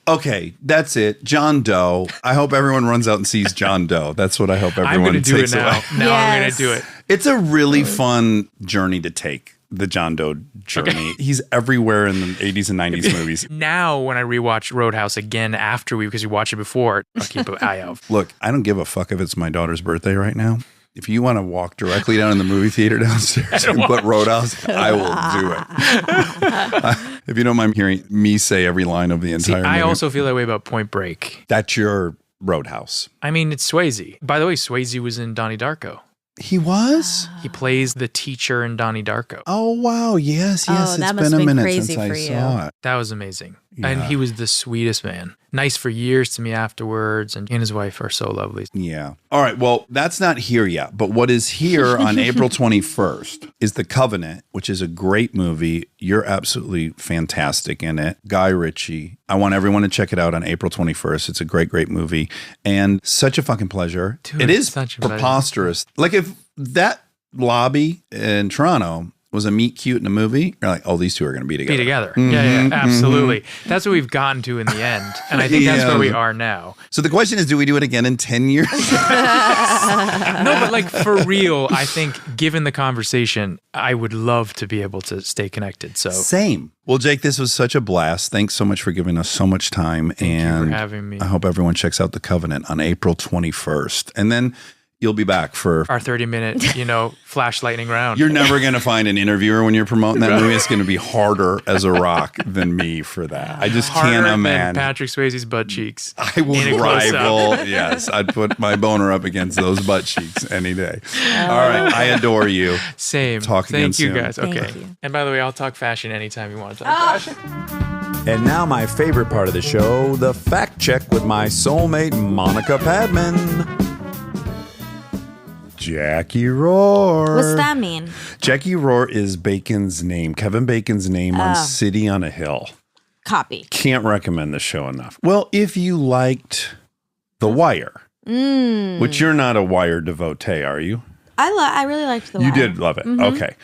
S7: Okay, that's it. John Doe. I hope everyone runs out and sees John Doe. That's what I hope
S4: I'm
S7: everyone
S4: going to do it
S7: takes
S4: now.
S7: away.
S4: Now I'm going
S2: Yes.
S4: to do it.
S7: It's a really fun journey to take, the John Doe journey. He's everywhere in the 80s and 90s movies.
S4: Now, when I rewatch Roadhouse again because we watched it before, I'll keep an eye out.
S7: Look, I don't give a fuck if it's my daughter's birthday right now. If you want to walk directly down in the movie theater downstairs and put Roadhouse, I will do it. If you don't mind hearing me say every line of the
S4: See,
S7: entire movie.
S4: I also feel that way about Point Break.
S7: That's your Roadhouse.
S4: I mean, it's Swayze. By the way, Swayze was in Donnie Darko.
S7: He was?
S4: He plays the teacher in Donnie Darko.
S7: Oh, wow. Yes.
S2: Oh,
S7: It's
S2: that
S7: been
S2: must
S7: a
S2: have been
S7: minute
S2: crazy
S7: since I
S2: for you.
S7: saw it.
S4: That was amazing. And he was the sweetest man. Nice for years to me afterwards. And he and his wife are so lovely.
S7: Yeah. All right. Well, that's not here yet. But what is here on April 21st is The Covenant, which is a great movie. You're absolutely fantastic in it. Guy Ritchie. I want everyone to check it out on April 21st. It's a great, great movie. And such a fucking pleasure.
S4: Dude,
S7: it is
S4: such a pleasure.
S7: preposterous. Like if that lobby in Toronto was a meet cute in a movie, you're like, oh, these two are going to be together.
S4: Yeah, absolutely. That's what we've gotten to in the end. And I think that's where we are now.
S7: So the question is, do we do it again in 10 years?
S4: No, but like for real, I think given the conversation, I would love to be able to stay connected. So
S7: Same. Well, Jake, this was such a blast. Thanks so much for giving us so much time.
S4: Thank you for having me.
S7: I hope everyone checks out The Covenant on April 21st. And then you'll be back for
S4: our 30-minute, flash lightning round.
S7: You're never going to find an interviewer when you're promoting that movie. It's going to be harder as a rock than me for that. I just can't
S4: Harder
S7: imagine.
S4: than Patrick Swayze's butt cheeks.
S7: I would rival. Yes, I'd put my boner up against those butt cheeks any day. All right, I adore you.
S4: Same.
S7: Talk again
S4: Thank you,
S7: soon.
S4: guys. Okay.
S2: Thank you.
S4: And by the way, I'll talk fashion anytime you want to talk fashion.
S8: And now my favorite part of the show, the fact check with my soulmate, Monica Padman.
S1: Jackie Rohr.
S2: What's that mean?
S1: Jackie Rohr is Bacon's name, Kevin Bacon's name on City on a Hill.
S2: Copy.
S1: Can't recommend the show enough. Well, if you liked The Wire, which you're not a Wire devotee, are you?
S2: I really liked The Wire.
S1: You did love it. Okay.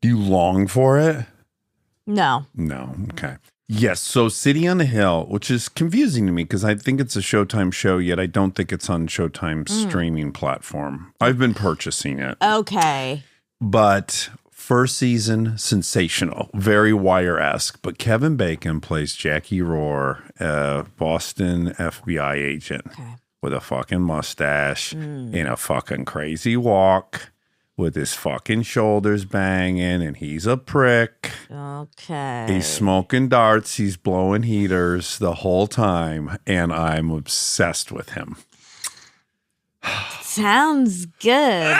S1: Do you long for it?
S2: No.
S1: No. Okay. Yes. So City on a Hill, which is confusing to me because I think it's a Showtime show, yet I don't think it's on Showtime's streaming platform. I've been purchasing it.
S2: Okay.
S1: But first season, sensational, very Wire-esque. But Kevin Bacon plays Jackie Rohr, a Boston FBI agent with a fucking mustache and a fucking crazy walk with his fucking shoulders banging, and he's a prick.
S2: Okay.
S1: He's smoking darts. He's blowing heaters the whole time, and I'm obsessed with him.
S2: Sounds good.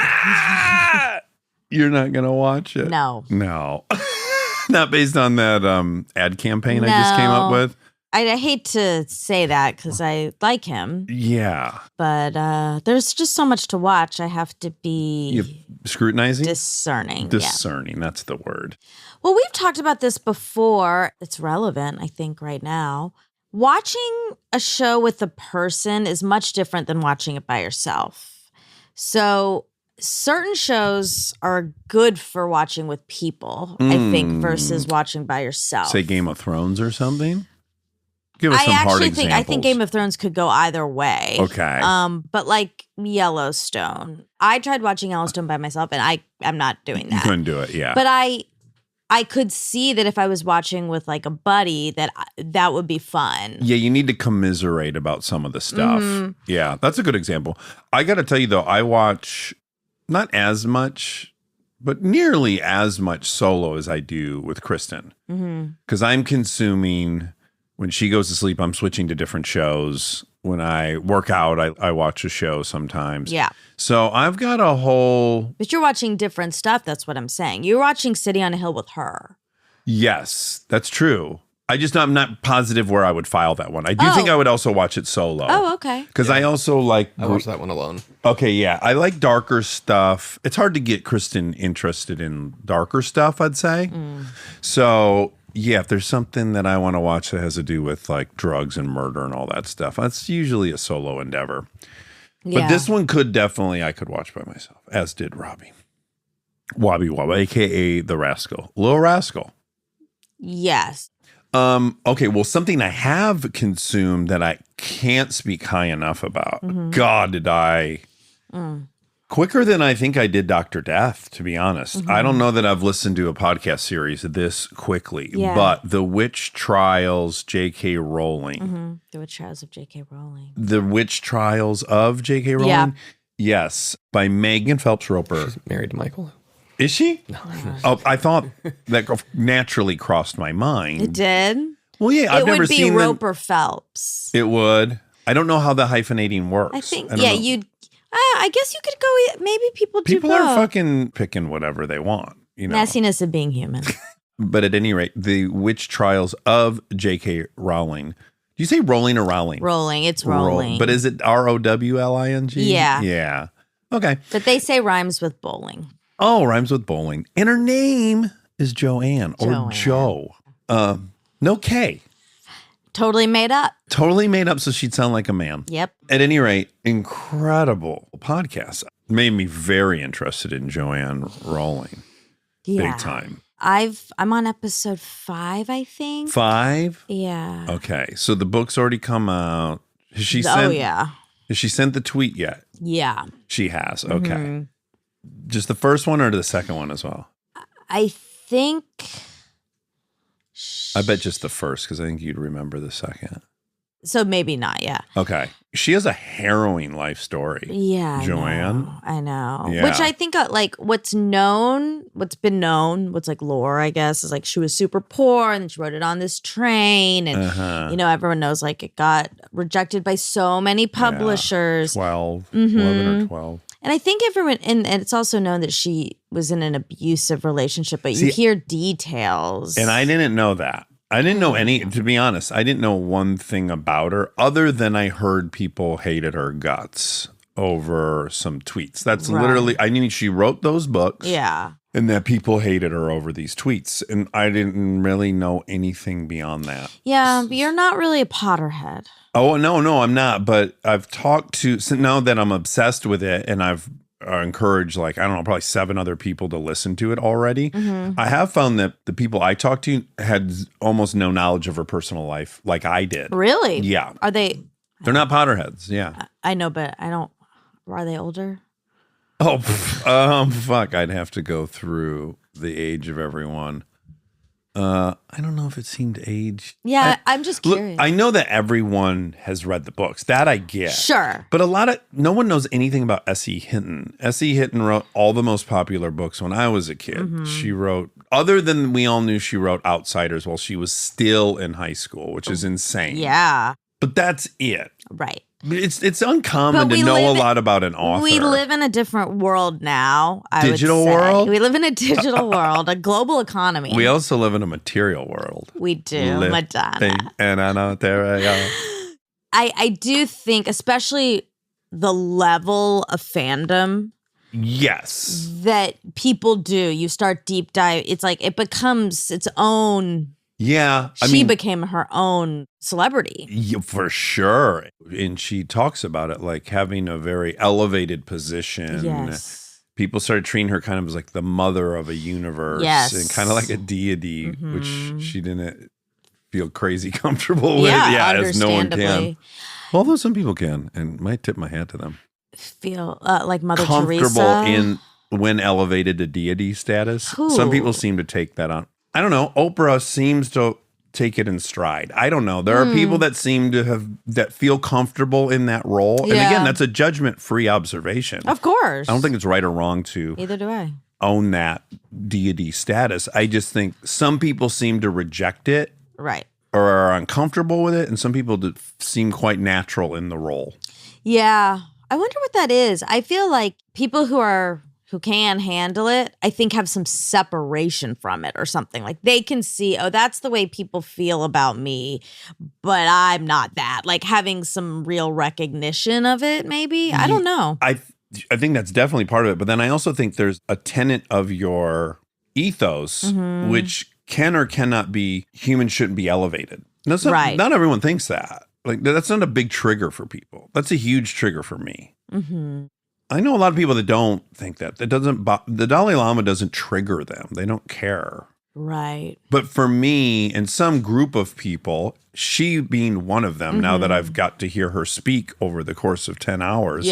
S1: You're not going to watch it?
S2: No.
S1: No. Not based on that ad campaign I just came up with?
S2: I hate to say that because I like him.
S1: Yeah.
S2: But there's just so much to watch. I have to be
S1: scrutinizing?
S2: Discerning.
S1: Discerning, that's the word.
S2: Well, we've talked about this before. It's relevant, I think, right now. Watching a show with a person is much different than watching it by yourself. So certain shows are good for watching with people, I think, versus watching by yourself.
S1: Say Game of Thrones or something? Give us some hard examples.
S2: I think Game of Thrones could go either way.
S1: Okay.
S2: But like Yellowstone, I tried watching Yellowstone by myself, and I'm not doing that.
S1: You couldn't do it, yeah.
S2: But I could see that if I was watching with like a buddy, that would be fun.
S1: Yeah, you need to commiserate about some of the stuff. Yeah, that's a good example. I got to tell you though, I watch not as much, but nearly as much solo as I do with Kristen, because I'm consuming. When she goes to sleep, I'm switching to different shows. When I work out, I watch a show sometimes.
S2: Yeah.
S1: So I've got a whole...
S2: But you're watching different stuff. That's what I'm saying. You're watching City on a Hill with her.
S1: Yes, that's true. I'm not positive where I would file that one. I do think I would also watch it solo.
S2: Oh, okay.
S1: Because I also like...
S9: I watched that one alone.
S1: Okay, yeah. I like darker stuff. It's hard to get Kristen interested in darker stuff, I'd say. So... Yeah, if there's something that I want to watch that has to do with like drugs and murder and all that stuff, that's usually a solo endeavor.
S2: Yeah.
S1: But this one I could watch by myself, as did Robbie. Wobby Wob, a.k.a. The Rascal. Lil Rascal.
S2: Yes.
S1: Okay, well, something I have consumed that I can't speak high enough about. God, did I... Quicker than I think I did Dr. Death, to be honest. I don't know that I've listened to a podcast series this quickly, but The Witch Trials, J.K. Rowling.
S2: The Witch Trials of J.K. Rowling.
S1: The Witch Trials of J.K. Rowling?
S2: Yeah.
S1: Yes, by Megan Phelps Roper.
S9: She's married to Michael.
S1: Is she? No. Oh, I thought that naturally crossed my mind.
S2: It did?
S1: Well, yeah, I've never seen
S2: It would be Roper Phelps.
S1: It would. I don't know how the hyphenating works.
S2: I think,
S1: don't know.
S2: you'd... I guess you could go. Maybe people do
S1: People
S2: both.
S1: are fucking picking whatever they want. You know,
S2: Messiness of being human.
S7: But at any rate, the witch trials of J.K. Rowling. Do you say Rowling or Rowling?
S2: Rolling. It's rolling.
S7: But is it Rowling?
S2: Yeah.
S7: Yeah. Okay.
S2: But they say rhymes with bowling.
S7: Oh, rhymes with bowling. And her name is Joanne or Joe. No K.
S2: Totally made up.
S7: Totally made up so she'd sound like a man.
S2: Yep.
S7: At any rate, incredible podcast. Made me very interested in Joanne Rowling.
S2: Yeah.
S7: Big time.
S2: I'm on episode 5, I think.
S7: 5?
S2: Yeah.
S7: Okay. So the book's already come out. Has she sent,
S2: yeah.
S7: Has she sent the tweet yet?
S2: Yeah.
S7: She has. Okay. Just the first one or the second one as well?
S2: I think.
S7: I bet just the first because I think you'd remember the second.
S2: So maybe not, yeah.
S7: Okay. She has a harrowing life story.
S2: Yeah.
S7: Joanne.
S2: I know.
S7: Yeah.
S2: Which I think like what's been known, what's like lore, I guess, is like she was super poor and then she wrote it on this train. And, you know, everyone knows like it got rejected by so many publishers.
S7: 12, 11 or 12.
S2: And I think everyone, and it's also known that she was in an abusive relationship, but you hear details.
S7: And I didn't know that. I didn't know to be honest, I didn't know one thing about her other than I heard people hated her guts over some tweets. That's literally, I mean, she wrote those books.
S2: Yeah.
S7: And that people hated her over these tweets. And I didn't really know anything beyond that.
S2: Yeah, but you're not really a Potterhead.
S7: Oh, no, I'm not. But I've talked to, so now that I'm obsessed with it and I've encouraged like, I don't know, probably 7 other people to listen to it already. I have found that the people I talked to had almost no knowledge of her personal life like I did.
S2: Really?
S7: Yeah.
S2: Are they?
S7: They're not Potterheads. Yeah.
S2: I know, but I don't. Are they older?
S7: Oh, fuck. I'd have to go through the age of everyone. I don't know if it seemed age.
S2: Yeah, I'm just curious.
S7: Look, I know that everyone has read the books. That I get.
S2: Sure.
S7: But no one knows anything about S.E. Hinton. S.E. Hinton wrote all the most popular books when I was a kid. She wrote, other than we all knew she wrote Outsiders while she was still in high school, which is insane.
S2: Yeah.
S7: But that's it.
S2: Right.
S7: It's uncommon to know a lot about an author.
S2: We live in a different world now.
S7: Digital world?
S2: We live in a digital world, a global economy.
S7: We also live in a material world.
S2: We do, Madonna.
S7: And I know there I go.
S2: I do think, especially the level of fandom.
S7: Yes.
S2: That people do. You start deep dive. It's like it becomes its own.
S7: Yeah.
S2: She became her own celebrity.
S7: Yeah, for sure. And she talks about it like having a very elevated position.
S2: Yes.
S7: People started treating her kind of as like the mother of a universe.
S2: Yes.
S7: And kind of like a deity, which she didn't feel crazy comfortable with.
S2: Yeah,
S7: as no one can.
S2: understandably.
S7: Although some people can, and might tip my hat to them.
S2: Feel like Mother
S7: Comfortable
S2: Teresa.
S7: when elevated to deity status. Some people seem to take that on. I don't know. Oprah seems to take it in stride. I don't know. There are people that seem to that feel comfortable in that role. And again, that's a judgment-free observation.
S2: Of course.
S7: I don't think it's right or wrong to
S2: Either do I.
S7: own that deity status. I just think some people seem to reject it.
S2: Right.
S7: Or are uncomfortable with it. And some people seem quite natural in the role.
S2: Yeah. I wonder what that is. I feel like people who can handle it, I think have some separation from it or something. Like they can see, oh, that's the way people feel about me, but I'm not that. Like having some real recognition of it, maybe. I don't know.
S7: I think that's definitely part of it. But then I also think there's a tenet of your ethos, which can or cannot be, humans shouldn't be elevated. That's not,
S2: right.
S7: Not everyone thinks that. Like that's not a big trigger for people. That's a huge trigger for me. I know a lot of people that don't think that. The Dalai Lama doesn't trigger them. They don't care.
S2: Right.
S7: But for me and some group of people, she being one of them, now that I've got to hear her speak over the course of 10 hours,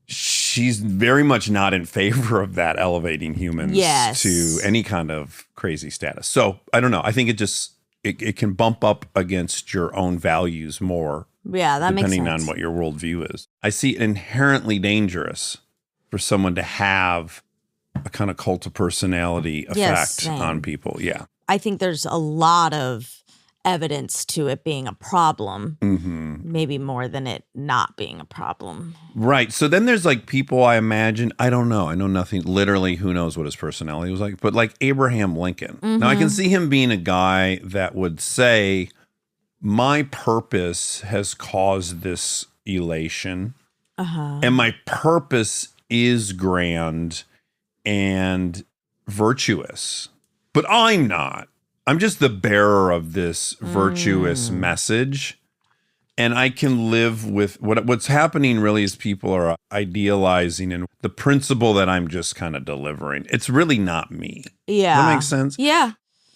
S7: she's very much not in favor of that elevating humans to any kind of crazy status. So I don't know. I think it can bump up against your own values more.
S2: Yeah, that makes sense.
S7: Depending on what your worldview is. I see it inherently dangerous for someone to have a kind of cult of personality effect on people. Yeah.
S2: I think there's a lot of evidence to it being a problem,
S1: Mm-hmm.
S2: maybe more than it not being a problem.
S1: Right. So then there's like people I imagine, I don't know. I know nothing. Literally, who knows what his personality was like. But like Abraham Lincoln. Now I can see him being a guy that would say, my purpose has caused this elation. And my purpose is grand and virtuous. But I'm not. I'm just the bearer of this virtuous message. And I can live with what's happening really is people are idealizing and the principle that I'm just kind of delivering. It's really not me.
S2: Yeah.
S1: Does that make sense?
S2: Yeah.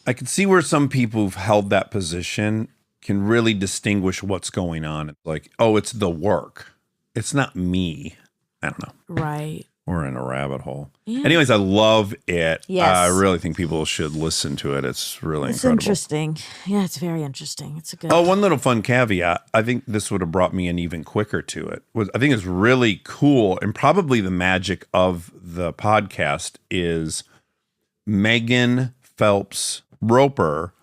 S1: I can see where some people who've held that position can really distinguish what's going on. It's like, oh, it's the work. It's not me. I don't know.
S2: Right.
S1: We're in a rabbit hole. Yeah. Anyways, I love it.
S2: Yes.
S1: I really think people should listen to it. It's really incredible.
S2: Interesting. Yeah, it's very interesting. It's a good.
S1: Oh, one little fun caveat. I think this would have brought me in even quicker to it. I think it's really cool, and probably the magic of the podcast is Megan Phelps Roper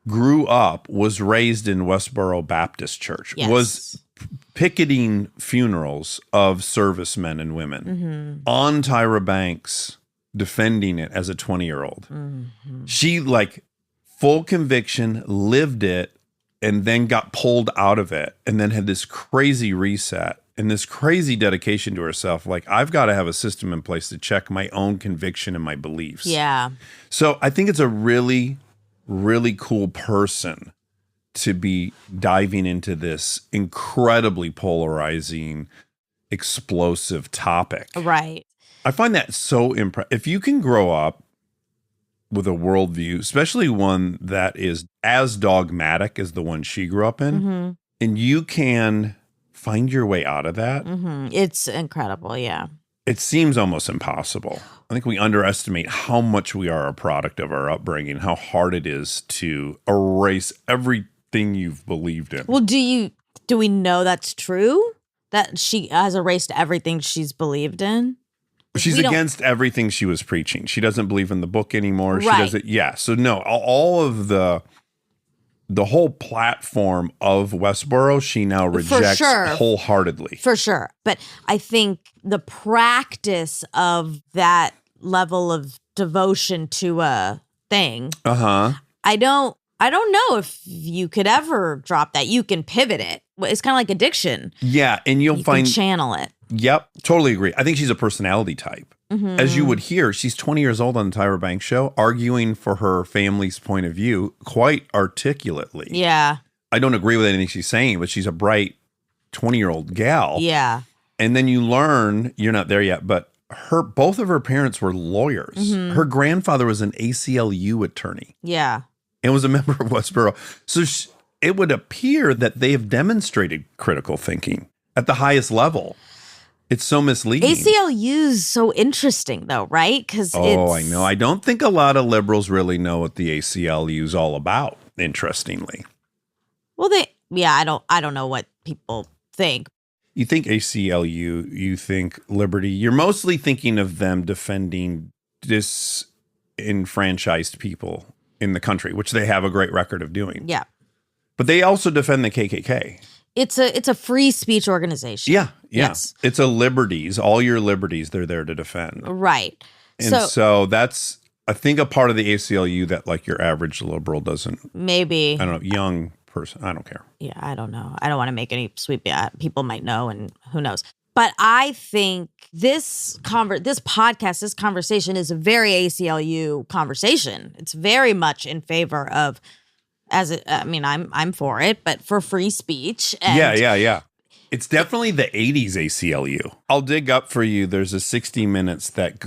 S1: grew up, was raised in Westboro Baptist Church, was picketing funerals of servicemen and women on Tyra Banks, defending it as a 20-year-old. She like full conviction, lived it, and then got pulled out of it, and then had this crazy reset and this crazy dedication to herself. Like, I've got to have a system in place to check my own conviction and my beliefs.
S2: Yeah.
S1: So I think it's a really, really cool person to be diving into this incredibly polarizing, explosive topic.
S2: Right.
S1: I find that so impressive. If you can grow up with a worldview, especially one that is as dogmatic as the one she grew up in, and you can find your way out of that,
S2: it's incredible. Yeah.
S1: it seems almost impossible. I think we underestimate how much we are a product of our upbringing, how hard it is to erase everything you've believed in.
S2: Well, do we know that's true? That she has erased everything she's believed in?
S1: She's against everything she was preaching. She doesn't believe in the book anymore.
S2: Right.
S1: She doesn't. Yeah. So no, all of the whole platform of Westboro, she now rejects wholeheartedly.
S2: For sure. But I think the practice of that level of devotion to a thing, I don't know if you could ever drop that. You can pivot it. It's kind of like addiction.
S1: Yeah, and you
S2: can channel it.
S1: Yep, totally agree. I think she's a personality type. As you would hear, she's 20 years old on the Tyra Banks show, arguing for her family's point of view quite articulately.
S2: Yeah.
S1: I don't agree with anything she's saying, but she's a bright 20-year-old gal.
S2: Yeah.
S1: And then you learn, you're not there yet, but both of her parents were lawyers. Her grandfather was an ACLU attorney.
S2: Yeah.
S1: And was a member of Westboro. So it would appear that they have demonstrated critical thinking at the highest level. It's so misleading.
S2: ACLU is so interesting, though, right? Because
S1: I know. I don't think a lot of liberals really know what the ACLU is all about. Interestingly,
S2: well, I don't know what people think.
S1: You think ACLU, you think liberty. You're mostly thinking of them defending disenfranchised people in the country, which they have a great record of doing.
S2: Yeah,
S1: but they also defend the KKK.
S2: It's a free speech organization.
S1: Yeah.
S2: Yes.
S1: It's a liberties. All your liberties, they're there to defend.
S2: Right.
S1: And so that's, I think, a part of the ACLU that like your average liberal doesn't.
S2: Maybe.
S1: I don't know. Young person. I don't care.
S2: Yeah, I don't know. I don't want to make any sweep. People might know, and who knows. But I think this podcast, this conversation is a very ACLU conversation. It's very much in favor of. I'm for it, but for free speech. And
S1: yeah. It's definitely the 80s ACLU. I'll dig up for you. There's a 60 Minutes that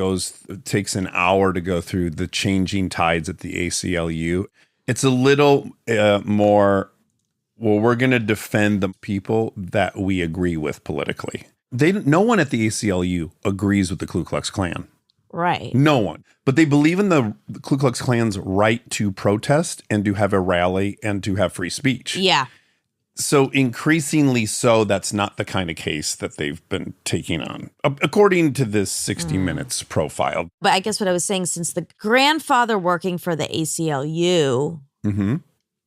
S1: takes an hour to go through the changing tides at the ACLU. It's a little more, well, we're going to defend the people that we agree with politically. No one at the ACLU agrees with the Ku Klux Klan.
S2: Right.
S1: No one. But they believe in the Ku Klux Klan's right to protest and to have a rally and to have free speech.
S2: Yeah.
S1: So increasingly so, that's not the kind of case that they've been taking on, according to this 60 Minutes profile.
S2: But I guess what I was saying, since the grandfather working for the ACLU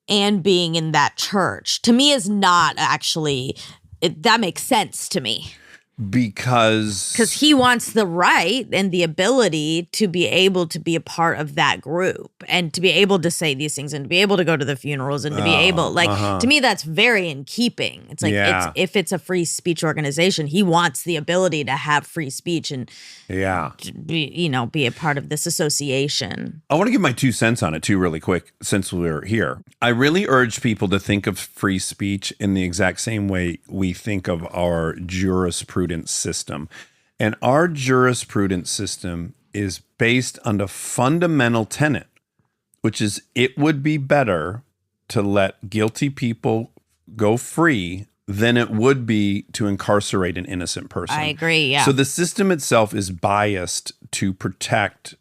S2: and being in that church, to me, is not actually, that makes sense to me.
S1: Because
S2: he wants the right and the ability to be able to be a part of that group and to be able to say these things and to be able to go to the funerals and to be able, to me, that's very in keeping. It's like, if it's a free speech organization, he wants the ability to have free speech and to be a part of this association.
S1: I want to give my 2 cents on it too, really quick, since we're here. I really urge people to think of free speech in the exact same way we think of our jurisprudence system. And our jurisprudence system is based on the fundamental tenet, which is it would be better to let guilty people go free than it would be to incarcerate an innocent person.
S2: I agree, yeah.
S1: So the system itself is biased to protect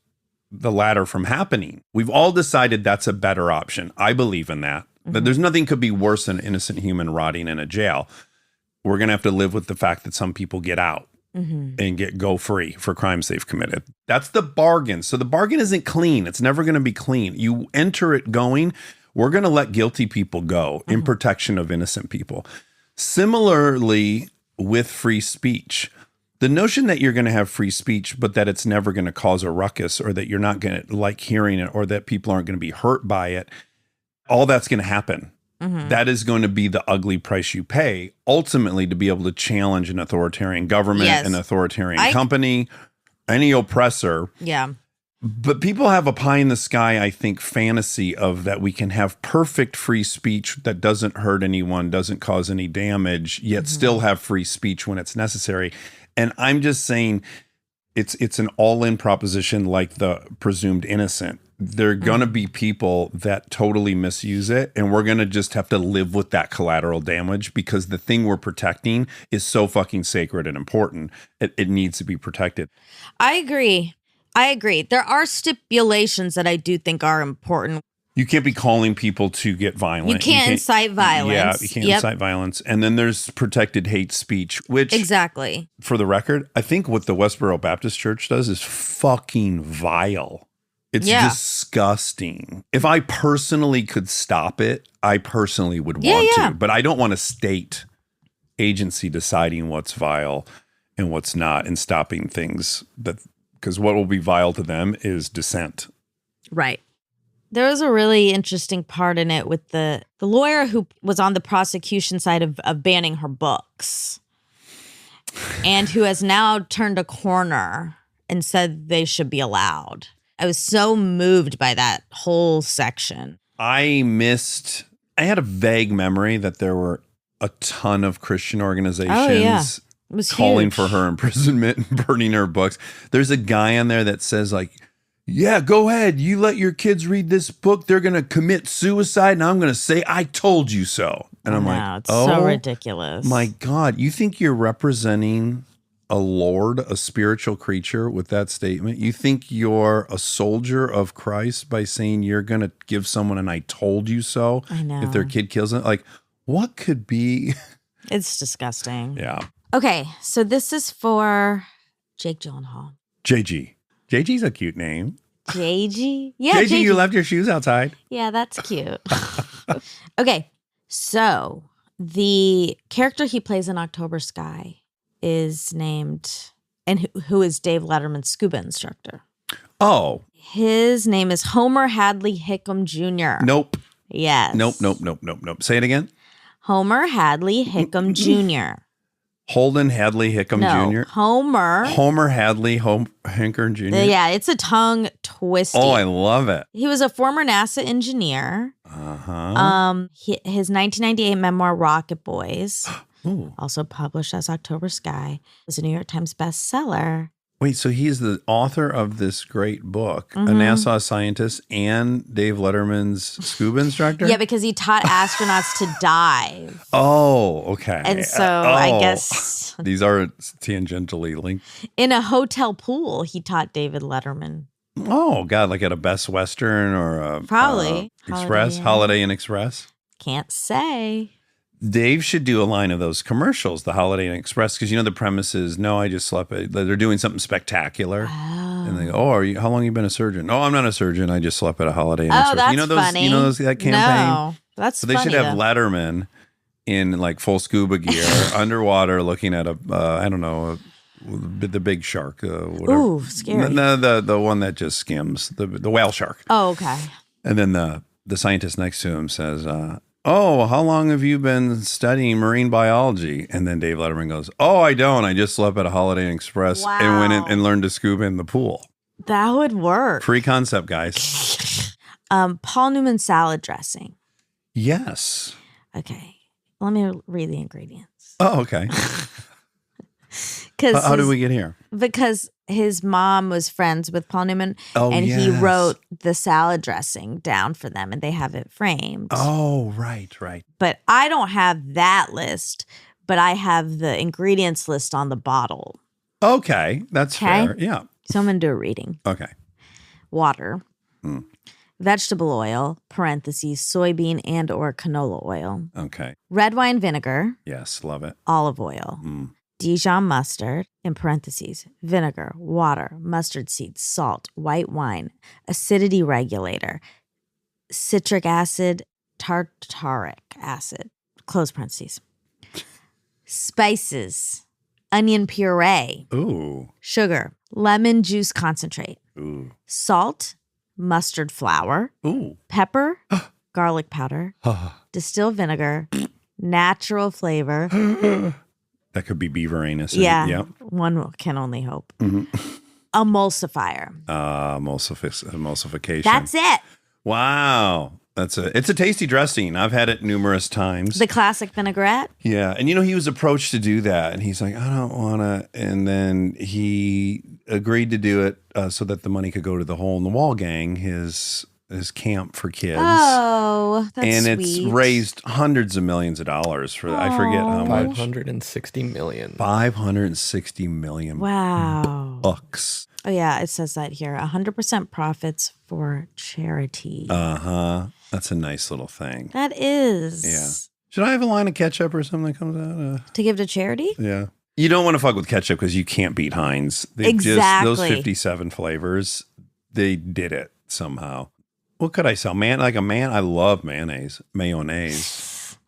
S1: the latter from happening. We've all decided that's a better option. I believe in that. That there's nothing could be worse than an innocent human rotting in a jail. We're going to have to live with the fact that some people get out and go free for crimes they've committed. That's the bargain. So the bargain isn't clean. It's never going to be clean. You enter it going, we're going to let guilty people go in protection of innocent people. Similarly, with free speech, the notion that you're going to have free speech, but that it's never going to cause a ruckus or that you're not going to like hearing it or that people aren't going to be hurt by it, all that's going to happen. That is going to be the ugly price you pay, ultimately, to be able to challenge an authoritarian government, an authoritarian company, any oppressor.
S2: Yeah.
S1: But people have a pie in the sky, I think, fantasy of that we can have perfect free speech that doesn't hurt anyone, doesn't cause any damage, yet still have free speech when it's necessary. And I'm just saying it's an all-in proposition like the presumed innocent. There are going to be people that totally misuse it, and we're going to just have to live with that collateral damage because the thing we're protecting is so fucking sacred and important. It needs to be protected.
S2: I agree. There are stipulations that I do think are important.
S1: You can't be calling people to get violent.
S2: You can't incite violence.
S1: Yeah, you can't incite violence. And then there's protected hate speech, which,
S2: exactly,
S1: for the record, I think what the Westboro Baptist Church does is fucking vile. It's disgusting. If I personally could stop it, I personally would want to. But I don't want a state agency deciding what's vile and what's not and stopping things because what will be vile to them is dissent.
S2: Right. There was a really interesting part in it with the lawyer who was on the prosecution side of banning her books and who has now turned a corner and said they should be allowed. I was so moved by that whole section.
S1: I had a vague memory that there were a ton of Christian organizations calling for her imprisonment and burning her books. There's a guy on there that says like, yeah, go ahead. You let your kids read this book. They're going to commit suicide. And I'm going to say, I told you so. And I'm like,
S2: it's so ridiculous.
S1: My God, you think you're representing a lord, a spiritual creature with that statement? You think you're a soldier of Christ by saying you're going to give someone an I told you so
S2: I know.
S1: if their kid kills them? Like, what could be?
S2: It's disgusting.
S1: Yeah.
S2: Okay, so this is for Jake Gyllenhaal.
S1: JG. JG's a cute name.
S2: JG? Yeah,
S1: JG, you left your shoes outside.
S2: Yeah, that's cute. Okay, so the character he plays in October Sky is named, and who is Dave Letterman's scuba instructor.
S1: Oh.
S2: His name is Homer Hadley Hickam Jr.
S1: Nope.
S2: Yes.
S1: Nope. Say it again.
S2: Homer Hadley Hickam Jr.
S1: Holden Hadley Hickam Jr. Homer Hadley Hinker Jr.
S2: Yeah, it's a tongue twister.
S1: Oh, I love it.
S2: He was a former NASA engineer. His 1998 memoir Rocket Boys, also published as October Sky, was a New York Times bestseller.
S1: Wait, so he's the author of this great book, a NASA scientist and Dave Letterman's scuba instructor?
S2: Yeah, because he taught astronauts to dive.
S1: Oh, okay.
S2: And so I guess...
S1: These are tangentially linked.
S2: In a hotel pool, he taught David Letterman.
S1: Oh, God, like at a Best Western or a...
S2: Probably.
S1: Holiday Inn Express?
S2: Can't say.
S1: Dave should do a line of those commercials, the Holiday Inn Express, because you know the premise is, no, I just slept. They're doing something spectacular. Oh. And they go, how long have you been a surgeon? Oh, I'm not a surgeon. I just slept at a Holiday Inn Express.
S2: That's
S1: you know those,
S2: funny.
S1: You know that campaign?
S2: No. That's
S7: So they
S2: funny,
S7: should have
S2: though.
S7: Letterman in like full scuba gear, underwater, looking at the big shark. Whatever.
S2: Ooh, scary.
S7: No, the one that just skims, the whale shark.
S2: Oh, okay.
S7: And then the scientist next to him says, "Oh, how long have you been studying marine biology?" And then Dave Letterman goes, "Oh, I don't. I just slept at a Holiday Inn Express and went in and learned to scuba in the pool."
S2: That would work.
S7: Free concept, guys.
S2: Paul Newman salad dressing.
S7: Yes.
S2: Okay. Let me read the ingredients.
S7: Oh, okay. How did we get here?
S2: Because his mom was friends with Paul Newman, and he wrote the salad dressing down for them, and they have it framed.
S7: Oh, right.
S2: But I don't have that list, but I have the ingredients list on the bottle.
S7: Okay, that's fair. Yeah.
S2: So I'm going to do a reading.
S7: Okay.
S2: Water, vegetable oil, parentheses, soybean and or canola oil,
S7: Okay.
S2: red wine vinegar,
S7: Yes, love it.
S2: olive oil, Dijon mustard, in parentheses, vinegar, water, mustard seeds, salt, white wine, acidity regulator, citric acid, tartaric acid, close parentheses, spices, onion puree,
S7: Ooh.
S2: sugar, lemon juice concentrate,
S7: Ooh.
S2: salt, mustard flour,
S7: Ooh.
S2: pepper, garlic powder, distilled vinegar, natural flavor.
S7: That could be beaver anus.
S2: Yeah,
S7: Yep.
S2: one can only hope.
S7: Mhm.
S2: Emulsifier.
S7: Emulsification.
S2: That's it.
S7: Wow. It's a tasty dressing. I've had it numerous times.
S2: The classic vinaigrette.
S7: Yeah. And he was approached to do that and he's like, I don't want to. And then he agreed to do it so that the money could go to the Hole in the Wall gang, his camp for kids.
S2: Oh, that's
S7: and
S2: sweet.
S7: it's raised hundreds of millions of dollars for that. I forget how much.
S9: 560 million.
S7: 560 million
S2: Wow.
S7: bucks.
S2: Oh, yeah, it says that here. 100% profits for charity.
S7: That's a nice little thing.
S2: That is.
S7: Yeah. Should I have a line of ketchup or something that comes out?
S2: To give to charity?
S7: Yeah. You don't want to fuck with ketchup because you can't beat Heinz.
S2: Exactly.
S7: Those 57 flavors, they did it somehow. What could I sell? I love mayonnaise.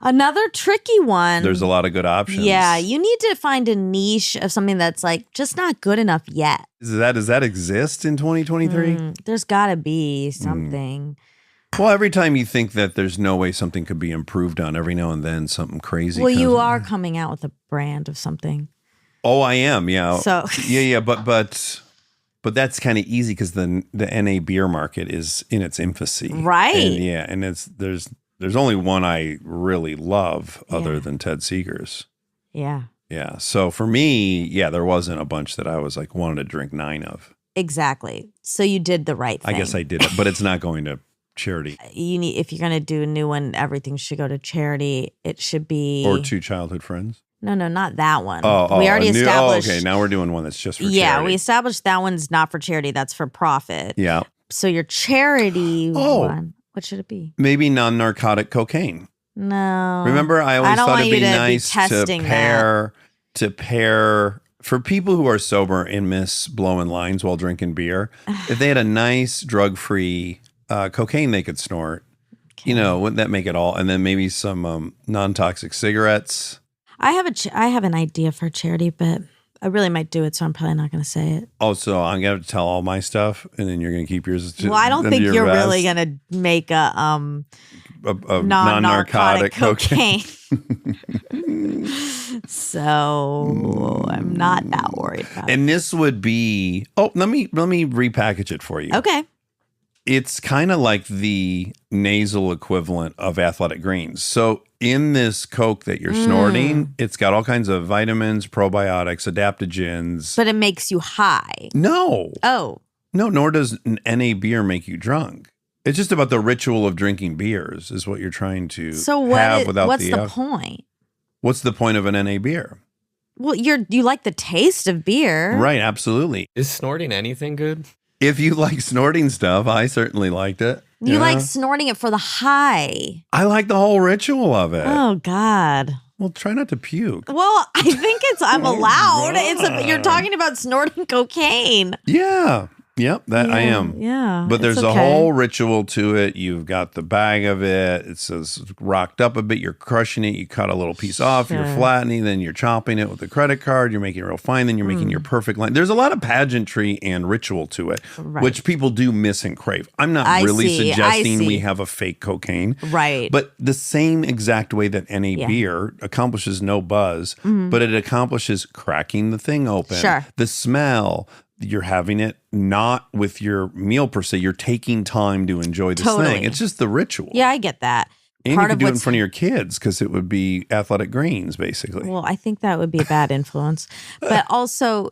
S2: Another tricky one.
S7: There's a lot of good options.
S2: Yeah, you need to find a niche of something that's like just not good enough yet.
S7: Does that exist in 2023?
S2: There's got to be something.
S7: Well, every time you think that there's no way something could be improved on, every now and then something crazy
S2: Well,
S7: comes
S2: you
S7: in.
S2: are coming out with a brand of something.
S7: Oh, I am. Yeah.
S2: So
S7: yeah, but that's kind of easy because the NA beer market is in its infancy,
S2: Right.
S7: And there's only one I really love other than Ted Seeger's.
S2: Yeah,
S7: Yeah. So for me, there wasn't a bunch that I was like wanted to drink 9 of.
S2: exactly. So you did the right thing.
S7: I guess I did it, but it's not going to charity
S2: You need, if you're going to do a new one, everything should go to charity. It should be
S7: or to childhood friends.
S2: No, not that one.
S7: Oh,
S2: we already established.
S7: okay, now we're doing one that's just for
S2: Yeah,
S7: charity.
S2: we established that one's not for charity. That's for profit.
S7: Yeah.
S2: So your charity one, what should it be?
S7: Maybe non-narcotic cocaine.
S2: No.
S7: Remember, I always
S2: don't
S7: thought
S2: want
S7: it'd
S2: you
S7: be
S2: to
S7: nice to
S2: testing
S7: pair for people who are sober and miss blowing lines while drinking beer. If they had a nice drug-free cocaine they could snort, wouldn't that make it all? And then maybe some non-toxic cigarettes.
S2: I have an idea for charity, but I really might do it, so I'm probably not going to say it.
S7: Oh, so I'm gonna have to tell all my stuff, and then you're gonna keep yours.
S2: Well, I don't
S7: under
S2: think
S7: your
S2: you're
S7: vest?
S2: really going to make a
S7: non-narcotic
S2: cocaine. So I'm not that worried about it.
S7: And this would be. Oh, let me repackage it for you.
S2: Okay.
S7: It's kind of like the nasal equivalent of athletic greens. So in this Coke that you're snorting, it's got all kinds of vitamins, probiotics, adaptogens.
S2: But it makes you high.
S7: No.
S2: Oh.
S7: No, nor does an NA beer make you drunk. It's just about the ritual of drinking beers is what you're trying to have without
S2: what's the
S7: alcohol.
S2: point?
S7: What's the point of an NA beer?
S2: Well, you like the taste of beer.
S7: Right, absolutely.
S9: Is snorting anything good?
S7: If you like snorting stuff, I certainly liked it.
S2: You like snorting it for the high.
S7: I like the whole ritual of it.
S2: Oh, God.
S7: Well, try not to puke.
S2: Well, I think I'm allowed. You're talking about snorting cocaine.
S7: Yeah. Yep, that I am.
S2: Yeah.
S7: But there's
S2: it's
S7: a
S2: okay.
S7: whole ritual to it. You've got the bag of it. It says rocked up a bit. You're crushing it. You cut a little piece off. You're
S2: Sure.
S7: flattening. Then you're chopping it with a credit card. You're making it real fine. Then you're making your perfect line. There's a lot of pageantry and ritual to it,
S2: Right.
S7: which people do miss and crave. I'm not
S2: I
S7: really
S2: see,
S7: suggesting
S2: I
S7: we
S2: see.
S7: have a fake cocaine.
S2: Right.
S7: But the same exact way that NA
S2: Yeah.
S7: beer accomplishes no buzz, but it accomplishes cracking the thing open.
S2: Sure.
S7: The smell, you're having it not with your meal per se. You're taking time to enjoy this
S2: Totally.
S7: thing. It's just the ritual.
S2: Yeah, I get that.
S7: And
S2: Part
S7: you
S2: of
S7: could do it in
S2: what's-
S7: front of your kids because it would be athletic greens, basically.
S2: Well, I think that would be a bad influence. But also,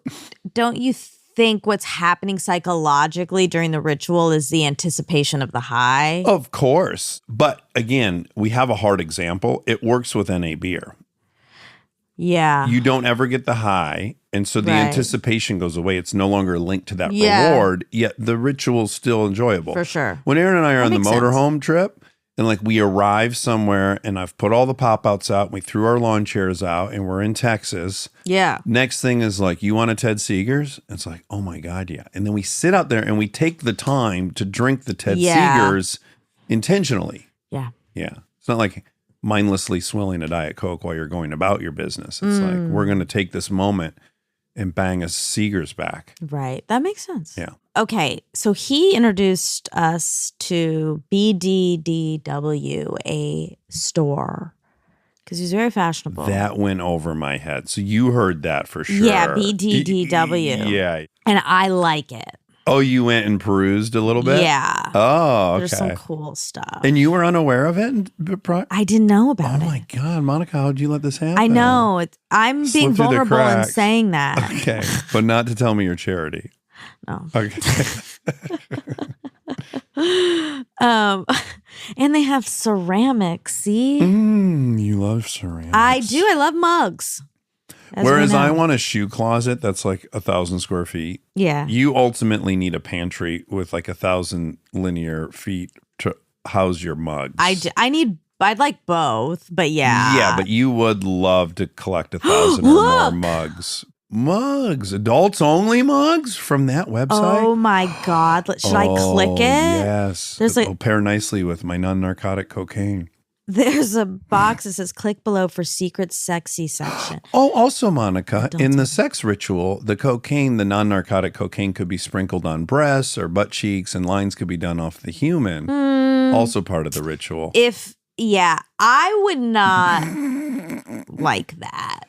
S2: don't you think what's happening psychologically during the ritual is the anticipation of the high?
S7: Of course. But again, we have a hard example. It works with NA beer.
S2: Yeah.
S7: You don't ever get the high. And so the
S2: Right.
S7: anticipation goes away. It's no longer linked to that
S2: Yeah.
S7: reward, yet the ritual's still enjoyable.
S2: For sure.
S7: When Aaron and I are
S2: That
S7: on the
S2: makes sense.
S7: motorhome trip and like we arrive somewhere and I've put all the pop outs out, and we threw our lawn chairs out and we're in Texas.
S2: Yeah.
S7: Next thing is like, you want a Ted Seegers? It's like, oh my God, yeah. And then we sit out there and we take the time to drink the Ted
S2: Yeah.
S7: Seegers intentionally.
S2: Yeah.
S7: Yeah. It's not like mindlessly swilling a Diet Coke while you're going about your business. It's like, we're going to take this moment and bang a Seegers back.
S2: Right. That makes sense.
S7: Yeah.
S2: Okay. So he introduced us to BDDW, a store, because he's very fashionable.
S7: That went over my head. So you heard that for sure.
S2: Yeah, BDDW.
S7: Yeah.
S2: And I like it.
S7: Oh, you went and perused a little bit?
S2: Yeah.
S7: Oh, okay.
S2: There's some cool stuff.
S7: And you were unaware of it?
S2: I didn't know
S7: Oh
S2: about it.
S7: my God, Monica, how'd you let this happen?
S2: I know. I'm being
S7: Slipped through the
S2: vulnerable in
S7: cracks.
S2: saying that.
S7: Okay, but not to tell me your charity.
S2: No.
S7: Okay.
S2: And they have ceramics. See?
S7: You love ceramics.
S2: I do. I love mugs. As we
S7: Whereas
S2: know.
S7: I want a shoe closet that's like 1,000 square feet.
S2: Yeah.
S7: You ultimately need a pantry with like 1,000 linear feet to house your mugs.
S2: I'd like both, but yeah.
S7: Yeah, but you would love to collect 1,000 or more
S2: Look!
S7: mugs. Mugs, adults only mugs from that website.
S2: Oh my God. Should I click it?
S7: Yes.
S2: There's
S7: It'll
S2: like-
S7: pair nicely with my non-narcotic cocaine.
S2: There's a box that says click below for secret sexy section.
S7: Oh, also, Monica,
S2: Don't
S7: in
S2: tell
S7: the
S2: me.
S7: sex ritual, the cocaine, the non-narcotic cocaine could be sprinkled on breasts or butt cheeks, and lines could be done off the human. Also part of the ritual.
S2: I would not like that.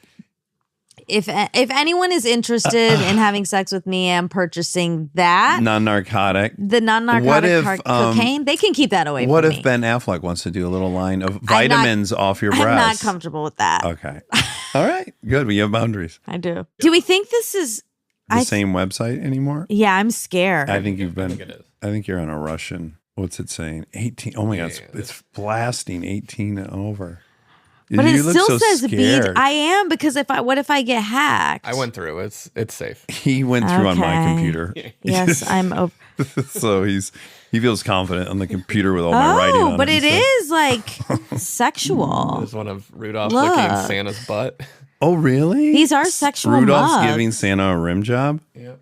S2: If anyone is interested in having sex with me, I'm purchasing that.
S7: Non-narcotic.
S2: The non-narcotic
S7: What if,
S2: cocaine, they can keep that away
S7: What
S2: from
S7: if
S2: me.
S7: Ben Affleck wants to do a little line of vitamins off your
S2: I'm not
S7: breasts?
S2: comfortable with that.
S7: Okay. All right. Good. We have boundaries.
S2: I do. Do we think this is
S7: The same website anymore?
S2: Yeah, I'm scared.
S7: I think you've been.
S9: think it is.
S7: I think you're on a Russian. What's it saying? 18. Oh my God. It's blasting 18 and over.
S2: But
S7: You
S2: it
S7: look
S2: still
S7: so
S2: says
S7: scared.
S2: I am, because what if I get hacked?
S9: I went through. It's safe.
S7: He went through on my
S2: Okay.
S7: computer.
S2: Yes, I'm
S7: So he feels confident on the computer with all my writing on
S2: but
S7: it.
S2: it
S7: and stuff.
S2: is like sexual.
S9: There's one of Rudolph
S2: Look.
S9: licking Santa's butt.
S7: Oh, really?
S2: These are sexual
S7: Rudolph's
S2: mugs.
S7: giving Santa a rim job?
S9: Yep.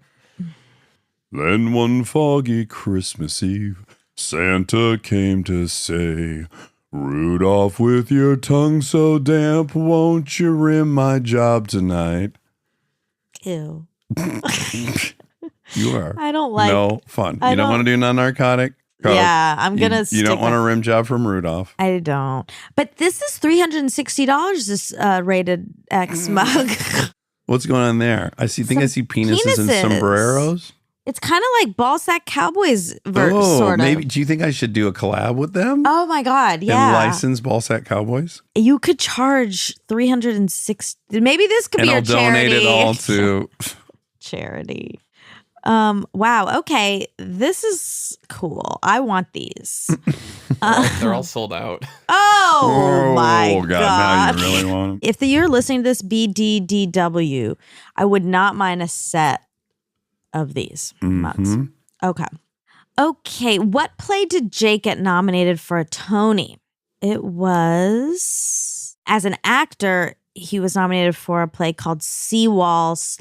S6: Then one foggy Christmas Eve, Santa came to say, Rudolph, with your tongue so damp, won't you rim my job tonight?
S2: Ew.
S7: You are.
S2: I don't like.
S7: no fun.
S2: I
S7: You don't
S2: don't-
S7: want to do non-narcotic? Coke.
S2: Yeah, I'm gonna.
S7: You don't
S2: stick
S7: want a
S2: with-
S7: rim job from Rudolph.
S2: I don't. But this is $360. This rated X mug.
S7: What's going on there? I see penises and
S2: penises.
S7: sombreros.
S2: It's kind of like Ballsack Cowboys
S7: Oh,
S2: sort of.
S7: maybe. Do you think I should do a collab with them?
S2: Oh my God!
S7: And
S2: Yeah,
S7: license Ballsack Cowboys?
S2: you could charge $360. Maybe this could
S7: And
S2: be
S7: I'll
S2: your charity.
S7: donate it all to.
S2: charity. Wow. Okay, this is cool. I want these.
S9: They're all sold out.
S2: Oh my
S7: God,
S2: God!
S7: now you really want them.
S2: If you're listening to this BDDW, I would not mind a set of these mugs. Okay. Okay. What play did Jake get nominated for a Tony? It was, as an actor, he was nominated for a play called Seawall /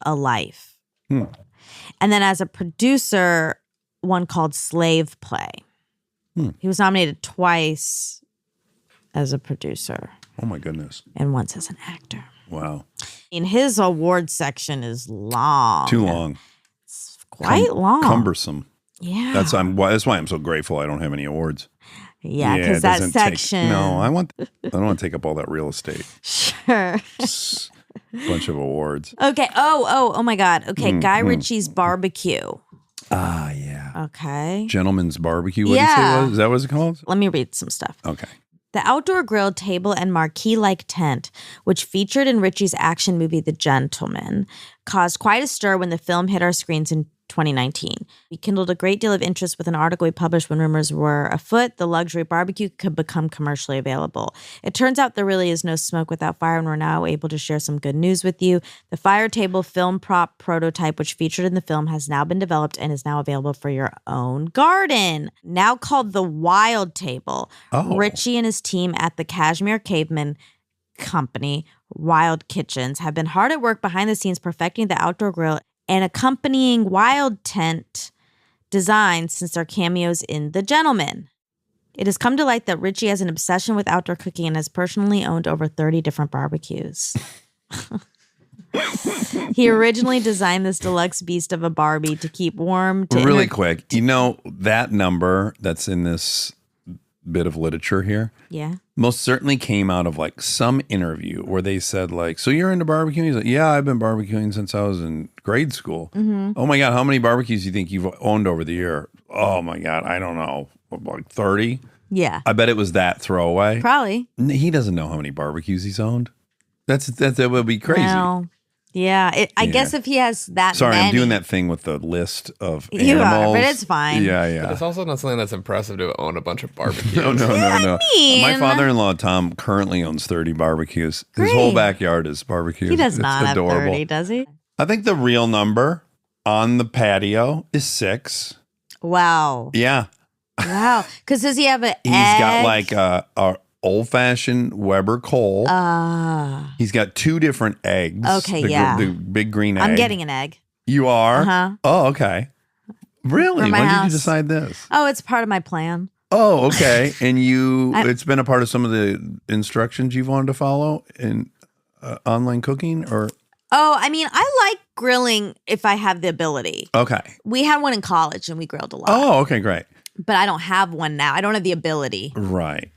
S2: A Life. And then as a producer, one called Slave Play. He was nominated twice as a producer
S1: Oh my goodness.
S2: and once as an actor.
S1: Wow.
S2: And his award section is long.
S1: Too long.
S2: Quite long.
S1: Cumbersome.
S2: Yeah.
S1: That's why I'm so grateful I don't have any awards.
S2: Yeah,
S1: it
S2: because that
S1: doesn't
S2: section.
S1: No, I don't want to take up all that real estate.
S2: Sure.
S1: Bunch of awards.
S2: Okay. Oh my God. Okay. Guy Ritchie's Barbecue.
S1: Ah, yeah.
S2: Okay.
S1: Gentleman's Barbecue. What did you say it was? Is that what it's called?
S2: Let me read some stuff.
S1: Okay.
S2: The outdoor grill, table, and marquee-like tent, which featured in Ritchie's action movie The Gentleman, caused quite a stir when the film hit our screens in 2019. He kindled a great deal of interest with an article he published when rumors were afoot the luxury barbecue could become commercially available. It turns out there really is no smoke without fire, and we're now able to share some good news with you. The fire table film prop prototype, which featured in the film, has now been developed and is now available for your own garden. Now called the Wild Table. Ritchie and his team at the Kashmir Caveman Company, Wild Kitchens, have been hard at work behind the scenes perfecting the outdoor grill and accompanying wild tent design since their cameos in The Gentleman. It has come to light that Ritchie has an obsession with outdoor cooking and has personally owned over 30 different barbecues. He originally designed this deluxe beast of a Barbie to keep warm.
S1: Really quick, that number that's in this bit of literature here
S2: Yeah.
S1: most certainly came out of like some interview where they said like, so you're into barbecuing? He's like, yeah, I've been barbecuing since I was in grade school. Oh my God, how many barbecues do you think you've owned over the year? Oh my God, I don't know, like 30?
S2: Yeah.
S1: I bet it was that throwaway.
S2: Probably.
S1: He doesn't know how many barbecues he's owned. That would be crazy.
S2: Well, yeah. I guess if he has that
S1: Sorry,
S2: many.
S1: I'm doing that thing with the list of
S2: You
S1: animals.
S2: are, but it's fine.
S1: Yeah.
S9: But it's also not something that's impressive to own a bunch of barbecues.
S1: No.
S2: mean-
S1: My father-in-law, Tom, currently owns 30 barbecues. His whole backyard is barbecues.
S2: He does
S1: It's
S2: not
S1: adorable.
S2: have 30, does he?
S1: I think the real number on the patio is 6.
S2: Wow.
S1: Yeah.
S2: Wow. Because does he have an
S1: He's
S2: egg?
S1: got like a old-fashioned Weber Cole. He's got 2 different eggs.
S2: Okay,
S1: The big green egg.
S2: I'm getting an egg.
S1: You are?
S2: Uh-huh.
S1: Oh, okay. Really?
S2: For my
S1: When did you
S2: house.
S1: decide this?
S2: Oh, it's part of my plan.
S1: Oh, okay. And it's been a part of some of the instructions you've wanted to follow in online cooking or?
S2: Oh, I mean, I like grilling if I have the ability.
S1: Okay.
S2: We had one in college and we grilled a lot.
S1: Oh, okay, great.
S2: But I don't have one now. I don't have the ability.
S1: Right.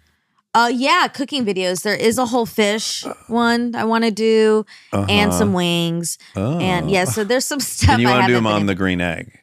S2: Yeah, cooking videos. There is a whole fish one I want to do and some wings. And yeah, so there's some stuff
S1: And you
S2: I
S1: want to do
S2: haven't
S1: them on
S2: been-
S1: the green egg?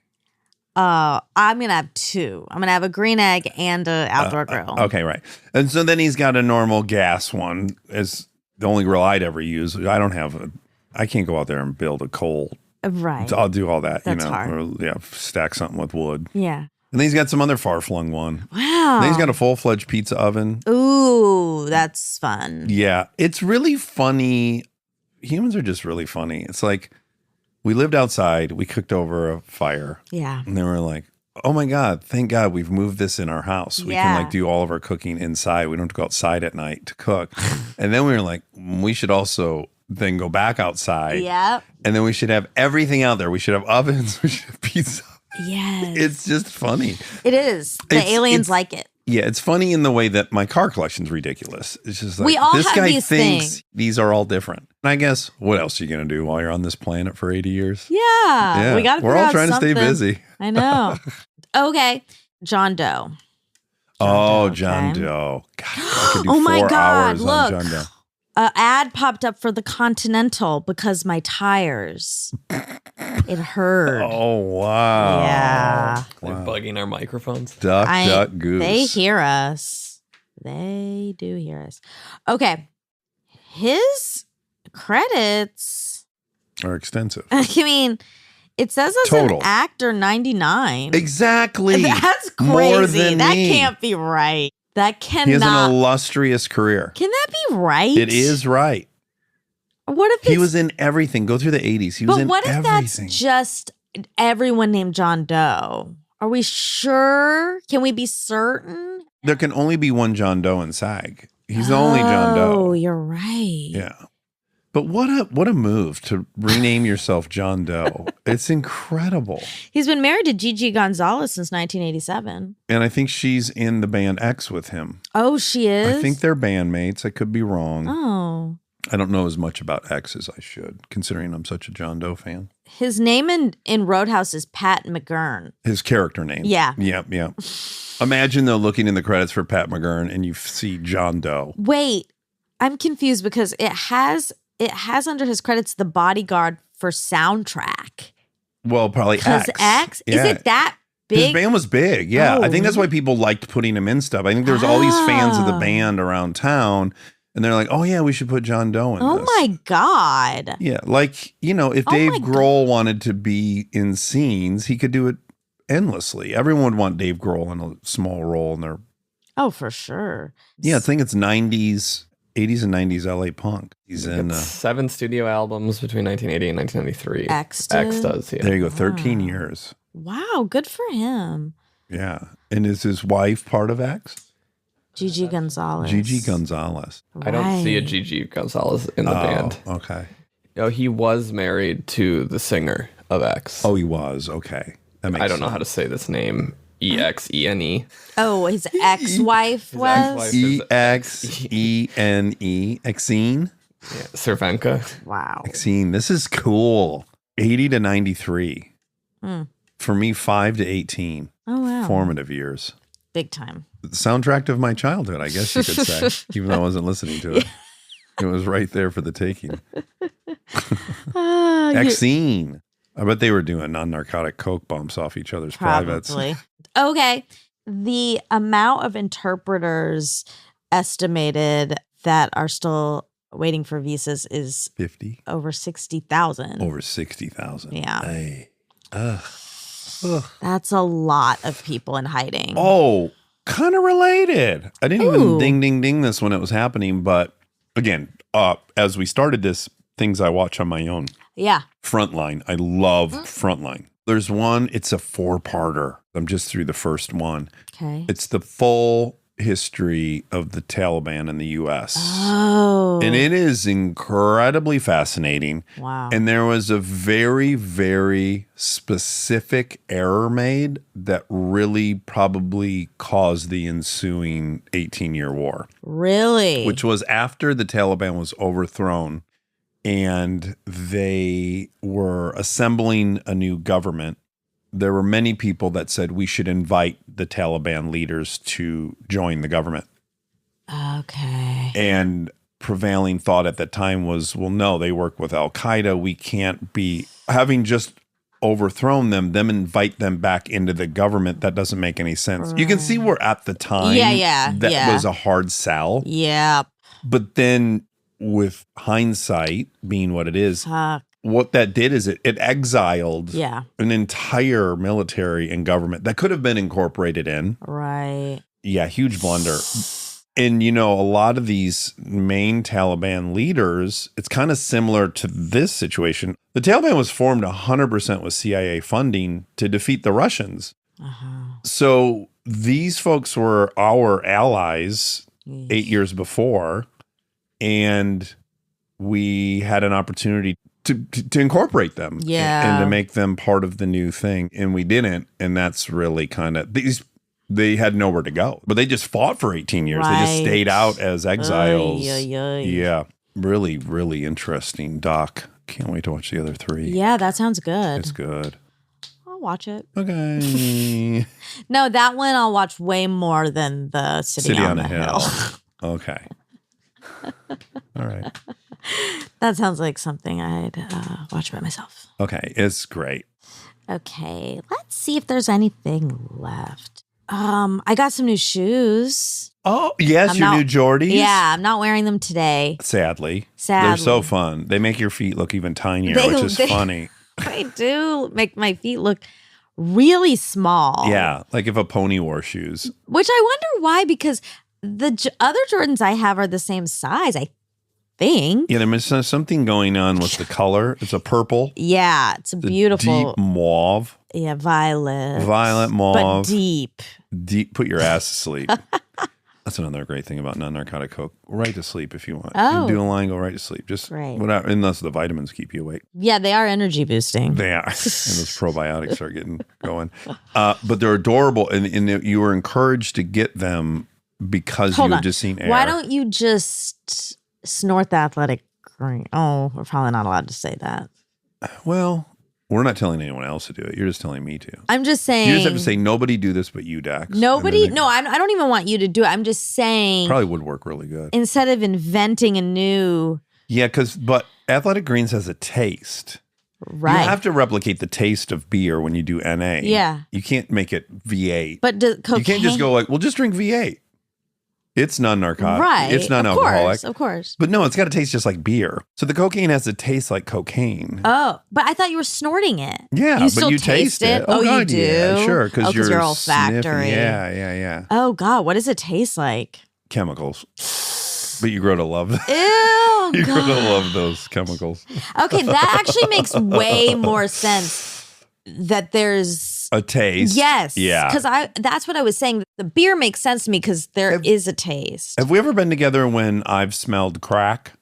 S2: I'm going to have 2. I'm going to have a green egg and an outdoor grill.
S1: Okay, right. And so then he's got a normal gas one as the only grill I'd ever use. I can't go out there and build a coal.
S2: Right.
S1: I'll do all that,
S2: That's hard.
S1: Or, stack something with wood.
S2: Yeah.
S1: And then he's got some other far-flung one.
S2: Wow.
S1: Then he's got a full-fledged pizza oven.
S2: Ooh, that's fun.
S1: Yeah, it's really funny. Humans are just really funny. It's like we lived outside, we cooked over a fire,
S2: Yeah.
S1: and then we're like, oh my God, thank God we've moved this in our house. We can like do all of our cooking inside. We don't have to go outside at night to cook. And then we were like, we should also then go back outside.
S2: Yep.
S1: And then we should have everything out there. We should have ovens. We should have pizza.
S2: Yes.
S1: It's just funny.
S2: It is. The aliens like it.
S1: Yeah, it's funny in the way that my car collection's ridiculous. It's just like,
S2: We all
S1: this
S2: have
S1: guy
S2: these
S1: thinks
S2: things.
S1: these are all different. And I guess, what else are you going to do while you're on this planet for 80 years?
S2: Yeah. We got to
S1: We're all trying to stay busy.
S2: I know. Okay. John Doe.
S1: John Doe. God, I could do
S2: Oh my
S1: 4
S2: God,
S1: hours
S2: look.
S1: on John Doe.
S2: An ad popped up for the Continental because my tires. It hurt.
S1: Oh, wow.
S2: Yeah.
S9: They're bugging our microphones.
S1: Duck, goose.
S2: They hear us. They do hear us. Okay. His credits.
S1: Are extensive.
S2: I mean, it says as
S1: Total.
S2: an actor 99.
S1: Exactly.
S2: That's crazy.
S1: More than
S2: That
S1: me.
S2: can't be right. That
S1: He has an
S2: cannot.
S1: illustrious career.
S2: Can that be right?
S1: It is right.
S2: What if
S1: He
S2: it's-
S1: was in everything. Go through the 80s. He was
S2: But
S1: in
S2: what if
S1: everything.
S2: that's just everyone named John Doe? Are we sure? Can we be certain?
S1: There can only be one John Doe in SAG. He's the only John Doe.
S2: Oh, you're right.
S1: Yeah. But what a move to rename yourself John Doe. It's incredible.
S2: He's been married to Gigi Gonzalez since 1987.
S1: And I think she's in the band X with him.
S2: Oh, she is?
S1: I think they're bandmates. I could be wrong.
S2: Oh.
S1: I don't know as much about X as I should, considering I'm such a John Doe fan.
S2: His name in Roadhouse is Pat McGurn.
S1: His character name.
S2: Yeah.
S1: Yep. Imagine, though, looking in the credits for Pat McGurn and you see John Doe.
S2: Wait, I'm confused because it has under his credits the bodyguard for soundtrack.
S1: Well, probably
S2: Because X?
S1: Yeah.
S2: Is it that big?
S1: His band was big, yeah.
S2: Oh.
S1: I think that's why people liked putting him in stuff. I think there's all these fans of the band around town, and they're like, oh, yeah, we should put John Doe in
S2: Oh
S1: this.
S2: my God.
S1: Yeah, like, if Dave Grohl wanted to be in scenes, he could do it endlessly. Everyone would want Dave Grohl in a small role in their...
S2: Oh, for sure.
S1: Yeah, I think it's 80s and 90s LA punk. He's in...
S9: 7 studio albums between 1980 and 1993.
S2: X did?
S9: X does, yeah.
S1: There you go, 13 years.
S2: Wow, good for him.
S1: Yeah. And is his wife part of X?
S2: Gigi Gonzalez.
S1: Gigi Gonzalez.
S9: I don't see a
S2: Right.
S9: Gigi Gonzalez in the band.
S1: Okay.
S9: Oh, he was married to the singer of X.
S1: Oh, he was. Okay. That makes
S9: I don't know how to say this name. EXENE.
S2: Oh, his ex-wife was?
S1: EXENE. Exene.
S9: Yeah, Cervenka.
S2: Wow.
S1: Exene. This is cool. 80 to 93.
S2: Mm.
S1: For me, 5 to 18.
S2: Oh, wow.
S1: Formative years.
S2: Big time.
S1: The soundtrack of my childhood, I guess you could say, even though I wasn't listening to it. It was right there for the taking. Exene. I bet they were doing non-narcotic coke bumps off each other's privates.
S2: Probably. Okay. The amount of interpreters estimated that are still waiting for visas is
S1: 50.
S2: over 60,000.
S1: Over 60,000.
S2: Yeah.
S1: Hey.
S2: That's a lot of people in hiding.
S1: Oh, kind of related. I didn't
S2: Ooh.
S1: even ding this when it was happening. But again, as we started this, things I watch on my own.
S2: Yeah.
S1: Frontline. I love Frontline. There's one, it's a 4-parter. I'm just through the first one.
S2: Okay.
S1: It's the full history of the Taliban in the U.S.
S2: Oh.
S1: And it is incredibly fascinating.
S2: Wow.
S1: And there was a very, very specific error made that really probably caused the ensuing 18-year war.
S2: Really?
S1: Which was after the Taliban was overthrown and they were assembling a new government. There were many people that said we should invite the Taliban leaders to join the government.
S2: Okay.
S1: And prevailing thought at the time was, well, no, they work with Al-Qaeda. We can't be, having just overthrown them invite them back into the government. That doesn't make any sense. You can see where at the time that was a hard sell.
S2: Yeah.
S1: But then with hindsight being what it is, what that did is it exiled an entire military and government that could have been incorporated in.
S2: Right.
S1: Yeah, huge blunder. And, a lot of these main Taliban leaders, it's kind of similar to this situation. The Taliban was formed 100% with CIA funding to defeat the Russians. So these folks were our allies 8 years before, and we had an opportunity to incorporate them and to make them part of the new thing. And we didn't. And that's really kind of they had nowhere to go, but they just fought for 18 years. They just stayed out as exiles. Yeah. Really, really interesting doc. Can't wait to watch the other 3.
S2: Yeah, that sounds good.
S1: It's good.
S2: I'll watch it.
S1: Okay.
S2: No, that one I'll watch way more than the City on the Hill.
S1: Okay. All right.
S2: That sounds like something I'd watch by myself.
S1: Okay. It's great.
S2: Okay. Let's see if there's anything left. I got some new shoes.
S1: Oh, yes, your new Jordies?
S2: Yeah, I'm not wearing them today.
S1: Sadly. They're so fun. They make your feet look even tinier, which is funny.
S2: They do make my feet look really small.
S1: Yeah, like if a pony wore shoes.
S2: Which I wonder why, because the other Jordans I have are the same size, I think.
S1: Yeah, there's something going on with the color. It's a purple.
S2: Yeah, it's a beautiful.
S1: Deep mauve.
S2: Yeah, violet.
S1: Violet mauve.
S2: But deep.
S1: Deep. Put your ass to sleep. That's another great thing about non-narcotic coke. Right to sleep if you want.
S2: Oh.
S1: You do a line, go right to sleep. Just
S2: Right.
S1: whatever, unless the vitamins keep you awake.
S2: Yeah, they are energy boosting.
S1: They are. And those probiotics are getting going. But they're adorable. And you were encouraged to get them because
S2: Hold
S1: you
S2: on.
S1: had just seen Air.
S2: Why don't you just snort the athletic green? Oh, we're probably not allowed to say that.
S1: Well, we're not telling anyone else to do it. You're just telling me to.
S2: I'm just saying.
S1: You just have to say, nobody do this but you, Dax.
S2: Nobody. No, I don't even want you to do it. I'm just saying.
S1: Probably would work really good.
S2: Instead of inventing a new.
S1: Yeah, but Athletic Greens has a taste.
S2: Right.
S1: You have to replicate the taste of beer when you do NA.
S2: Yeah.
S1: You can't make it V8.
S2: But cocaine.
S1: You can't just go like, well, just drink V8. It's non-narcotic.
S2: Right.
S1: It's non-alcoholic.
S2: Of course.
S1: But no, it's got to taste just like beer. So the cocaine has to taste like cocaine.
S2: Oh, but I thought you were snorting it.
S1: Yeah,
S2: you still
S1: but you taste it.
S2: Oh,
S1: God,
S2: you do?
S1: Yeah, sure, because
S2: you're olfactory.
S1: sniffing. Yeah.
S2: Oh, God. What does it taste like?
S1: Chemicals. But you grow to love them.
S2: Ew,
S1: You grow to
S2: God.
S1: love those chemicals.
S2: Okay, that actually makes way more sense that there's
S1: A taste.
S2: Yes.
S1: Yeah.
S2: Because that's what I was saying. The beer makes sense to me because there is a taste.
S1: Have we ever been together when I've smelled crack?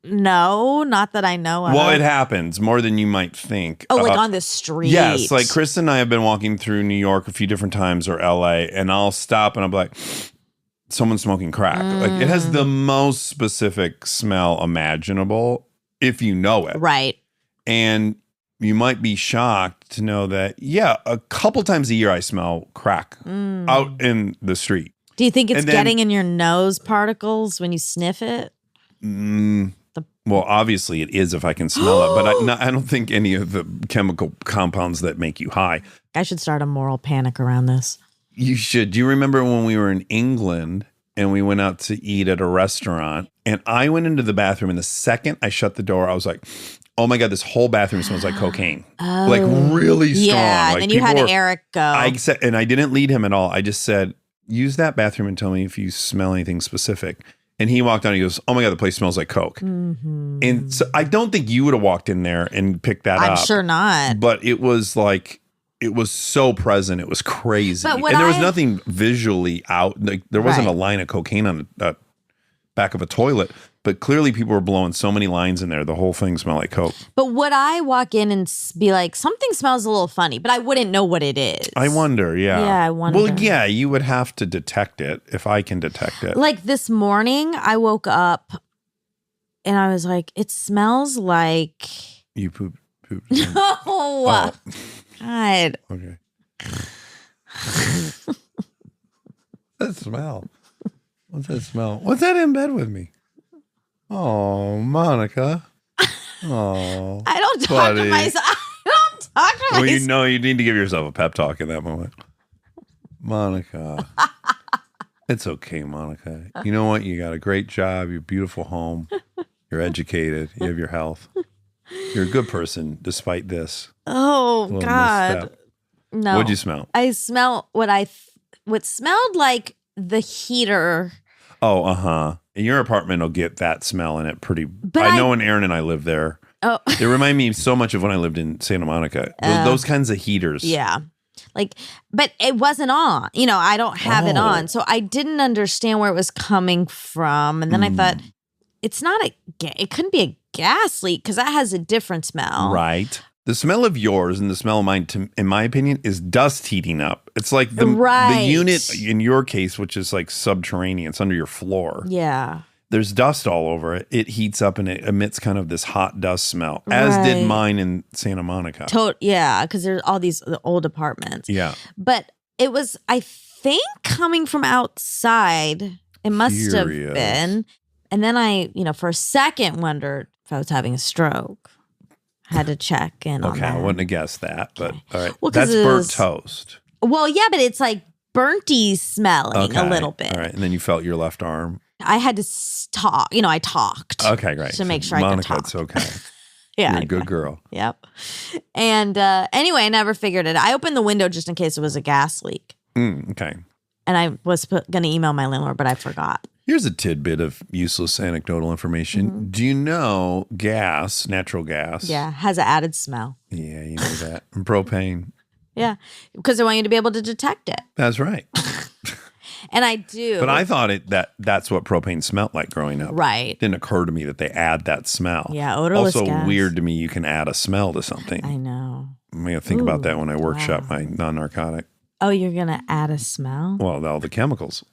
S2: No, not that I know of.
S1: Well, it happens more than you might think.
S2: Oh, like on the street.
S1: Yes, like Chris and I have been walking through New York a few different times or LA, and I'll stop and I'll be like, someone's smoking crack. Like it has the most specific smell imaginable if you know it.
S2: Right.
S1: And you might be shocked to know that, yeah, a couple times a year I smell crack out in the street.
S2: Do you think it's
S1: And then-
S2: getting in your nose particles when you sniff it?
S1: Well, obviously it is if I can smell it, but I don't think any of the chemical compounds that make you high.
S2: I should start a moral panic around this.
S1: You should. Do you remember when we were in England and we went out to eat at a restaurant and I went into the bathroom and the second I shut the door, I was like, oh my God, this whole bathroom smells like cocaine. Like really strong.
S2: Yeah,
S1: like
S2: and then you had Eric go.
S1: And I didn't lead him at all. I just said, use that bathroom and tell me if you smell anything specific. And he walked out and he goes, oh my God, the place smells like Coke.
S2: Mm-hmm.
S1: And so I don't think you would have walked in there and picked that up.
S2: I'm sure not.
S1: But it was like, it was so present. It was crazy.
S2: But what
S1: And there was nothing visually out. Like there wasn't a line of cocaine on the back of a toilet. But clearly people were blowing so many lines in there. The whole thing smelled like Coke.
S2: But would I walk in and be like, something smells a little funny, but I wouldn't know what it is?
S1: I wonder, yeah.
S2: Yeah, I wonder.
S1: Well, yeah, you would have to detect it if I can detect it.
S2: Like this morning, I woke up and I was like, it smells like.
S1: You poop.
S2: Oh, God.
S1: Okay. That smell. What's that smell? What's that in bed with me? Oh, Monica. Oh.
S2: I don't talk
S1: buddy.
S2: to myself. I don't talk to
S1: Well,
S2: myself.
S1: you need to give yourself a pep talk in that moment. Monica. It's okay, Monica. You know what? You got a great job. You're a beautiful home. You're educated. You have your health. You're a good person despite this.
S2: Oh,
S1: Little
S2: God.
S1: misstep.
S2: No.
S1: What'd you smell?
S2: I smell what smelled like the heater.
S1: Oh, uh-huh. And your apartment will get that smell in it pretty.
S2: But
S1: I know when Aaron and I lived there.
S2: Oh.
S1: It reminded me so much of when I lived in Santa Monica. Those kinds of heaters.
S2: Yeah. Like, but it wasn't on. You know, I don't have it
S1: Oh.
S2: on. So I didn't understand where it was coming from. And then I thought, it's not it couldn't be a gas leak because that has a different smell.
S1: Right. The smell of yours and the smell of mine, in my opinion, is dust heating up. It's like the unit in your case, which is like subterranean. It's under your floor.
S2: Yeah.
S1: There's dust all over it. It heats up and it emits kind of this hot dust smell, as did
S2: Right.
S1: mine in Santa Monica.
S2: Yeah, because there's all these old apartments.
S1: Yeah.
S2: But it was, I think, coming from outside. It must have
S1: Curious.
S2: been. And then I, for a second wondered if I was having a stroke. Had to check in on
S1: Okay,
S2: that.
S1: I wouldn't have guessed that, but all right.
S2: Well, 'cause
S1: that's burnt
S2: it's-
S1: toast.
S2: Well, yeah, but it's like burnty smelling a little bit.
S1: All right, and then you felt your left arm.
S2: I had to talk. I talked.
S1: Okay, great.
S2: To make
S1: So
S2: sure I could
S1: Monica,
S2: talk.
S1: it's okay.
S2: Yeah.
S1: You're a good girl.
S2: Yep. And anyway, I never figured it. I opened the window just in case it was a gas leak.
S1: Okay.
S2: And I was going to email my landlord, but I forgot.
S1: Here's a tidbit of useless anecdotal information. Do you know gas, natural gas?
S2: Yeah. Has an added smell.
S1: Yeah, you know that. And propane.
S2: Yeah. Because I want you to be able to detect it.
S1: That's right.
S2: And I do.
S1: But I thought that's what propane smelled like growing up.
S2: Right.
S1: It didn't occur to me that they add that smell.
S2: Yeah, odorless
S1: Also
S2: gas.
S1: weird to me you can add a smell to something.
S2: I know.
S1: I'm going to think about that when I workshop my non-narcotic.
S2: Oh, you're going to add a smell?
S1: Well, all the chemicals.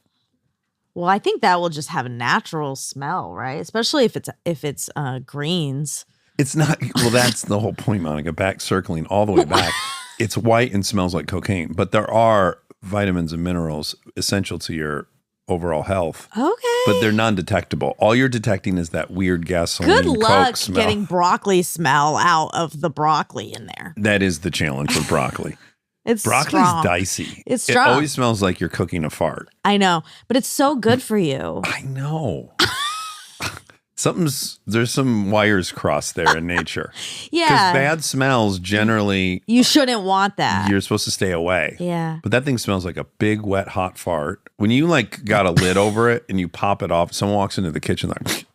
S2: Well, I think that will just have a natural smell, right? Especially if it's greens.
S1: It's not. Well, that's the whole point, Monica. Back circling all the way back. It's white and smells like cocaine, but there are vitamins and minerals essential to your overall health.
S2: Okay.
S1: But they're non-detectable. All you're detecting is that weird gasoline.
S2: Good luck
S1: Coke smell.
S2: getting broccoli smell out of the broccoli in there.
S1: That is the challenge with broccoli.
S2: It's
S1: Broccoli's
S2: strong.
S1: dicey.
S2: It's
S1: It
S2: strong.
S1: always smells like you're cooking a fart.
S2: I know, but it's so good for you.
S1: I know. There's some wires crossed there in nature.
S2: Yeah.
S1: Because bad smells generally,
S2: You shouldn't want that.
S1: you're supposed to stay away.
S2: Yeah.
S1: But that thing smells like a big, wet, hot fart. When you like got a lid over it and you pop it off, someone walks into the kitchen like,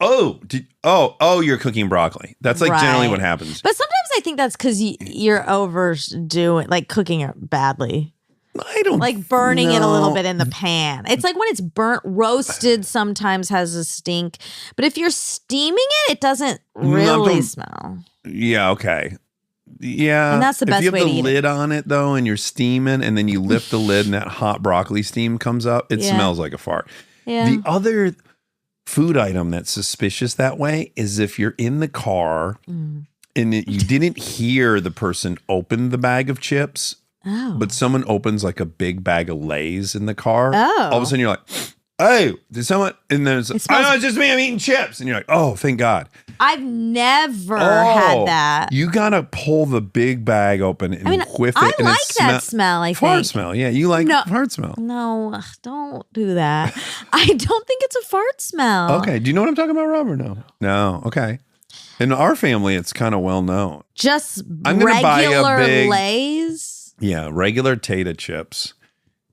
S1: you're cooking broccoli. That's like generally
S2: Right.
S1: what happens.
S2: But sometimes I think that's because you're overdoing, like cooking it badly.
S1: I don't
S2: Like burning it a little
S1: know.
S2: bit in the pan. It's like when it's burnt, roasted sometimes has a stink. But if you're steaming it, it doesn't really smell.
S1: Yeah, okay. Yeah.
S2: And that's the best
S1: If you
S2: way
S1: have
S2: to
S1: the
S2: eat
S1: lid on it though and you're steaming and then you lift the lid and that hot broccoli steam comes up, it
S2: Yeah.
S1: smells like a fart.
S2: Yeah.
S1: The other food item that's suspicious that way is if you're in the car
S2: Mm.
S1: and you didn't hear the person open the bag of chips, but someone opens like a big bag of Lay's in the car.
S2: Oh.
S1: All of a sudden you're like, hey, did someone? And there's,
S2: It
S1: oh,
S2: smells-
S1: no, it's just me. I'm eating chips. And you're like, oh, thank God.
S2: I've never had that.
S1: You got to pull the big bag open and whiff it.
S2: I
S1: and
S2: like
S1: it
S2: that smell, I
S1: Fart
S2: think.
S1: smell. Yeah, you like
S2: No.
S1: fart smell.
S2: No, ugh, don't do that. I don't think it's a fart smell.
S1: Okay. Do you know what I'm talking about, Rob, or no? No. Okay. In our family, it's kind of well known.
S2: Just
S1: I'm gonna buy a
S2: regular
S1: big-
S2: Lay's.
S1: Yeah, regular Tata chips.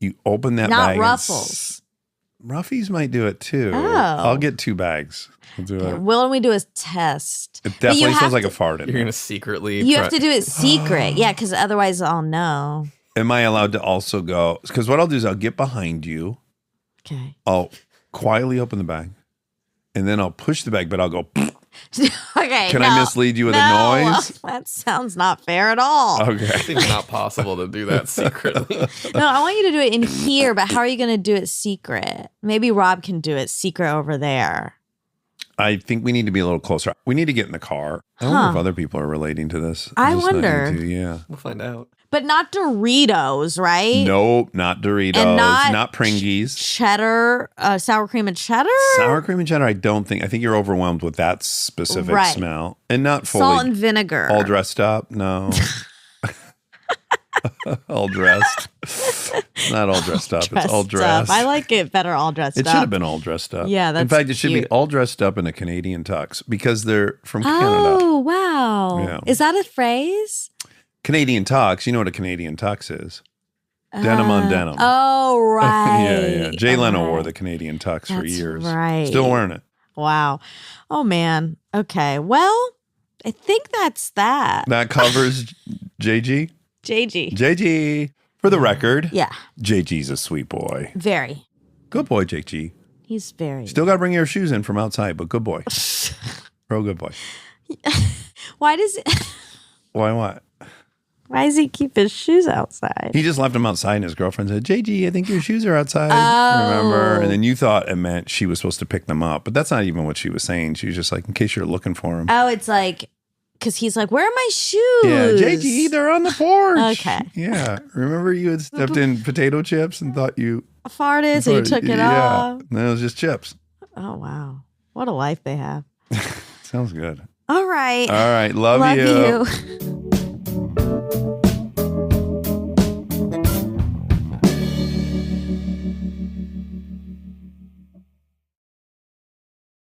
S1: You open that
S2: Not
S1: bag. and
S2: Ruffles.
S1: Ruffies might do it too.
S2: Oh.
S1: I'll get 2 bags. I'll do it.
S2: Will we do a test?
S1: It
S2: But you
S1: definitely
S2: have
S1: smells like
S2: to-
S1: a fart in
S9: You're
S1: there.
S9: gonna secretly.
S2: You have to do it secret. Yeah, because otherwise I'll know.
S1: Am I allowed to also go? Because what I'll do is I'll get behind you.
S2: Okay.
S1: I'll quietly open the bag. And then I'll push the bag, but I'll go,
S2: Okay.
S1: can I mislead you with a noise?
S2: That sounds not fair at all.
S9: I
S1: Okay.
S9: think it's not possible to do that secretly.
S2: No, I want you to do it in here, but how are you going to do it secret? Maybe Rob can do it secret over there.
S1: I think we need to be a little closer. We need to get in the car. I wonder if other people are relating to this.
S2: I
S1: I'm just not
S2: wonder.
S1: into- yeah.
S9: We'll find out.
S2: But not Doritos, right?
S1: Nope, not Doritos,
S2: And
S1: not Pringies.
S2: Cheddar, sour cream and cheddar?
S1: Sour cream and cheddar, I don't think. I think you're overwhelmed with that specific
S2: Right.
S1: smell. And not fully
S2: Salt and vinegar.
S1: all dressed up. No. All dressed. Not all dressed up. It's all dressed.
S2: I like it better all dressed
S1: It
S2: up.
S1: should have been all dressed up.
S2: Yeah,
S1: In
S2: that's
S1: fact, it should be
S2: cute.
S1: all dressed up in a Canadian tux because they're from Canada.
S2: Oh, wow.
S1: Yeah.
S2: Is that a phrase?
S1: Canadian tux. You know what a Canadian tux is? Denim on denim.
S2: Oh, right.
S1: Yeah. Jay Leno
S2: Right.
S1: wore the Canadian tux for
S2: That's
S1: years.
S2: right.
S1: Still wearing it.
S2: Wow. Oh, man. Okay. Well, I think that's that.
S1: That covers JG.
S2: JG.
S1: JG. For the record,
S2: Yeah.
S1: JG's a sweet boy.
S2: Very.
S1: Good boy, JG.
S2: He's very.
S1: Still got to bring your shoes in from outside, but good boy. Real good boy.
S2: Why does it?
S1: Why what?
S2: Why does he keep his shoes outside?
S1: He just left him outside and his girlfriend said, JG, I think your shoes are outside.
S2: Oh.
S1: Remember? And then you thought it meant she was supposed to pick them up. But that's not even what she was saying. She was just like, in case you're looking for them.
S2: Oh, it's like, because he's like, where are my shoes?
S1: Yeah, JG, they're on the porch.
S2: Okay.
S1: Yeah. Remember you had stepped in potato chips and thought you
S2: Farted, so you took it off.
S1: No, it was just chips.
S2: Oh, wow. What a life they have.
S1: Sounds good.
S2: All right.
S1: All right. Love you.
S2: you.